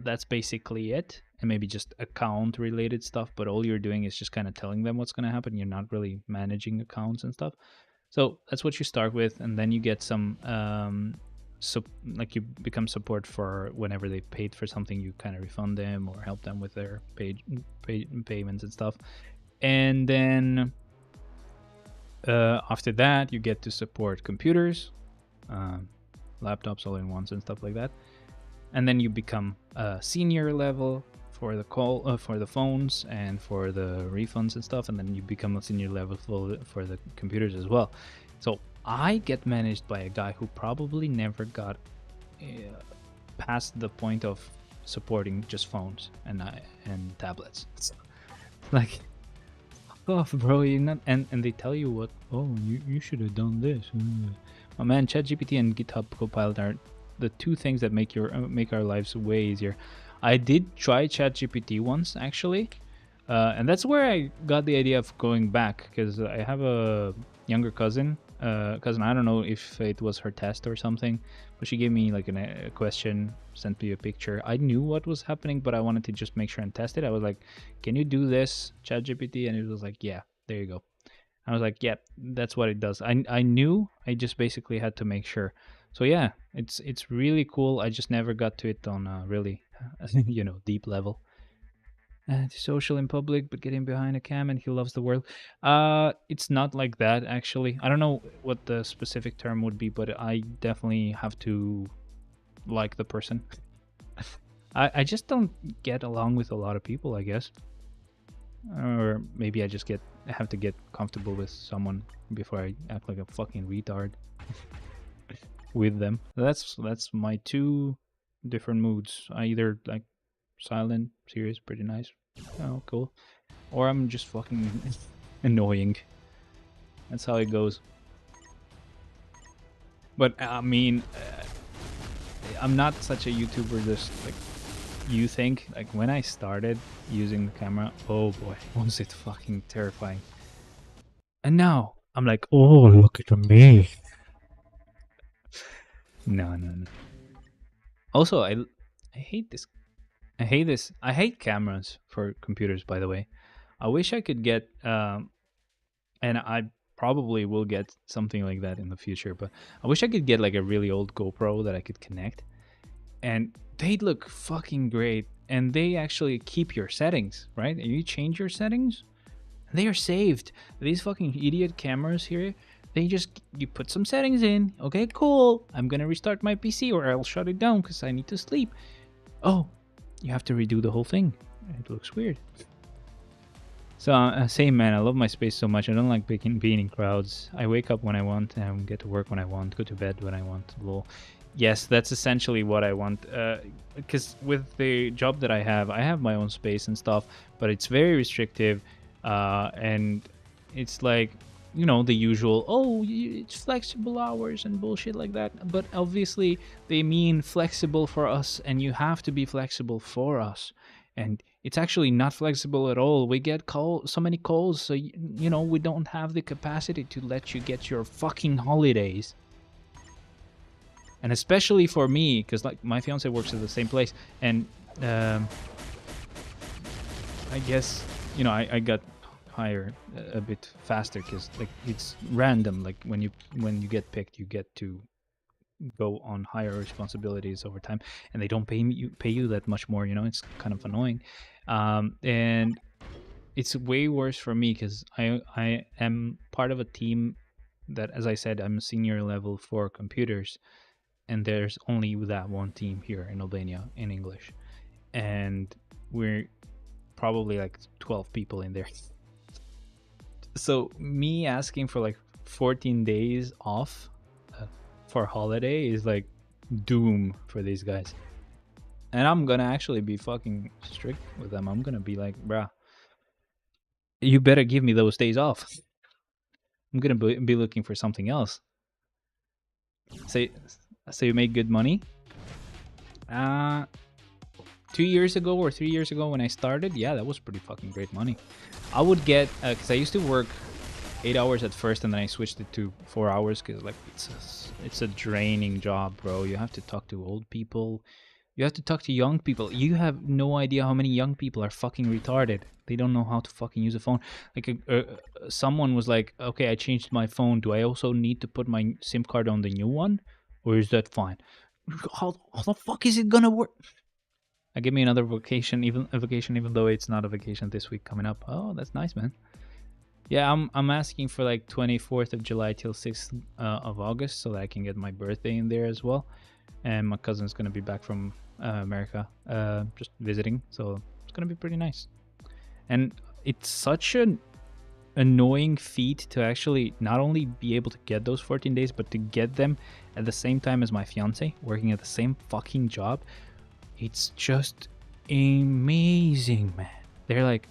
S1: that's basically it. And maybe just account related stuff, but all you're doing is just kind of telling them what's going to happen. You're not really managing accounts and stuff. So that's what you start with, and then you get some like you become support for whenever they paid for something, you kind of refund them or help them with their payments and stuff. And then after that, you get to support computers, laptops, all-in-ones, and stuff like that. And then you become a senior level for the phones and for the refunds and stuff. And then you become a senior level for the computers as well. So I get managed by a guy who probably never got past the point of supporting just phones and tablets. Like, fuck off, bro. You're not, and they tell you what. Oh, you should have done this. Oh man, ChatGPT and GitHub Copilot are the two things that make our lives way easier. I did try ChatGPT once actually, and that's where I got the idea of going back, because I have a younger cousin. I don't know if it was her test or something, but she gave me like a question, sent me a picture. I knew what was happening, but I wanted to just make sure and test it. I was like, "Can you do this, ChatGPT?" And it was like, "Yeah, there you go." I was like, "Yeah, that's what it does." I knew. I just basically had to make sure. So yeah, it's really cool. I just never got to it on a really, deep level. Social in public, but getting behind a cam, and he loves the world. It's not like that actually. I don't know what the specific term would be, but I definitely have to like the person. I just don't get along with a lot of people, I guess, or maybe I just have to get comfortable with someone before I act like a fucking retard with them. That's my two different moods. I either like silent, serious, pretty nice. Oh, cool. Or I'm just fucking annoying. That's how it goes. But I mean, I'm not such a YouTuber just like you think. Like when I started using the camera, oh boy, was it fucking terrifying. And now I'm like, oh, look at me. No. Also, I hate this. I hate this. I hate cameras for computers, by the way. I wish I could get, and I probably will get something like that in the future, but I wish I could get like a really old GoPro that I could connect. And they'd look fucking great. And they actually keep your settings, right? And you change your settings, they are saved. These fucking idiot cameras here, you put some settings in. Okay, cool. I'm gonna restart my PC or I'll shut it down because I need to sleep. Oh, you have to redo the whole thing. It looks weird. So, same man, I love my space so much. I don't like being in crowds. I wake up when I want and get to work when I want, go to bed when I want. Lol. Yes, that's essentially what I want. Because with the job that I have my own space and stuff, but it's very restrictive. And it's like, you know, the usual, oh, it's flexible hours and bullshit like that. But obviously they mean flexible for us, and you have to be flexible for us. And it's actually not flexible at all. We get so many calls, so you know, we don't have the capacity to let you get your fucking holidays. And especially for me, because like my fiance works at the same place, and I guess, you know, I got hired a bit faster because like it's random. Like when you get picked, you get to go on higher responsibilities over time, and they don't pay you that much more. You know, it's kind of annoying, and it's way worse for me because I am part of a team that, as I said, I'm a senior level for computers. And there's only that one team here in Albania in English. And we're probably like 12 people in there. So me asking for like 14 days off for holiday is like doom for these guys. And I'm gonna actually be fucking strict with them. I'm gonna be like, bruh, you better give me those days off. I'm gonna be looking for something else. So you make good money? 2 years ago or 3 years ago when I started, yeah, that was pretty fucking great money. I would get, because I used to work 8 hours at first, and then I switched it to 4 hours because like it's a draining job, bro. You have to talk to old people. You have to talk to young people. You have no idea how many young people are fucking retarded. They don't know how to fucking use a phone. Like someone was like, okay, I changed my phone. Do I also need to put my SIM card on the new one? Or is that fine? How the fuck is it gonna work? Give me another vacation, even though it's not a vacation this week coming up. Oh, that's nice, man. Yeah, I'm asking for like 24th of July till 6th of August so that I can get my birthday in there as well. And my cousin's gonna be back from America, just visiting, so it's gonna be pretty nice. And it's such an annoying feat to actually not only be able to get those 14 days, but to get them at the same time as my fiance, working at the same fucking job. It's just amazing, man. They're like,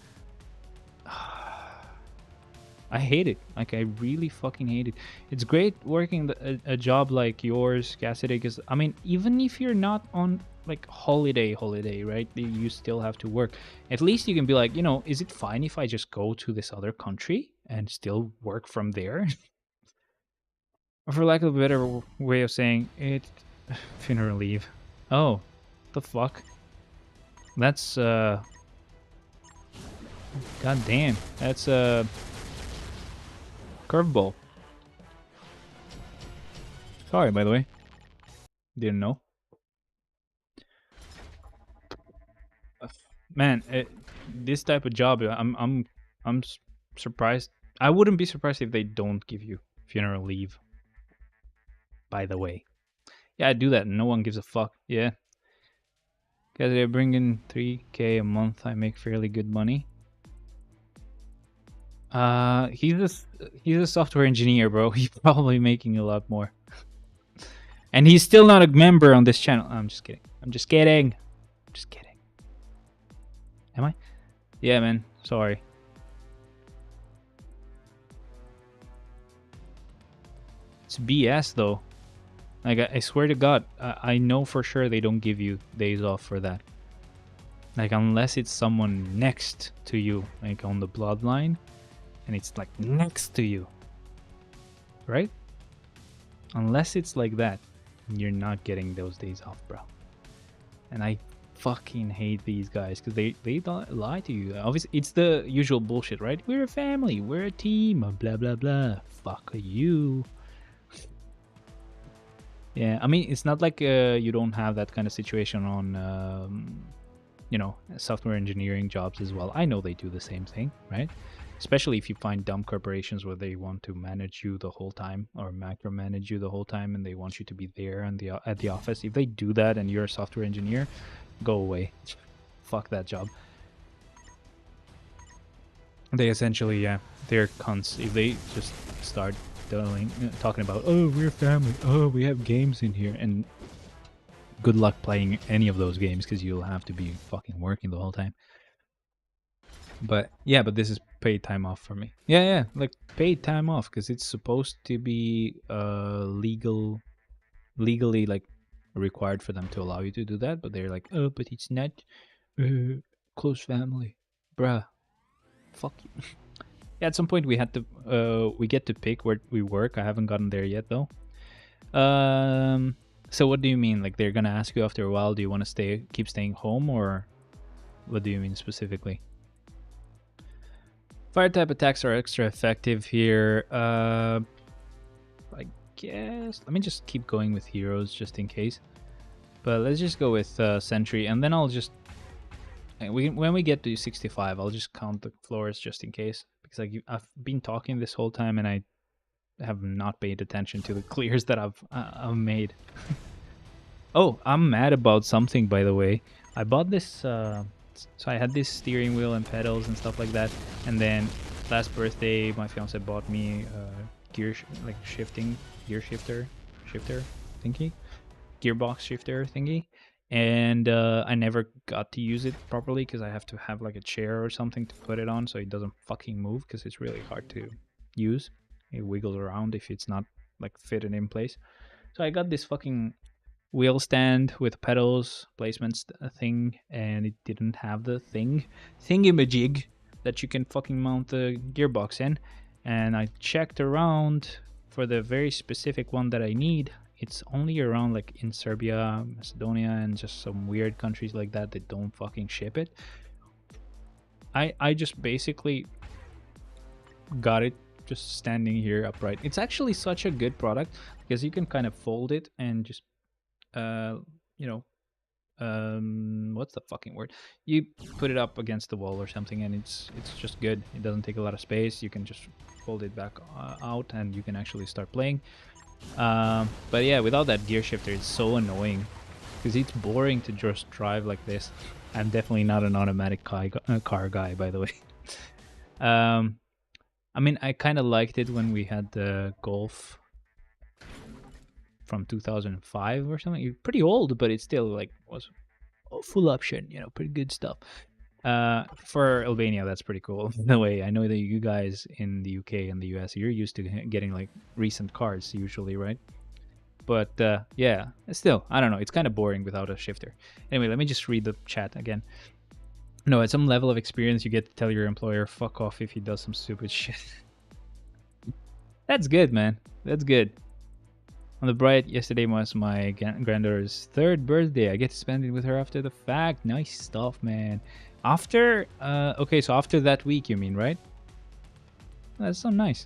S1: I hate it. Like, I really fucking hate it. It's great working a job like yours, Cassidy, because, I mean, even if you're not on, like, holiday, right? You still have to work. At least you can be like, you know, is it fine if I just go to this other country and still work from there? Or for lack of a better way of saying it, funeral leave. Oh, the fuck? That's, god damn. That's, curveball. Sorry, by the way. Didn't know. Man, this type of job, I'm surprised. I wouldn't be surprised if they don't give you funeral leave. By the way, yeah, I do that. No one gives a fuck. Yeah, because they bring in 3K a month. I make fairly good money. He's a software engineer, bro. He's probably making a lot more. And he's still not a member on this channel. I'm just kidding. I'm just kidding. Am I? Yeah, man. Sorry. It's BS though. Like I swear to God, I know for sure they don't give you days off for that. Like unless it's someone next to you, like on the bloodline, and it's like next to you, right? Unless it's like that, you're not getting those days off, bro. And I fucking hate these guys because they don't lie to you. Obviously, it's the usual bullshit, right? We're a family, we're a team, blah blah blah. Fuck you. Yeah, I mean, it's not like you don't have that kind of situation on, you know, software engineering jobs as well. I know they do the same thing, right? Especially if you find dumb corporations where they want to manage you the whole time or macromanage you the whole time, and they want you to be there and at the office. If they do that and you're a software engineer, go away. Fuck that job. They essentially, yeah, they're cunts. If they just start talking about, oh, we're family, oh, we have games in here, and good luck playing any of those games because you'll have to be fucking working the whole time. But yeah, but this is paid time off for me. Yeah, yeah, like paid time off because it's supposed to be legally like required for them to allow you to do that. But they're like, oh, but it's not close family, bruh. Fuck you. Yeah, at some point we had to we get to pick where we work. I haven't gotten there yet though. So what do you mean? Like they're gonna ask you after a while, do you want to keep staying home, or what do you mean specifically? Fire type attacks are extra effective here. I guess. Let me just keep going with heroes just in case. But let's just go with sentry, and then I'll just when we get to 65, I'll just count the floors just in case, because like I've been talking this whole time and I have not paid attention to the clears that I've made. Oh, I'm mad about something, by the way. I bought this so I had this steering wheel and pedals and stuff like that, and then last birthday my fiance bought me gear shifter thingy, gearbox shifter thingy, and I never got to use it properly because I have to have like a chair or something to put it on so it doesn't fucking move, because it's really hard to use. It wiggles around if it's not like fitted in place. So I got this fucking wheel stand with pedals placements thing, and it didn't have the thingamajig that you can fucking mount the gearbox in. And I checked around for the very specific one that I need. It's only around like in Serbia, Macedonia, and just some weird countries like that that don't fucking ship it. I just basically got it just standing here upright. It's actually such a good product because you can kind of fold it and just you know, what's the fucking word? You put it up against the wall or something, and it's just good. It doesn't take a lot of space. You can just fold it back out, and you can actually start playing. But yeah, without that gear shifter, it's so annoying because it's boring to just drive like this. I'm definitely not an automatic car guy, by the way. I mean, I kind of liked it when we had the Golf from 2005 or something. Pretty old, but it still like was full option, you know, pretty good stuff. For Albania, that's pretty cool. In a way, I know that you guys in the UK and the US, you're used to getting like recent cars usually, right? But yeah, still, I don't know. It's kind of boring without a shifter. Anyway, let me just read the chat again. No, at some level of experience, you get to tell your employer, fuck off if he does some stupid shit. That's good, man. That's good. On the bright, yesterday was my granddaughter's 3rd birthday. I get to spend it with her after the fact. Nice stuff, man. After, okay, so after that week, you mean, right? That's so nice.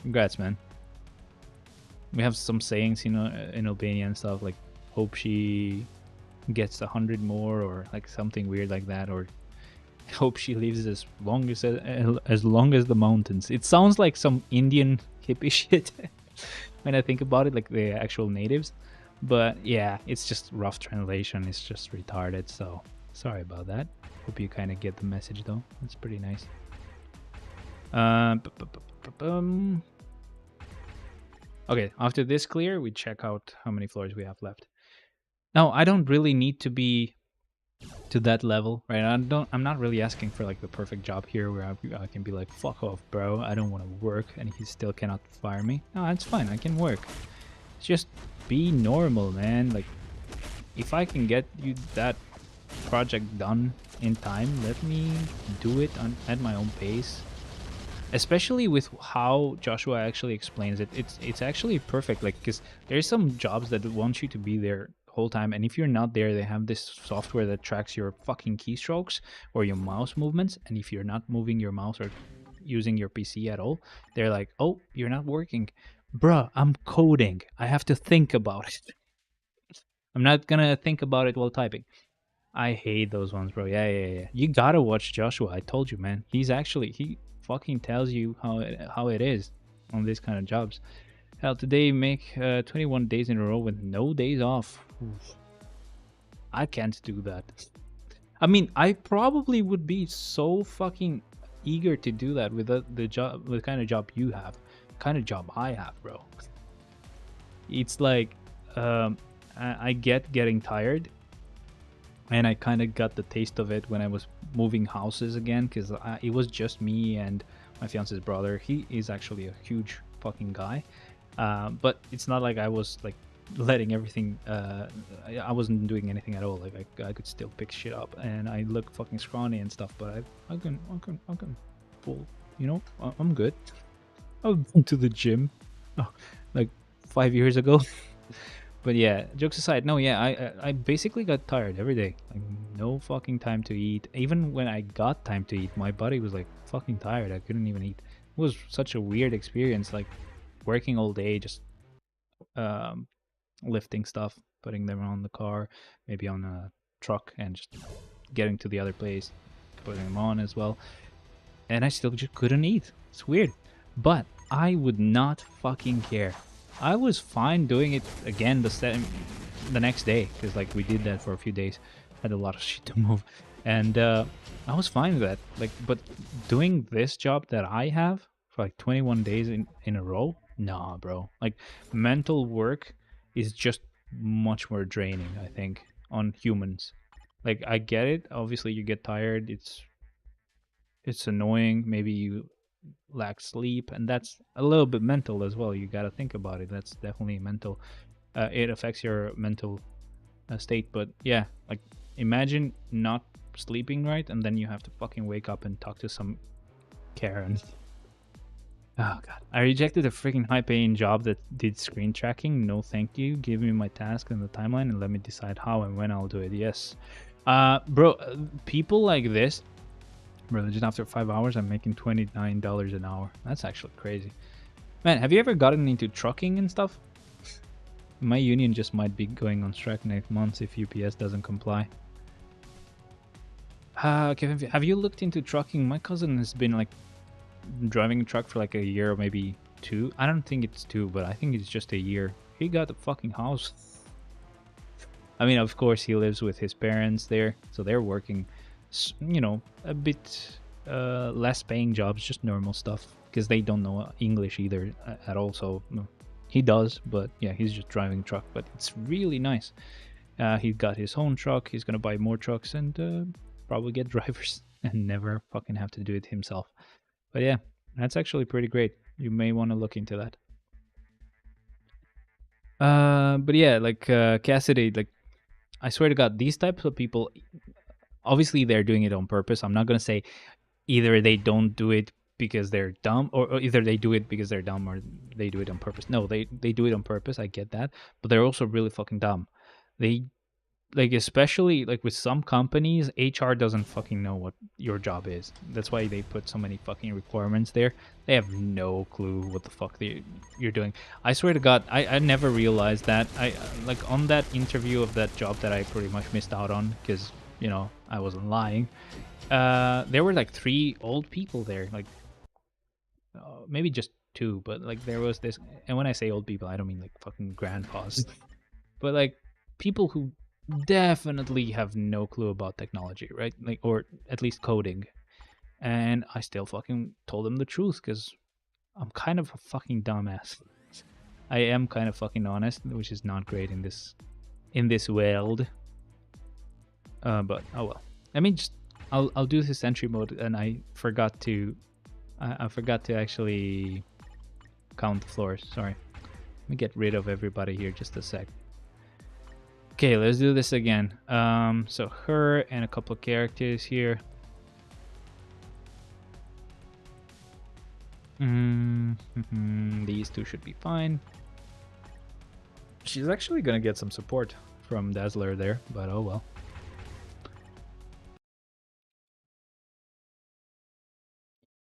S1: Congrats, man. We have some sayings, you know, in Albania and stuff, like hope she gets 100 more, or like something weird like that, or hope she lives as long as the mountains. It sounds like some Indian hippie shit. When I think about it, like the actual natives. But yeah, it's just rough translation. It's just retarded, so sorry about that. Hope you kind of get the message though. That's pretty nice. Okay, after this clear, we check out how many floors we have left. No, I don't really need to be to that level, right? I'm not really asking for like the perfect job here where I can be like, fuck off, bro, I don't want to work, and he still cannot fire me. No, that's fine, I can work. It's just be normal, man. Like, if I can get you that project done in time, let me do it at my own pace. Especially with how Joshua actually explains it, it's actually perfect. Like, because there's some jobs that want you to be there whole time, and if you're not there, they have this software that tracks your fucking keystrokes or your mouse movements, and if you're not moving your mouse or using your PC at all, they're like, oh, you're not working. Bruh, I'm coding, I have to think about it. I'm not gonna think about it while typing. I hate those ones, bro. Yeah. You gotta watch Joshua. I told you, man. He fucking tells you how it is on this kind of jobs. Hell, today make 21 days in a row with no days off. Oof. I can't do that. I mean, I probably would be so fucking eager to do that with the job, the kind of job you have, kind of job I have, bro. It's like, I get getting tired, and I kind of got the taste of it when I was moving houses again, because it was just me and my fiance's brother. He is actually a huge fucking guy, but it's not like I was like letting everything. I wasn't doing anything at all. Like I could still pick shit up, and I look fucking scrawny and stuff. But I can pull. You know, I'm good. I went to the gym, like 5 years ago. But yeah, jokes aside, no, yeah, I basically got tired every day. Like, no fucking time to eat. Even when I got time to eat, my body was like fucking tired. I couldn't even eat. It was such a weird experience, like working all day, just um, lifting stuff, putting them on the car, maybe on a truck, and just getting to the other place, putting them on as well. And I still just couldn't eat. It's weird. But I would not fucking care. I was fine doing it again the next day, because like we did that for a few days. Had a lot of shit to move, and I was fine with that. Like, but doing this job that I have for like 21 days in a row, nah, bro. Like, mental work is just much more draining, I think, on humans. Like, I get it. Obviously, you get tired. It's annoying. Maybe you lack sleep, and that's a little bit mental as well. You got to think about it. That's definitely mental. It affects your mental state. But yeah, like, imagine not sleeping right, and then you have to fucking wake up and talk to some Karen. Oh god, I rejected a freaking high-paying job that did screen tracking. No thank you. Give me my task and the timeline, and let me decide how and when I'll do it. Yes, bro, people like this, bro, just after 5 hours, I'm making $29 an hour. That's actually crazy. Man, have you ever gotten into trucking and stuff? My union just might be going on strike next month if UPS doesn't comply. Kevin, have you looked into trucking? My cousin has been like driving a truck for like a year or maybe 2. I don't think it's 2, but I think it's just a year. He got a fucking house. I mean, of course, he lives with his parents there, so they're working, you know, a bit less paying jobs, just normal stuff, because they don't know English either at all. So no, he does, but yeah, he's just driving a truck. But it's really nice. He got his own truck. He's gonna buy more trucks and probably get drivers and never fucking have to do it himself. But yeah, that's actually pretty great. You may want to look into that. But yeah, like Cassidy, like, I swear to God, these types of people, obviously they're doing it on purpose. I'm not gonna say either they don't do it because they're dumb, or either they do it because they're dumb, or they do it on purpose. No, they do it on purpose. I get that, but they're also really fucking dumb. They, like, especially like with some companies, HR doesn't fucking know what your job is. That's why they put so many fucking requirements there. They have no clue what the fuck you're doing. I swear to God, I never realized that. I like, on that interview of that job that I pretty much missed out on because, you know, I wasn't lying. There were like 3 old people there, like maybe just 2, but like there was this. And when I say old people, I don't mean like fucking grandpas, but like people who definitely have no clue about technology, right? Like, or at least coding. And I still fucking told them the truth because I'm kind of a fucking dumbass. I am kind of fucking honest, which is not great in this world. But oh well. Let me just. I'll do this entry mode, and I forgot to. I forgot to actually count the floors. Sorry. Let me get rid of everybody here just a sec. Okay, let's do this again. So her and a couple of characters here. These two should be fine. She's actually gonna get some support from Dazzler there, but oh well.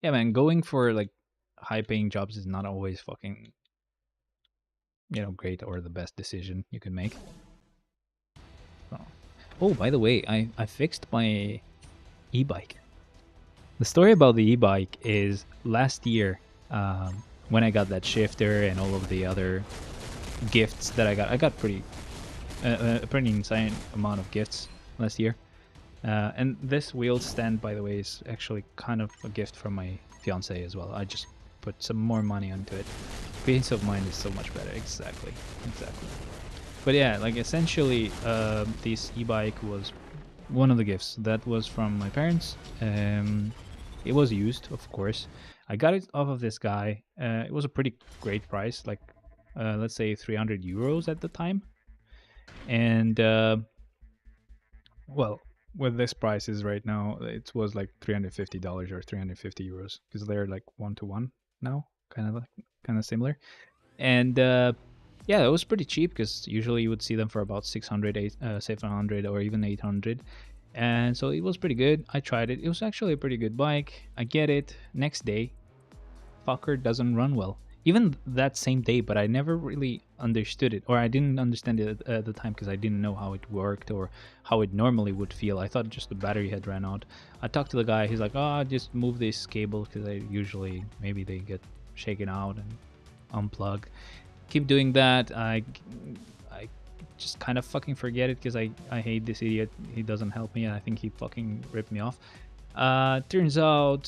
S1: Yeah, man, going for like high-paying jobs is not always fucking, great or the best decision you can make. Oh, by the way, I fixed my e-bike. The story about the e-bike is last year, when I got that shifter and all of the other gifts that I got pretty a pretty insane amount of gifts last year. And this wheel stand, by the way, is actually kind of a gift from my fiance as well. I just put some more money onto it. Peace of mind is so much better. Exactly. But yeah, like essentially, this e-bike was one of the gifts that was from my parents. It was used, of course. I got it off of this guy. It was a pretty great price, like let's say 300 euros at the time. And well, with this prices right now, it was like $350 or 350 euros because they're like 1-to-1 now, kind of similar. And yeah, it was pretty cheap because usually you would see them for about 600, 700, or even 800. And so it was pretty good. I tried it. It was actually a pretty good bike. I get it. Next day, fucker doesn't run well. Even that same day, but I never really understood it, or I didn't understand it at the time because I didn't know how it worked or how it normally would feel. I thought just the battery had ran out. I talked to the guy. He's like, "Oh, just move this cable because I usually maybe they get shaken out and unplug." Keep doing that. I just kind of fucking forget it because I hate this idiot. He doesn't help me, and I think he fucking ripped me off. Turns out,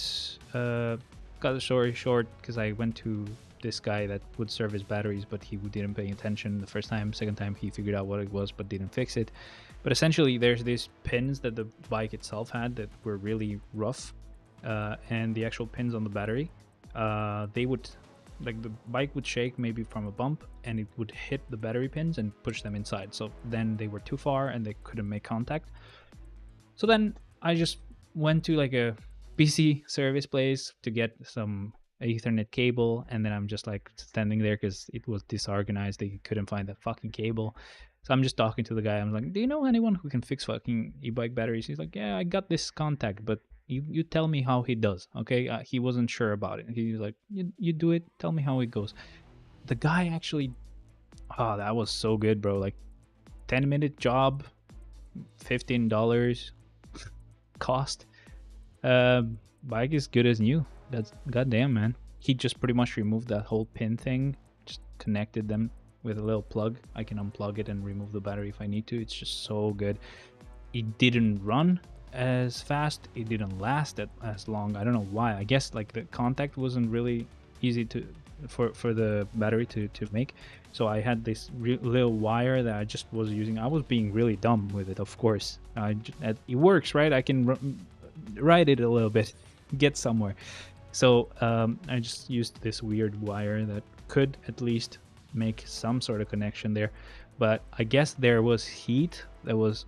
S1: got the story short because I went to this guy that would service batteries, but he didn't pay attention the first time. Second time, he figured out what it was, but didn't fix it. But essentially, there's these pins that the bike itself had that were really rough, and the actual pins on the battery, they would, like the bike would shake maybe from a bump, and it would hit the battery pins and push them inside. So then they were too far and they couldn't make contact. So then I just went to like a PC service place to get some Ethernet cable, and then I'm just like standing there because it was disorganized. They couldn't find the fucking cable. So I'm just talking to the guy. I'm like, "Do you know anyone who can fix fucking e-bike batteries?" He's like, "Yeah, I got this contact, but you tell me how he does." Okay, he wasn't sure about it. He was like, you do it. Tell me how it goes." The guy actually, oh, that was so good, bro. Like 10-minute job, $15 cost. Bike is good as new. That's goddamn, man. He just pretty much removed that whole pin thing, just connected them with a little plug. I can unplug it and remove the battery if I need to. It's just so good. It didn't run as fast. It didn't last as long. I don't know why. I guess like the contact wasn't really easy for the battery to make. So I had this little wire that I just was using. I was being really dumb with it, of course. It works, right? I can ride it a little bit, get somewhere. So I just used this weird wire that could at least make some sort of connection there. But I guess there was heat that was,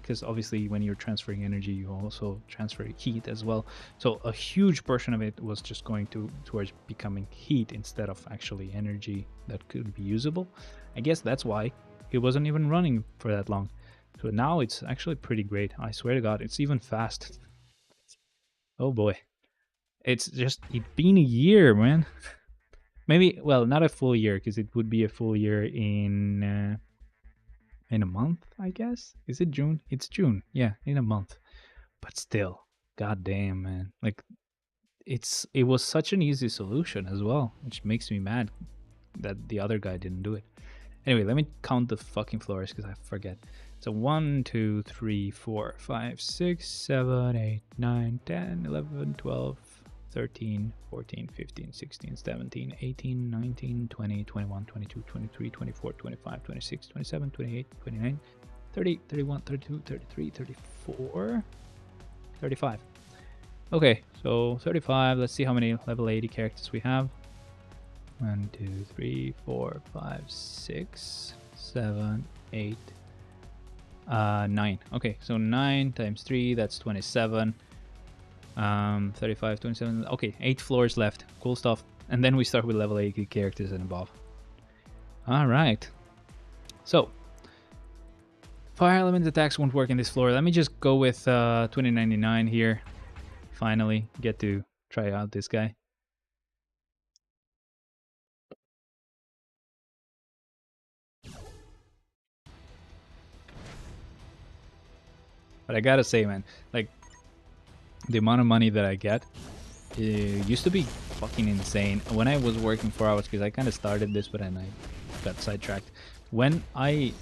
S1: because obviously when you're transferring energy, you also transfer heat as well. So a huge portion of it was just going towards becoming heat instead of actually energy that could be usable. I guess that's why it wasn't even running for that long. So now it's actually pretty great. I swear to God, it's even fast. Oh boy. It's been a year, man. Maybe, well, not a full year, because it would be a full year in a month, I guess. Is it June? It's June. Yeah, in a month. But still, goddamn, man. Like, it was such an easy solution as well, which makes me mad that the other guy didn't do it. Anyway, let me count the fucking floors because I forget. So 1, 2, 3, 4, 5, 6, 7, 8, 9, 10, 11, 12, 13, 14, 15, 16, 17, 18, 19, 20, 21, 22, 23, 24, 25, 26, 27, 28, 29, 30, 31, 32, 33, 34, 35. Okay, so 35. Let's see how many level 80 characters we have. 1, 2, 3, 4, 5, 6, 7, 8, 9. Okay, so 9 times 3, that's 27. 35, 27. Okay, 8 floors left. Cool stuff. And then we start with level 80 characters and above. All right. So, fire element attacks won't work in this floor. Let me just go with 2099 here. Finally, get to try out this guy. But I gotta say, man, like, the amount of money that I get used to be fucking insane. When I was working 4 hours, because I kind of started this, but then I got sidetracked. When I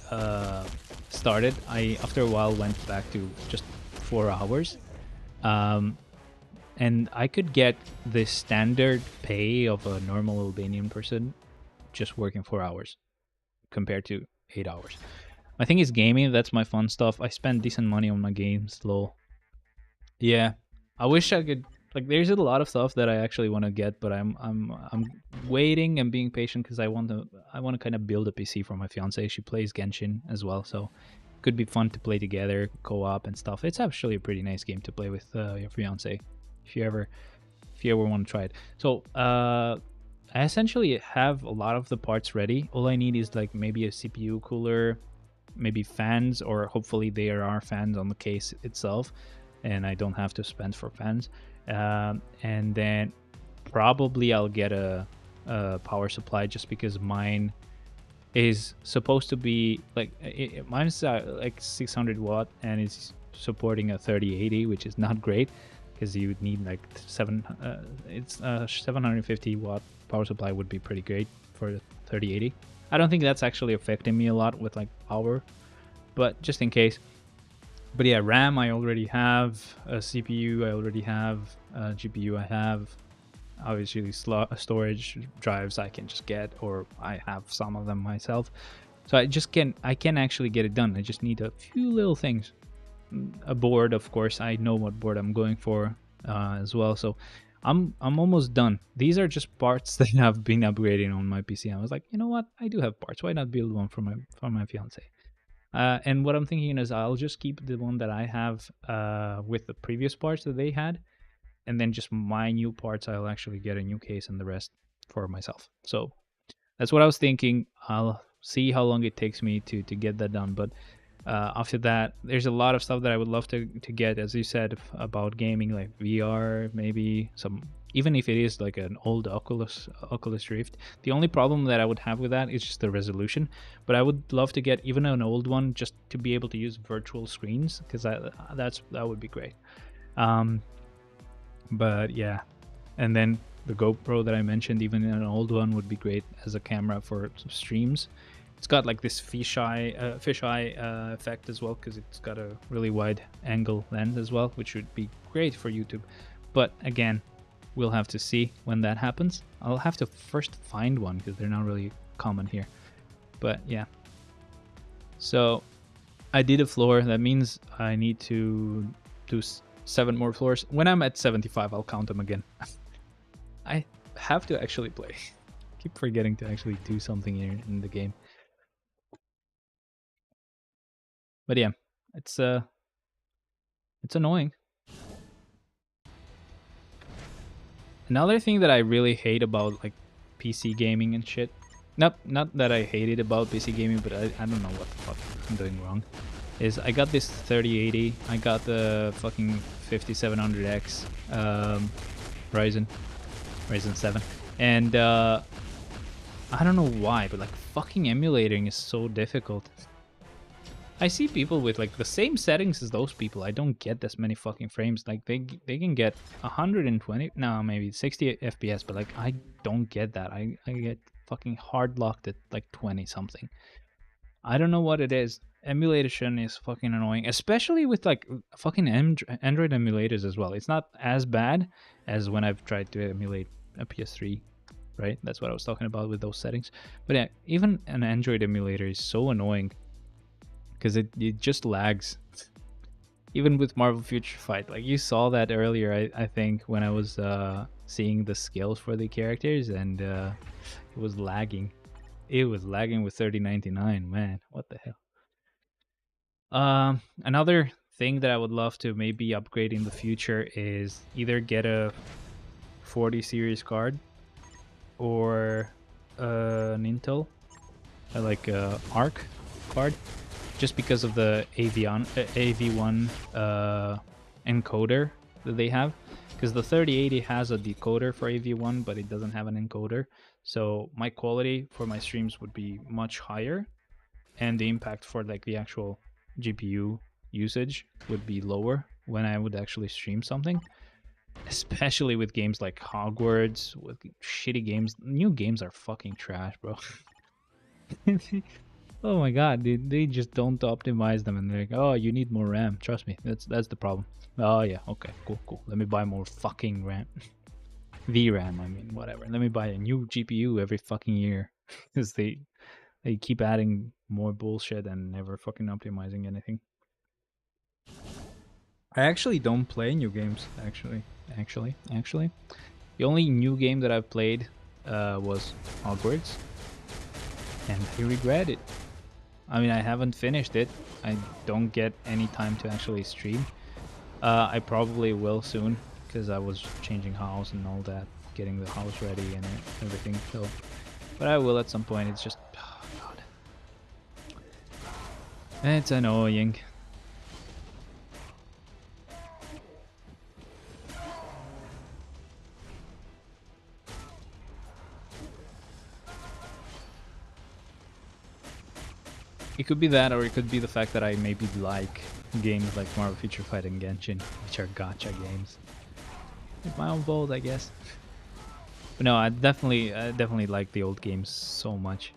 S1: started, I after a while went back to just 4 hours. And I could get the standard pay of a normal Albanian person just working 4 hours compared to 8 hours. My thing is gaming. That's my fun stuff. I spend decent money on my games, lol. Yeah, I wish I could. Like, there's a lot of stuff that I actually want to get, but I'm waiting and being patient because I want to kind of build a PC for my fiance. She plays Genshin as well, so it could be fun to play together, co-op and stuff. It's actually a pretty nice game to play with your fiance if you ever want to try it. So I essentially have a lot of the parts ready. All I need is like maybe a CPU cooler, maybe fans, or hopefully there are fans on the case itself, and I don't have to spend for fans. And then probably I'll get a power supply, just because mine is supposed to be like mine's like 600 watt and it's supporting a 3080, which is not great because you would need like 750 watt power supply would be pretty great for the 3080. I don't think that's actually affecting me a lot with like power, but just in case. But yeah, RAM I already have, a CPU I already have, a GPU I have, obviously storage drives I can just get, or I have some of them myself. So I can actually get it done. I just need a few little things. A board, of course. I know what board I'm going for as well. So I'm almost done. These are just parts that I've been upgrading on my PC. I was like, you know what? I do have parts. Why not build one for my fiance? And what I'm thinking is I'll just keep the one that I have with the previous parts that they had, and then just my new parts, I'll actually get a new case and the rest for myself. So that's what I was thinking. I'll see how long it takes me to get that done. But after that, there's a lot of stuff that I would love to get, as you said, about gaming, like VR, maybe some, even if it is like an old Oculus Rift. The only problem that I would have with that is just the resolution. But I would love to get even an old one just to be able to use virtual screens, because that would be great. But yeah, and then the GoPro that I mentioned, even an old one, would be great as a camera for streams. It's got like this fisheye effect as well, because it's got a really wide angle lens as well, which would be great for YouTube. But again, we'll have to see when that happens. I'll have to first find one because they're not really common here. But yeah, so I did a floor. That means I need to do 7 more floors. When I'm at 75, I'll count them again. I have to actually play. Keep forgetting to actually do something here in the game. But yeah, it's annoying. Another thing that I really hate about like PC gaming and shit. Not that I hate it about PC gaming, but I don't know what the fuck I'm doing wrong. Is I got this 3080. I got the fucking 5700X Ryzen 7, and I don't know why, but like fucking emulating is so difficult. I see people with like the same settings as those people. I don't get this many fucking frames. Like they can get 120, no, maybe 60 FPS, but like I don't get that. I get fucking hard locked at like 20 something. I don't know what it is. Emulation is fucking annoying, especially with like fucking Android emulators as well. It's not as bad as when I've tried to emulate a PS3, right? That's what I was talking about with those settings. But yeah, even an Android emulator is so annoying, because it just lags. Even with Marvel Future Fight, like you saw that earlier, I think when I was seeing the skills for the characters, and it was lagging. It was lagging with 3099, man. What the hell? Another thing that I would love to maybe upgrade in the future is either get a 40 series card or an Intel, like a ARC card, just because of the AV1 encoder that they have. Because the 3080 has a decoder for AV1, but it doesn't have an encoder. So my quality for my streams would be much higher, and the impact for like the actual GPU usage would be lower when I would actually stream something. Especially with games like Hogwarts, with shitty games. New games are fucking trash, bro. Oh my god, they just don't optimize them, and they're like, oh, you need more RAM. Trust me, that's the problem. Oh yeah, okay, cool. Let me buy more fucking RAM. VRAM, I mean, whatever. Let me buy a new GPU every fucking year, because they keep adding more bullshit and never fucking optimizing anything. I actually don't play new games. Actually, the only new game that I've played was Hogwarts, and I regret it. I mean, I haven't finished it. I don't get any time to actually stream. I probably will soon, because I was changing house and all that, getting the house ready and everything. So, but I will at some point. It's just, oh god, it's annoying. It could be that, or it could be the fact that I maybe like games like Marvel Future Fight and Genshin, which are gacha games. It's my own fault, I guess. But no, I definitely like the old games so much.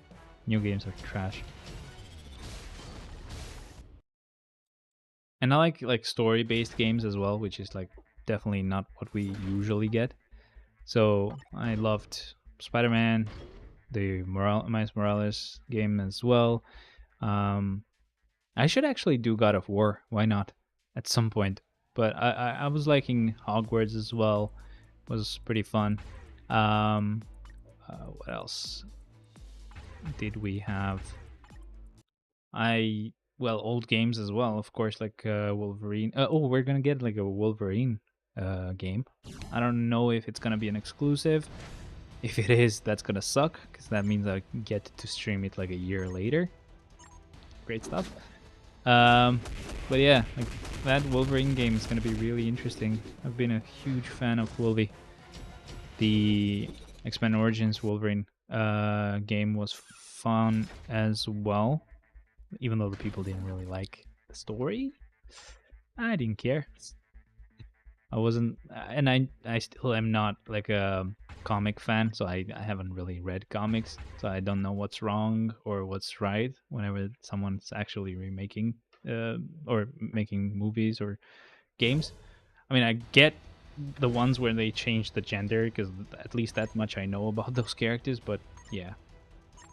S1: New games are trash. And I like story-based games as well, which is like definitely not what we usually get. So I loved Spider-Man, the Miles Morales game as well. I should actually do God of War. Why not? At some point. But I was liking Hogwarts as well. It was pretty fun. What else did we have? Well, old games as well, of course, like Wolverine. Oh, we're gonna get like a Wolverine game. I don't know if it's gonna be an exclusive. If it is, that's gonna suck, because that means I get to stream it like a year later. Great stuff. But yeah, like that Wolverine game is gonna be really interesting. I've been a huge fan of Wolvie. The X-Men Origins Wolverine game was fun as well, even though the people didn't really like the story. I didn't care. I wasn't, and I still am not like a comic fan, so I haven't really read comics, so I don't know what's wrong or what's right whenever someone's actually remaking or making movies or games. I mean, I get the ones where they change the gender, because at least that much I know about those characters, but yeah,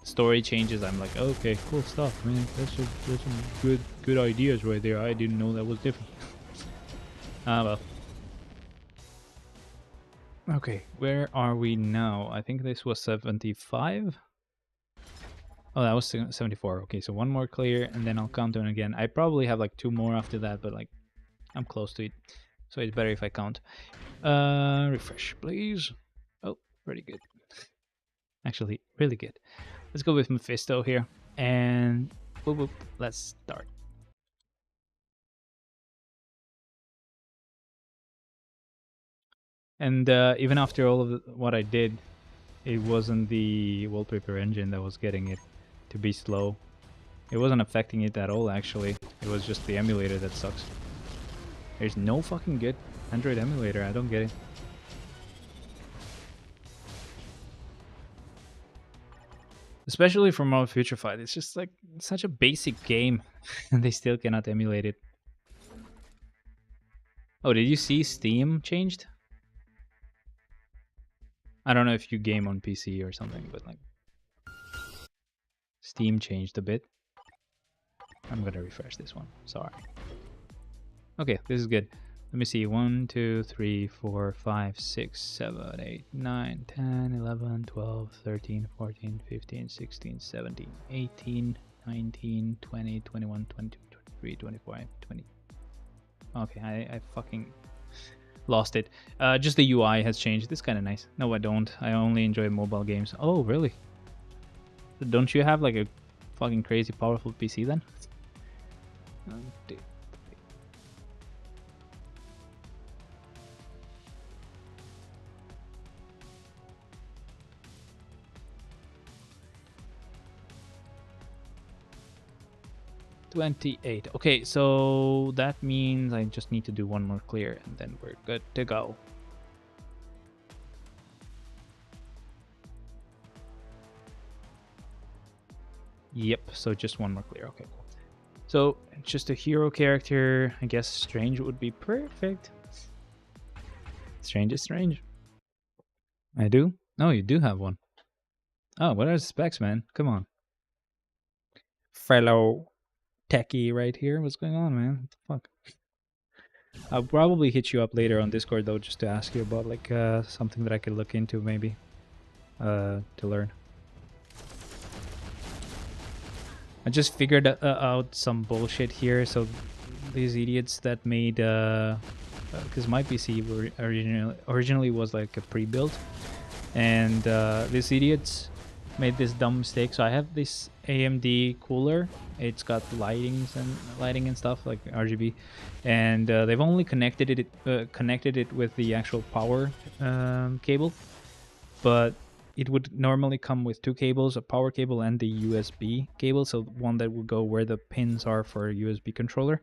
S1: story changes, I'm like, okay, cool stuff, man. That's some good ideas right there. I didn't know that was different. Well. Okay, where are we now? I think this was 75. Oh, that was 74. Okay, so one more clear, and then I'll count down again. I probably have like 2 more after that, but like I'm close to it, so it's better if I count. Refresh, please. Oh, pretty good. Actually, really good. Let's go with Mephisto here, and whoop, whoop, let's start. And even after all of what I did, it wasn't the wallpaper engine that was getting it to be slow. It wasn't affecting it at all, actually. It was just the emulator that sucks. There's no fucking good Android emulator, I don't get it. Especially for Marvel Future Fight, it's just like such a basic game, and they still cannot emulate it. Oh, did you see Steam changed? I don't know if you game on PC or something, but like Steam changed a bit. I'm gonna refresh this one. Sorry. Okay, this is good. Let me see. 1, 2, 3, 4, 5, 6, 7, 8, 9, 10, 11, 12, 13, 14, 15, 16, 17, 18, 19, 20, 21, 22, 23, 24, 20. Okay, I fucking lost it. Just the UI has changed. It's kind of nice. No, I don't. I only enjoy mobile games. Oh, really? Don't you have like a fucking crazy powerful PC then? Oh, dude. 28. Okay, so that means I just need to do one more clear and then we're good to go. Yep, so just one more clear. Okay, cool. So just a hero character. I guess Strange would be perfect. Strange is Strange. I do? No, you do have one. Oh, what are the specs, man? Come on. Fellow techie right here. What's going on, man? What the fuck? I'll probably hit you up later on Discord though, just to ask you about like something that I could look into maybe to learn. I just figured out some bullshit here. So these idiots that made because my PC originally was like a pre-built, and these idiots made this dumb mistake. So I have this AMD cooler. It's got lighting and stuff like RGB, and they've only connected it with the actual power cable, but it would normally come with two cables, a power cable and the USB cable, so one that would go where the pins are for a USB controller.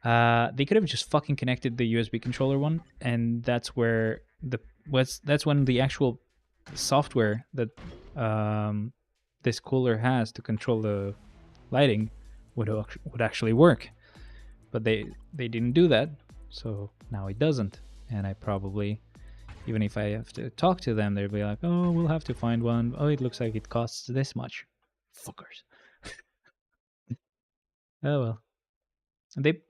S1: They could have just fucking connected the USB controller one, and that's where that's when the actual software that this cooler has to control the lighting would actually work. But they didn't do that, so now it doesn't. And I probably, even if I have to talk to them, they'll be like, oh, we'll have to find one. Oh, it looks like it costs this much. Fuckers. Oh well.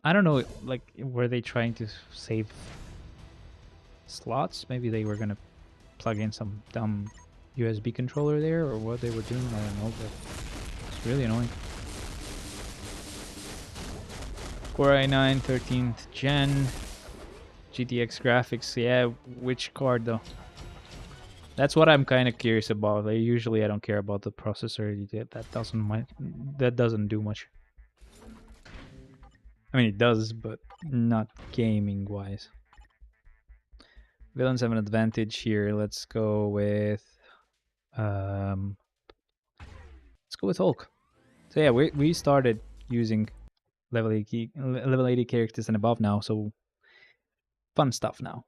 S1: I don't know, like, were they trying to save slots? Maybe they were gonna plug in some dumb USB controller there, or what they were doing, I don't know, but it's really annoying. Core i9 13th gen, GTX graphics, yeah, which card though? That's what I'm kind of curious about. Usually I don't care about the processor, that doesn't do much. I mean, it does, but not gaming-wise. Villains have an advantage here. Let's go with Hulk. So yeah, we started using level 80 characters and above now, so fun stuff now.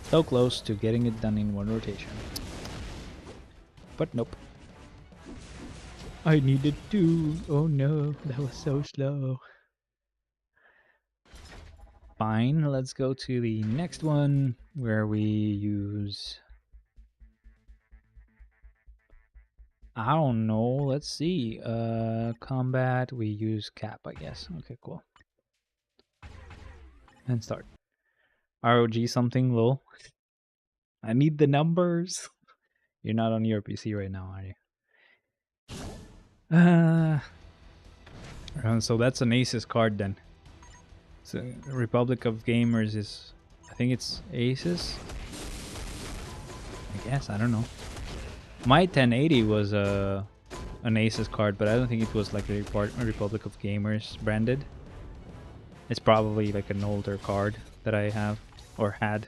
S1: So close to getting it done in one rotation. But nope. I needed to. Oh no, that was so slow. Fine, let's go to the next one where we use... I don't know, let's see. Combat, we use cap, I guess. Okay, cool. And start. ROG something low. I need the numbers. You're not on your PC right now, are you? So that's an Aces card then. So Republic of Gamers is, I think it's Aces. I guess, I don't know. My 1080 was an Aces card, but I don't think it was like a Republic of Gamers branded. It's probably like an older card that I have or had.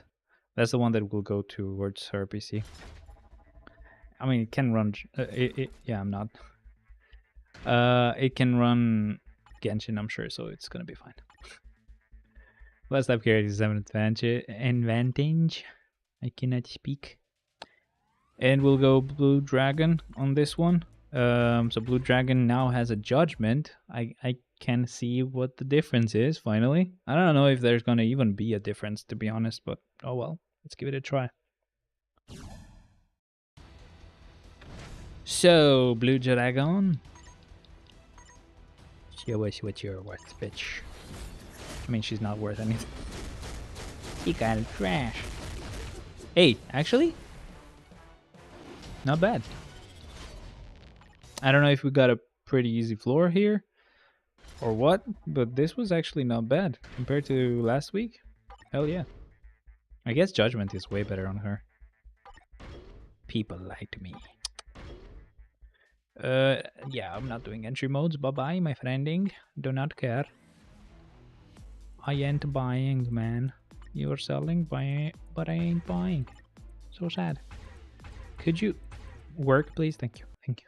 S1: That's the one that will go towards her PC. I mean, it can run. Yeah, I'm not. It can run Genshin, I'm sure, so it's gonna be fine. Last type characters have an advantage. I cannot speak. And we'll go Blue Dragon on this one. So Blue Dragon now has a judgment. I can see what the difference is finally. I don't know if there's gonna even be a difference, to be honest, but oh well, let's give it a try. So Blue Dragon, show us what you're worth, bitch. I mean, she's not worth anything. You got trash. Hey, actually, not bad. I don't know if we got a pretty easy floor here or what, but this was actually not bad compared to last week. Hell yeah. I guess Judgment is way better on her. People liked me. Yeah, I'm not doing entry modes. Bye-bye, my friending. Do not care. I ain't buying, man. You're selling, but I ain't buying. So sad. Could you work, please? Thank you. Thank you.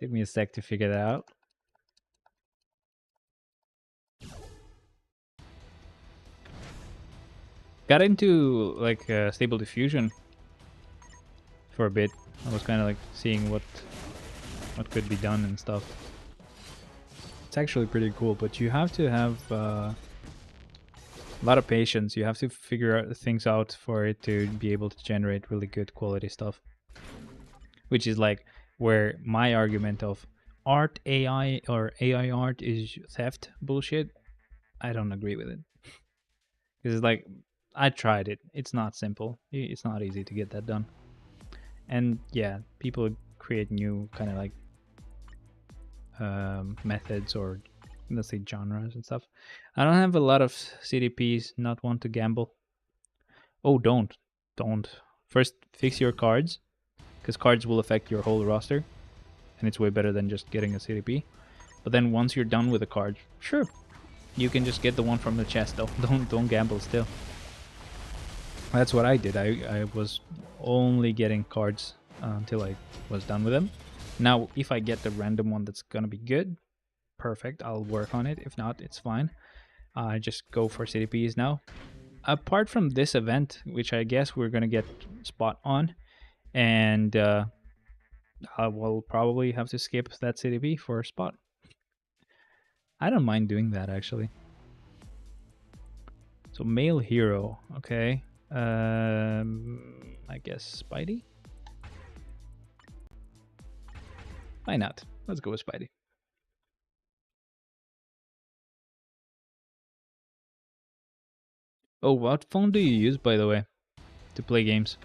S1: Took me a sec to figure that out. Got into like Stable Diffusion for a bit. I was kind of like seeing what could be done and stuff. It's actually pretty cool, but you have to have a lot of patience. You have to figure out things out for it to be able to generate really good quality stuff. Which is like where my argument of art AI or AI art is theft bullshit, I don't agree with it. Because it's like, I tried it. It's not simple. It's not easy to get that done. And yeah, people create new kind of like methods or let's say genres and stuff. I don't have a lot of CDPs, not want to gamble. Oh, don't. First, fix your cards, because cards will affect your whole roster, and it's way better than just getting a CDP. But then once you're done with the card, sure, you can just get the one from the chest though. Don't gamble still. That's what I did. I was only getting cards until I was done with them. Now, if I get the random one that's gonna be good, perfect, I'll work on it. If not, it's fine. I just go for CDPs now. Apart from this event, which I guess we're gonna get spot on, and I will probably have to skip that CDP for a spot. I don't mind doing that actually. So male hero, okay. I guess Spidey. Why not? Let's go with Spidey. Oh, what phone do you use, by the way, to play games?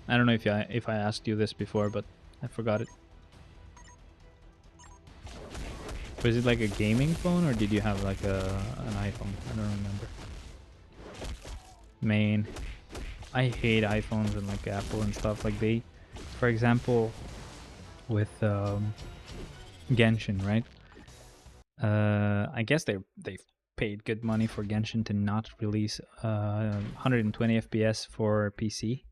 S1: I don't know if I asked you this before, but I forgot it. Was it like a gaming phone, or did you have like an iPhone? I don't remember. Main. I hate iPhones and like Apple and stuff. Like they, for example, with Genshin, right? I guess they've paid good money for Genshin to not release 120 FPS for PC,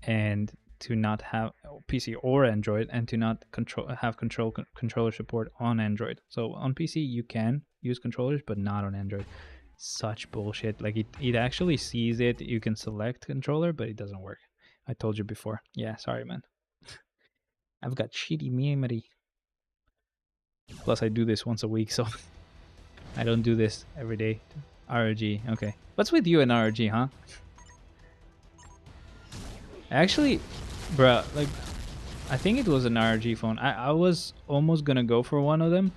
S1: and to not have PC or Android, and to not have controller support on Android. So on PC you can use controllers, but not on Android. Such bullshit. Like it actually sees it. You can select controller, but it doesn't work. I told you before. Yeah, sorry, man. I've got shitty memory. Plus, I do this once a week, so I don't do this every day. ROG, okay. What's with you and ROG, huh? Actually, bruh, like, I think it was an ROG phone. I was almost gonna go for one of them.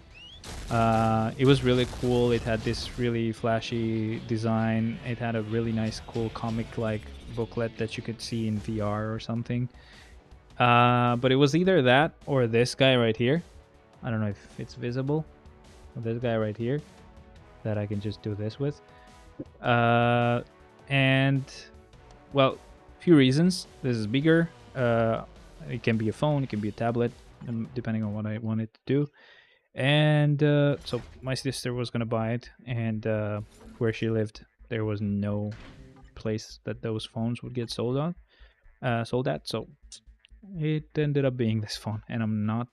S1: It was really cool. It had this really flashy design. It had a really nice, cool comic-like booklet that you could see in VR or something. But it was either that or this guy right here. I don't know if it's visible. This guy right here that I can just do this with. And, well, few reasons. This is bigger. It can be a phone, it can be a tablet, depending on what I want it to do. And so my sister was gonna buy it, and where she lived, there was no place that those phones would get sold at. So it ended up being this phone, and I'm not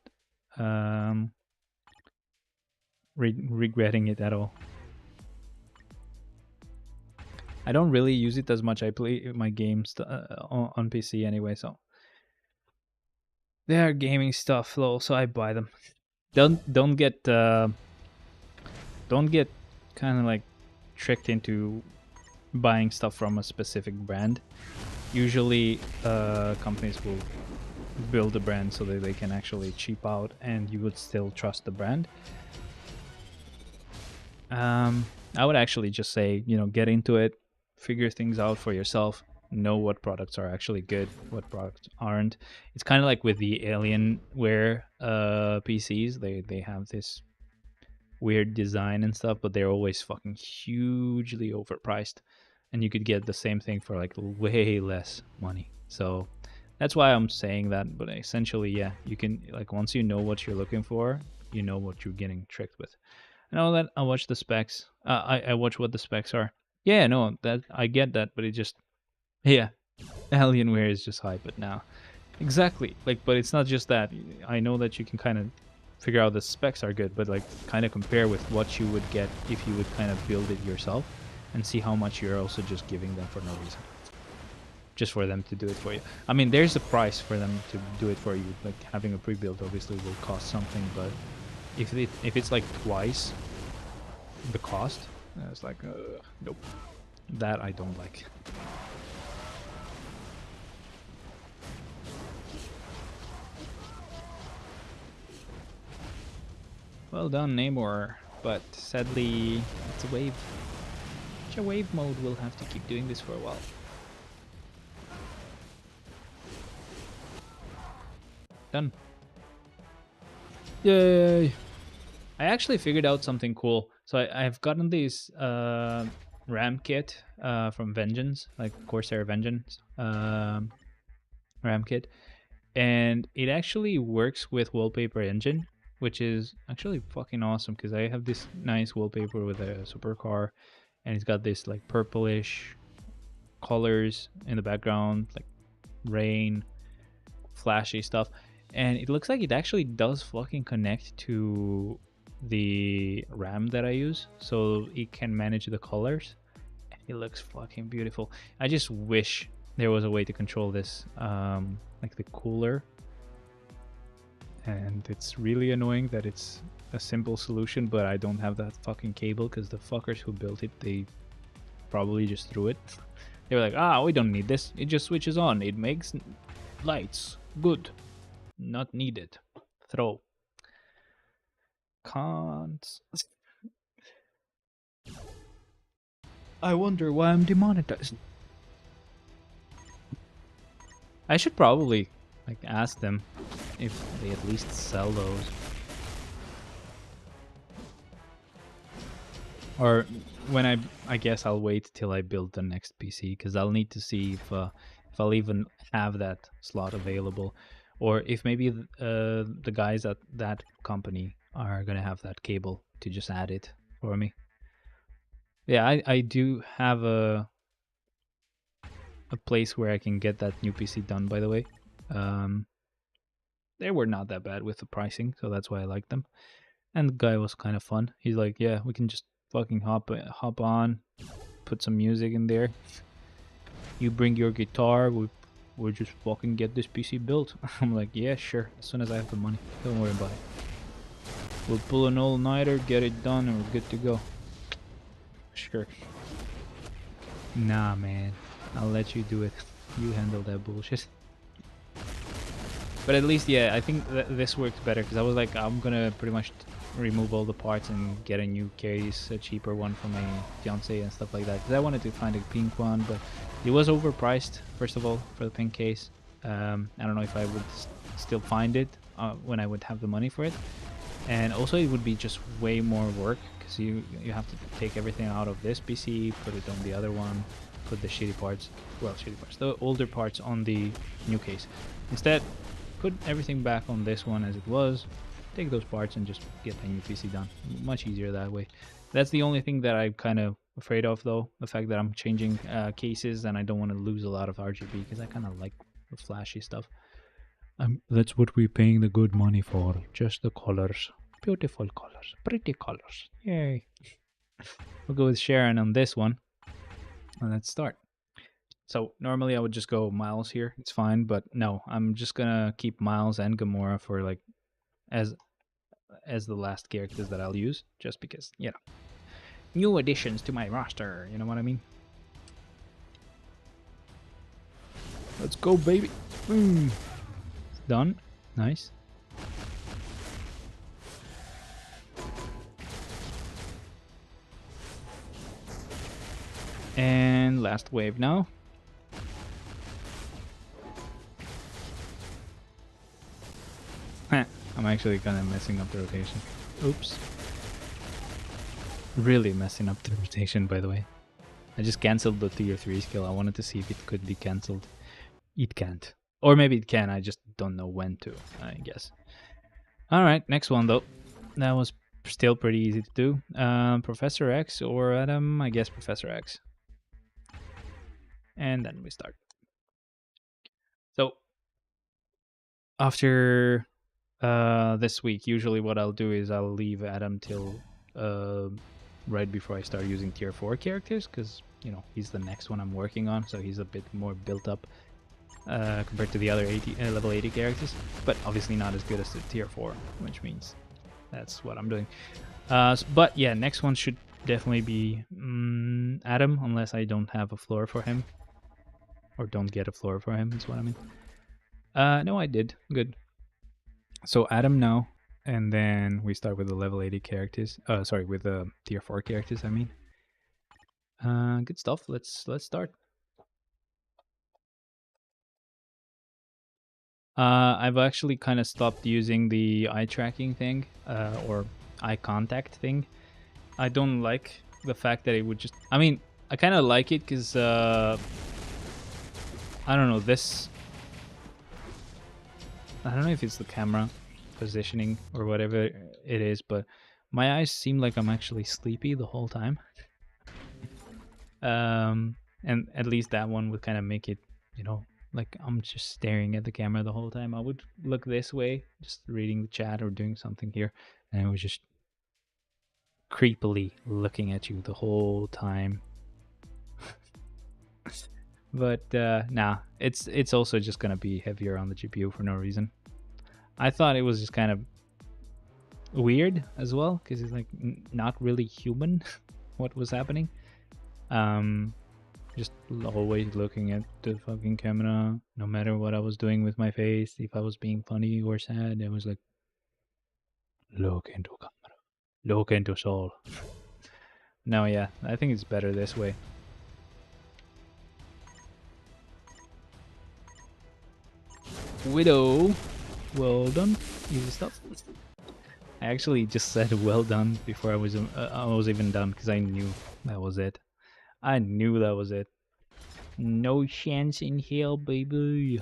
S1: regretting it at all. I don't really use it as much. I play my games on PC anyway, so they are gaming stuff though, so I buy them. Don't get kind of like tricked into buying stuff from a specific brand. Usually, companies will build a brand so that they can actually cheap out, and you would still trust the brand. I would actually just say, get into it, figure things out for yourself, know what products are actually good, what products aren't. It's kind of like with the Alienware PCs. They have this weird design and stuff, but they're always fucking hugely overpriced, and you could get the same thing for like way less money. So that's why I'm saying that. But essentially, yeah, you can, like, once you know what you're looking for, you know what you're getting tricked with. And all that, I watch the specs. I watch what the specs are. Yeah, no, that I get that, but it just, yeah, Alienware is just hype it now. Exactly. Like, but it's not just that. I know that you can kind of figure out the specs are good, but like kind of compare with what you would get if you would kind of build it yourself, and see how much you're also just giving them for no reason, just for them to do it for you. I mean, there's a price for them to do it for you. Like, having a pre-built obviously will cost something, but if it's like twice the cost, it's like, nope, that I don't like. Well done, Namor, but sadly, it's a wave. Which a wave mode will have to keep doing this for a while. Done. Yay! I actually figured out something cool. So I've gotten this RAM kit from Vengeance, like Corsair Vengeance RAM kit, and it actually works with Wallpaper Engine, which is actually fucking awesome, because I have this nice wallpaper with a supercar, and it's got this like purplish colors in the background, like rain, flashy stuff, and it looks like it actually does fucking connect to the RAM that I use, so it can manage the colors. It looks fucking beautiful. I just wish there was a way to control this, like the cooler. And it's really annoying that it's a simple solution, but I don't have that fucking cable, because the fuckers who built it, they probably just threw it. They were like, we don't need this. It just switches on. It makes lights. Good. Not needed. Throw. Can't. I wonder why I'm demonetized. I should probably like ask them if they at least sell those. Or when I guess I'll wait till I build the next PC, because I'll need to see if I'll even have that slot available, or if maybe the guys at that company are gonna have that cable to just add it for me. Yeah, I do have a place where I can get that new PC done, by the way. They were not that bad with the pricing, so that's why I liked them. And the guy was kind of fun. He's like, yeah, we can just fucking hop on, put some music in there. You bring your guitar, we'll just fucking get this PC built. I'm like, yeah, sure, as soon as I have the money. Don't worry about it. We'll pull an all-nighter, get it done, and we're good to go. Sure. Nah, man. I'll let you do it. You handle that bullshit. But at least, yeah, I think this works better, because I was like, I'm gonna pretty much remove all the parts and get a new case, a cheaper one for my fiance and stuff like that, because I wanted to find a pink one, but it was overpriced, first of all, for the pink case. I don't know if I would still find it when I would have the money for it. And also it would be just way more work, because you have to take everything out of this PC, put it on the other one, put the shitty parts, the older parts on the new case. Instead, put everything back on this one as it was, take those parts and just get a new PC done. Much easier that way. That's the only thing that I'm kind of afraid of, though, the fact that I'm changing cases and I don't want to lose a lot of RGB, because I kind of like the flashy stuff. That's what we're paying the good money for, just the colors. Beautiful colors, pretty colors. Yay. We'll go with Sharon on this one. let's start. So normally I would just go Miles here. It's fine, but no, I'm just gonna keep Miles and Gamora for like as the last characters that I'll use, just because, you know, new additions to my roster. You know what I mean? Let's go, baby. Boom. Done. Nice. And last wave now. I'm actually kind of messing up the rotation. Oops. Really messing up the rotation, by the way. I just cancelled the tier 3 skill. I wanted to see if it could be cancelled. It can't. Or maybe it can, I just don't know when to, I guess. Alright, next one though. That was still pretty easy to do. Professor X or Adam? I guess Professor X. And then we start. So, after this week, usually what I'll do is I'll leave Adam till right before I start using tier 4 characters, because, you know, he's the next one I'm working on, so he's a bit more built up compared to the other level 80 characters, but obviously not as good as the tier 4, which means that's what I'm doing. But yeah, next one should definitely be Adam, unless I don't have a floor for him, or don't get a floor for him, is what I mean. No, I did. Good. So Adam now, and then we start with the level 80 characters. Sorry, with the tier 4 characters, I mean. Good stuff. Let's start. I've actually kind of stopped using the eye tracking thing, or eye contact thing. I don't like the fact that it would just... I mean, I kind of like it because, I don't know, this... I don't know if it's the camera positioning or whatever it is, but my eyes seem like I'm actually sleepy the whole time. And at least that one would kind of make it, you know, like I'm just staring at the camera the whole time. I would look this way, just reading the chat or doing something here, and I was just creepily looking at you the whole time. But nah, it's also just gonna be heavier on the GPU for no reason. I thought it was just kind of weird as well, because it's like not really human what was happening. Just always looking at the fucking camera, no matter what I was doing with my face. If I was being funny or sad, I was like, look into camera, look into soul. No, yeah, I think it's better this way. Widow, well done, easy stuff. I actually just said well done before I was even done, because I knew that was it. I knew that was it. No chance in hell, baby.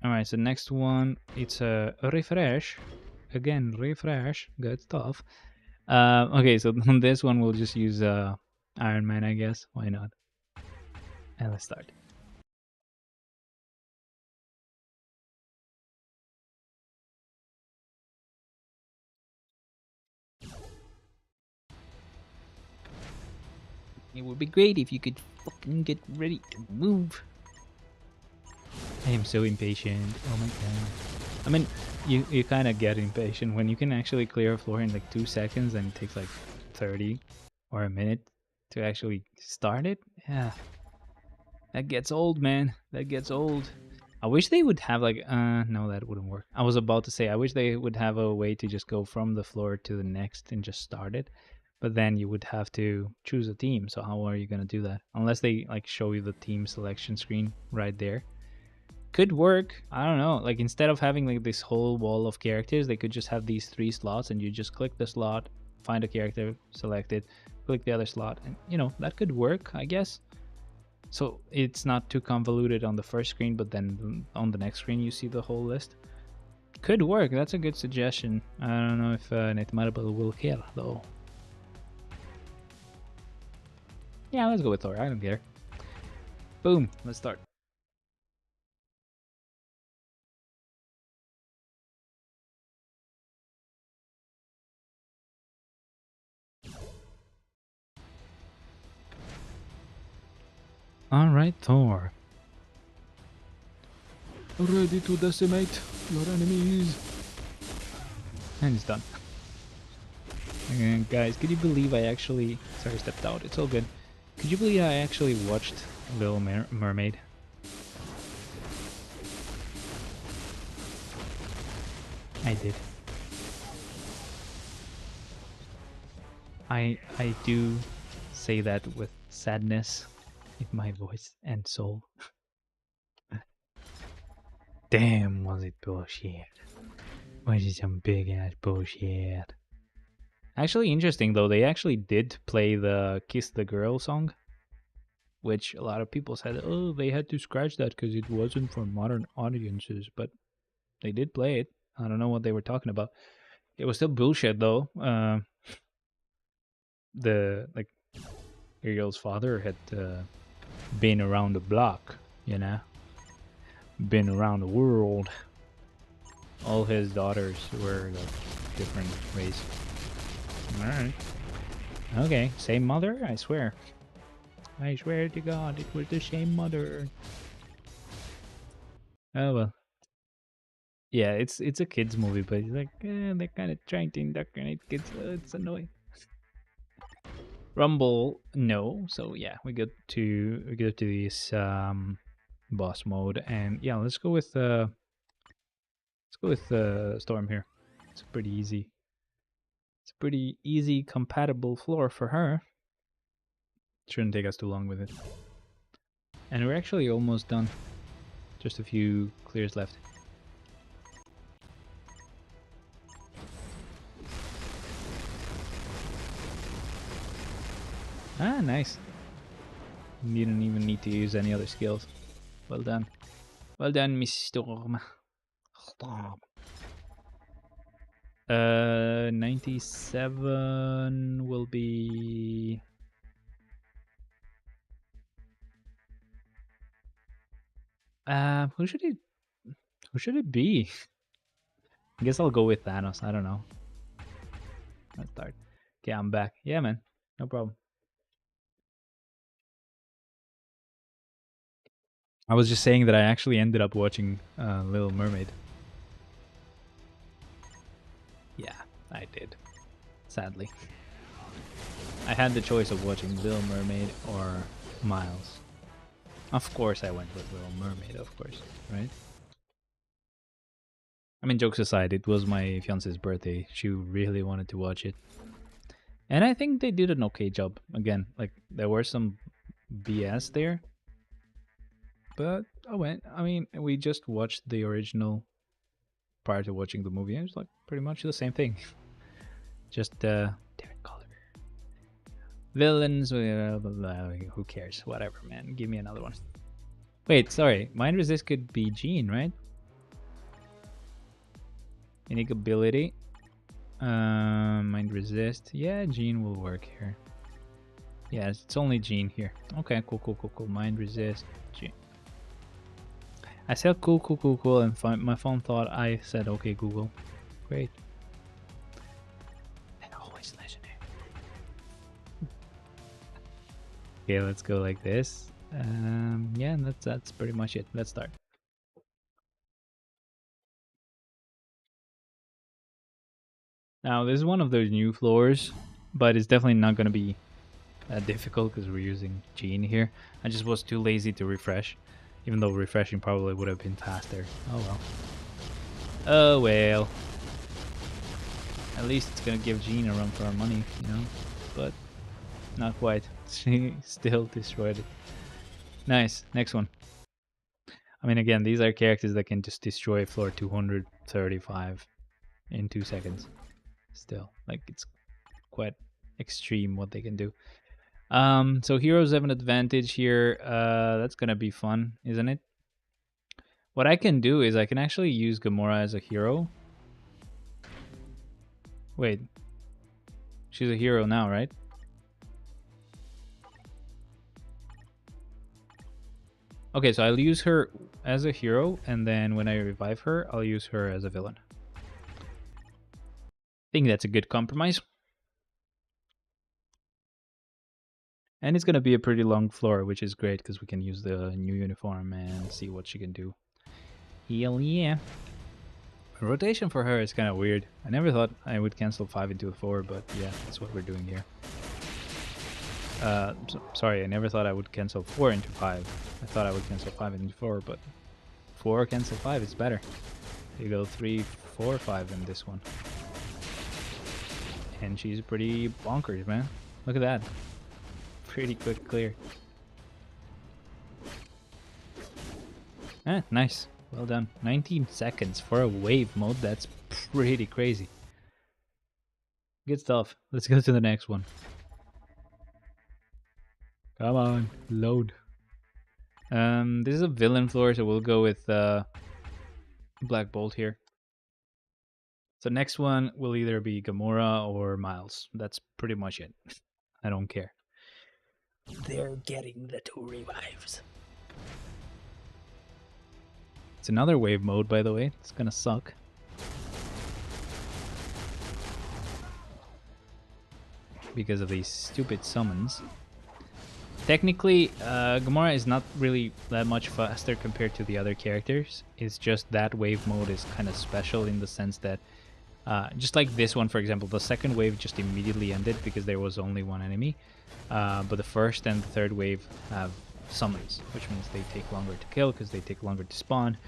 S1: Alright, so next one, it's a refresh. Again, refresh. Good stuff. Okay, so on this one, we'll just use Iron Man, I guess. Why not? And let's start. It would be great if you could fucking get ready to move. I am so impatient. Oh my god. I mean, you kind of get impatient when you can actually clear a floor in like 2 seconds and it takes like 30 or a minute to actually start it. Yeah. That gets old, man. That gets old. I wish they would have like, no, that wouldn't work. I was about to say, I wish they would have a way to just go from the floor to the next and just start it. But then you would have to choose a team. So how are you going to do that? Unless they like show you the team selection screen right there. Could work. I don't know. Like instead of having like this whole wall of characters, they could just have these 3 slots and you just click the slot, find a character, select it, click the other slot. And you know, that could work, I guess. So it's not too convoluted on the first screen, but then on the next screen you see the whole list. Could work. That's a good suggestion. I don't know if Netmarble will care though. Yeah, let's go with Thor. I don't care. Boom. Let's start. Alright, Thor. Ready to decimate your enemies. And it's done. And guys, could you believe I actually... Sorry, stepped out. It's all good. Could you believe I actually watched Little Mermaid? I did. I do say that with sadness in my voice and soul. Damn, was it bullshit. Was it some big ass bullshit. Actually interesting though, they actually did play the Kiss the Girl song. Which a lot of people said, oh, they had to scratch that because it wasn't for modern audiences. But they did play it. I don't know what they were talking about. It was still bullshit though. The like Ariel's father had been around the block, you know, been around the world. All his daughters were like different race. All right. Okay, same mother? I swear. I swear to God, it was the same mother. Oh well. Yeah, it's a kids movie, but it's like they're kind of trying to indoctrinate kids. It's annoying. Rumble, no. So yeah, we go to this boss mode, and yeah, let's go with Storm here. It's pretty easy. It's a pretty easy compatible floor for her. Shouldn't take us too long with it. And we're actually almost done. Just a few clears left. Ah, nice. You didn't even need to use any other skills. Well done. Well done, Miss Storm. 97 will be... who should it be? I guess I'll go with Thanos. I don't know. Let's start. Okay, I'm back. Yeah, man. No problem. I was just saying that I actually ended up watching Little Mermaid. Yeah, I did. Sadly. I had the choice of watching Little Mermaid or Miles. Of course I went with Little Mermaid, of course, right? I mean, jokes aside, it was my fiance's birthday. She really wanted to watch it. And I think they did an okay job. Again, like, there were some BS there. But I went. I mean, we just watched the original prior to watching the movie. It was like pretty much the same thing. Just different color. Villains, who cares? Whatever, man. Give me another one. Wait, sorry. Mind Resist could be Jean, right? Unique ability. Mind Resist. Yeah, Jean will work here. Yeah, it's only Jean here. Okay, cool. Mind Resist, Jean. I said cool, and my phone thought I said okay, Google. Great. And always legendary. Okay, let's go like this. Yeah, that's pretty much it. Let's start. Now, this is one of those new floors, but it's definitely not going to be that difficult because we're using Jean here. I just was too lazy to refresh, even though refreshing probably would have been faster. Oh well. Oh well. At least it's going to give Jean a run for our money, you know? But not quite. She still destroyed it. Nice. Next one. I mean, again, these are characters that can just destroy floor 235 in 2 seconds. Still, like, it's quite extreme what they can do. So heroes have an advantage here. That's gonna be fun, isn't it? What I can do is I can actually use Gamora as a hero. Wait. She's a hero now, right? Okay, so I'll use her as a hero, and then when I revive her, I'll use her as a villain. I think that's a good compromise. And it's going to be a pretty long floor, which is great because we can use the new uniform and see what she can do. Hell yeah. Rotation for her is kind of weird. I never thought I would cancel 5 into a 4, but yeah, that's what we're doing here. Sorry, I never thought I would cancel 4 into 5. I thought I would cancel 5 into 4, but 4 cancel 5 is better. You go 3, 4, 5 in this one. And she's pretty bonkers, man. Look at that. Pretty quick clear. Ah, nice. Well done. 19 seconds for a wave mode. That's pretty crazy. Good stuff. Let's go to the next one. Come on, load. This is a villain floor, so we'll go with Black Bolt here. So next one will either be Gamora or Miles. That's pretty much it. I don't care. They're getting the 2 revives. It's another wave mode, by the way. It's gonna suck. Because of these stupid summons. Technically, Gamora is not really that much faster compared to the other characters. It's just that wave mode is kind of special in the sense that, just like this one, for example, the second wave just immediately ended because there was only one enemy. But the first and the third wave have summons, which means they take longer to kill because they take longer to spawn.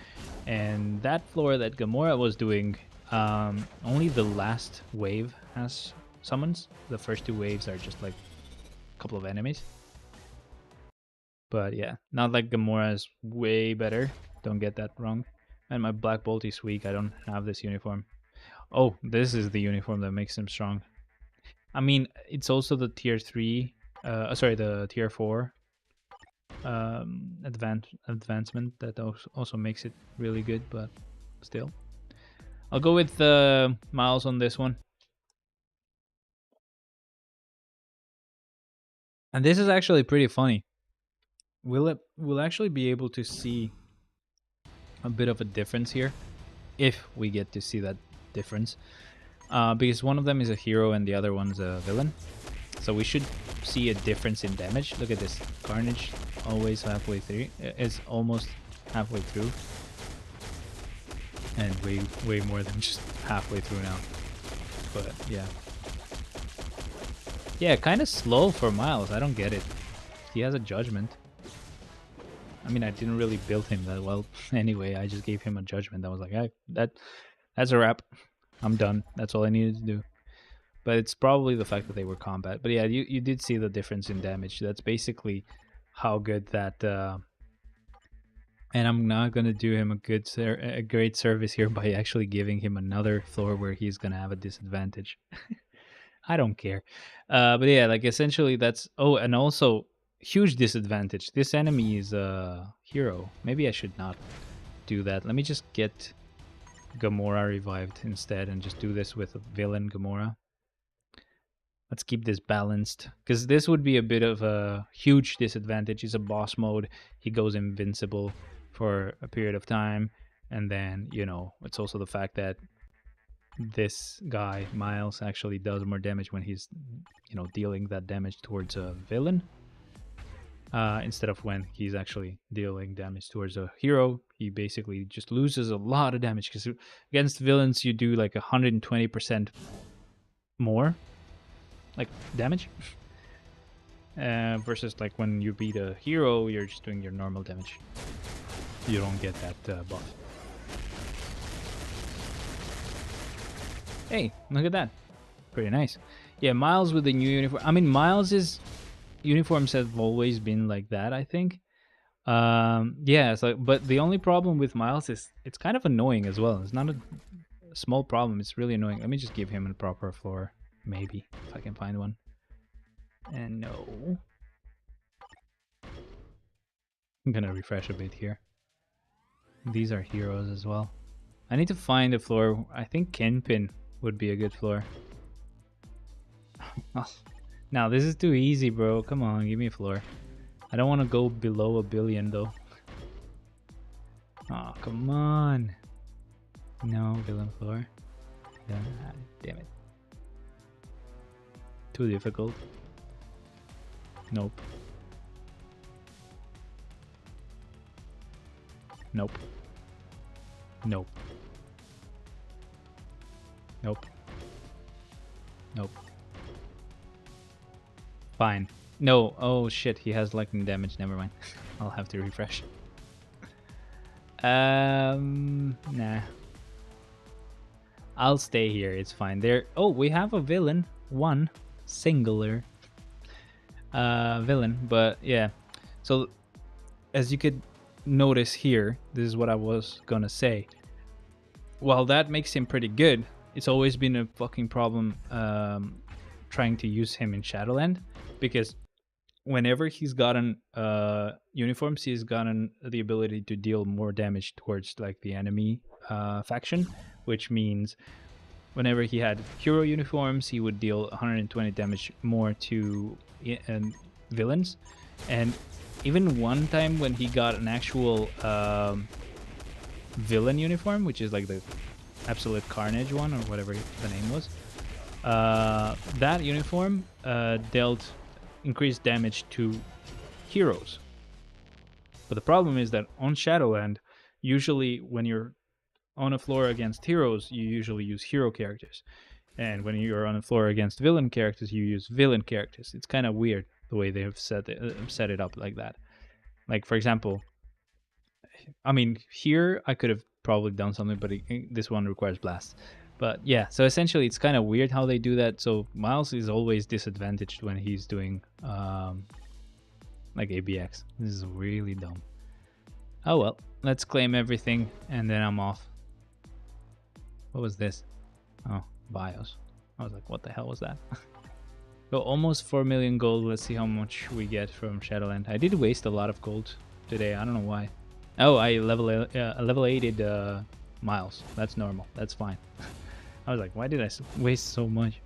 S1: And that floor that Gamora was doing, only the last wave has summons. The first 2 waves are just like a couple of enemies. But yeah, not like Gamora is way better. Don't get that wrong. And my Black Bolt is weak. I don't have this uniform. Oh, this is the uniform that makes him strong. I mean, it's also the tier 3, the tier 4 advancement that also makes it really good, but still. I'll go with Miles on this one. And this is actually pretty funny. We'll actually be able to see a bit of a difference here, if we get to see that difference. Because one of them is a hero and the other one's a villain. So we should see a difference in damage. Look at this. Carnage always halfway through. It's almost halfway through. And way more than just halfway through now. But yeah. Yeah, kind of slow for Miles. I don't get it. He has a judgment. I mean, I didn't really build him that well anyway. I just gave him a judgment. I was like, hey, that's a wrap. I'm done. That's all I needed to do. But it's probably the fact that they were combat. But yeah, you did see the difference in damage. That's basically how good that... and I'm not going to do him a great service here by actually giving him another floor where he's going to have a disadvantage. I don't care. But yeah, like essentially that's... Oh, and also huge disadvantage. This enemy is a hero. Maybe I should not do that. Let me just get Gamora revived instead and just do this with a villain Gamora. Let's keep this balanced, because this would be a bit of a huge disadvantage. It's a boss mode. He goes invincible for a period of time. And then, you know, it's also the fact that this guy, Miles, actually does more damage when he's, you know, dealing that damage towards a villain. Instead of when he's actually dealing damage towards a hero. He basically just loses a lot of damage, because against villains you do like 120% more like damage. Versus like when you beat a hero, you're just doing your normal damage. You don't get that buff. Hey, look at that. Pretty nice. Yeah, Miles with the new uniform. I mean, Miles's uniforms have always been like that, I think. Yeah, it's like, but the only problem with Miles is it's kind of annoying as well. It's not a small problem. It's really annoying. Let me just give him a proper floor, maybe, if I can find one. And no. I'm gonna refresh a bit here. These are heroes as well. I need to find a floor. I think Kingpin would be a good floor. Now, this is too easy, bro. Come on, give me a floor. I don't want to go below 1 billion, though. Oh, come on. No, villain floor. Yeah, damn it. Too difficult. Nope. Nope. Nope. Nope. Nope. Fine. No. Oh shit, he has lightning damage. Never mind. I'll have to refresh. Nah. I'll stay here. It's fine. There. Oh, we have a villain. One singular villain. But yeah. So as you could notice here, this is what I was gonna say. While that makes him pretty good, it's always been a fucking problem trying to use him in Shadowland, because whenever he's gotten uniforms, he's gotten the ability to deal more damage towards like the enemy faction, which means whenever he had hero uniforms, he would deal 120 damage more to villains. And even one time when he got an actual villain uniform, which is like the Absolute Carnage one or whatever the name was, that uniform dealt increased damage to heroes. But the problem is that on Shadowland, usually when you're on a floor against heroes, you usually use hero characters. And when you're on a floor against villain characters, you use villain characters. It's kind of weird the way they have set it up like that. Like, for example, I mean, here I could have probably done something, but this one requires blast. But yeah, so essentially it's kind of weird how they do that. So Miles is always disadvantaged when he's doing like ABX. This is really dumb. Oh well, let's claim everything and then I'm off. What was this? Oh, BIOS. I was like, what the hell was that? So almost 4 million gold. Let's see how much we get from Shadowland. I did waste a lot of gold today. I don't know why. Oh, I level 8'd Miles. That's normal. That's fine. I was like, why did I waste so much?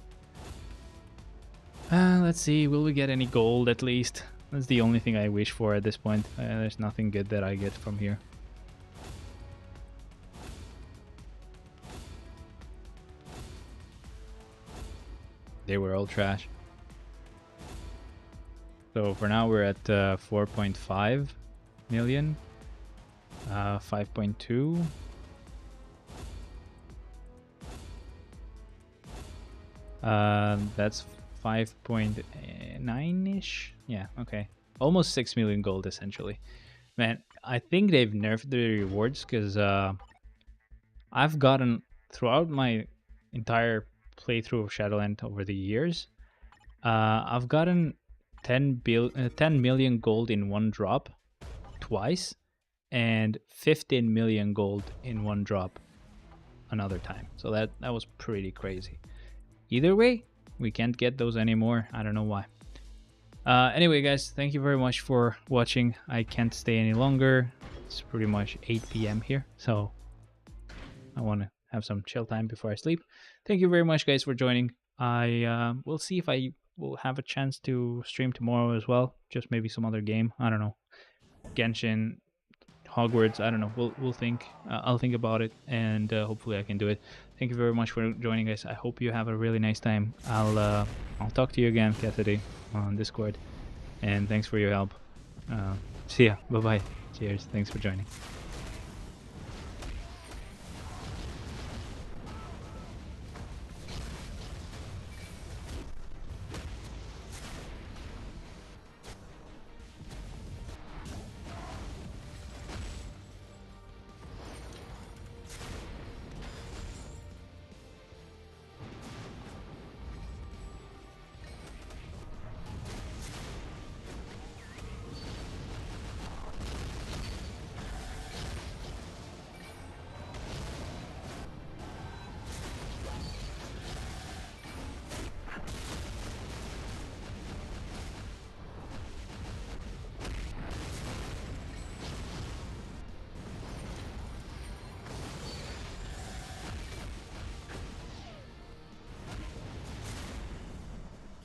S1: Let's see. Will we get any gold at least? That's the only thing I wish for at this point. There's nothing good that I get from here. They were all trash. So for now we're at 4.5 million. 5.2. That's 5.9-ish. Yeah, okay. Almost 6 million gold, essentially. Man, I think they've nerfed the rewards, because I've gotten, throughout my entire playthrough of Shadowland over the years, I've gotten 10 million gold in one drop twice, and 15 million gold in one drop another time. So that was pretty crazy. Either way, we can't get those anymore. I don't know why. Anyway, guys, thank you very much for watching. I can't stay any longer. It's pretty much 8 p.m. here, so I want to have some chill time before I sleep. Thank you very much, guys, for joining. I will see if I will have a chance to stream tomorrow as well. Just maybe some other game. I don't know. Genshin, Hogwarts, I don't know. We'll think. I'll think about it, and hopefully I can do it. Thank you very much for joining, guys. I hope you have a really nice time. I'll talk to you again, Cassidy, on Discord, and thanks for your help. See ya. Bye bye. Cheers. Thanks for joining.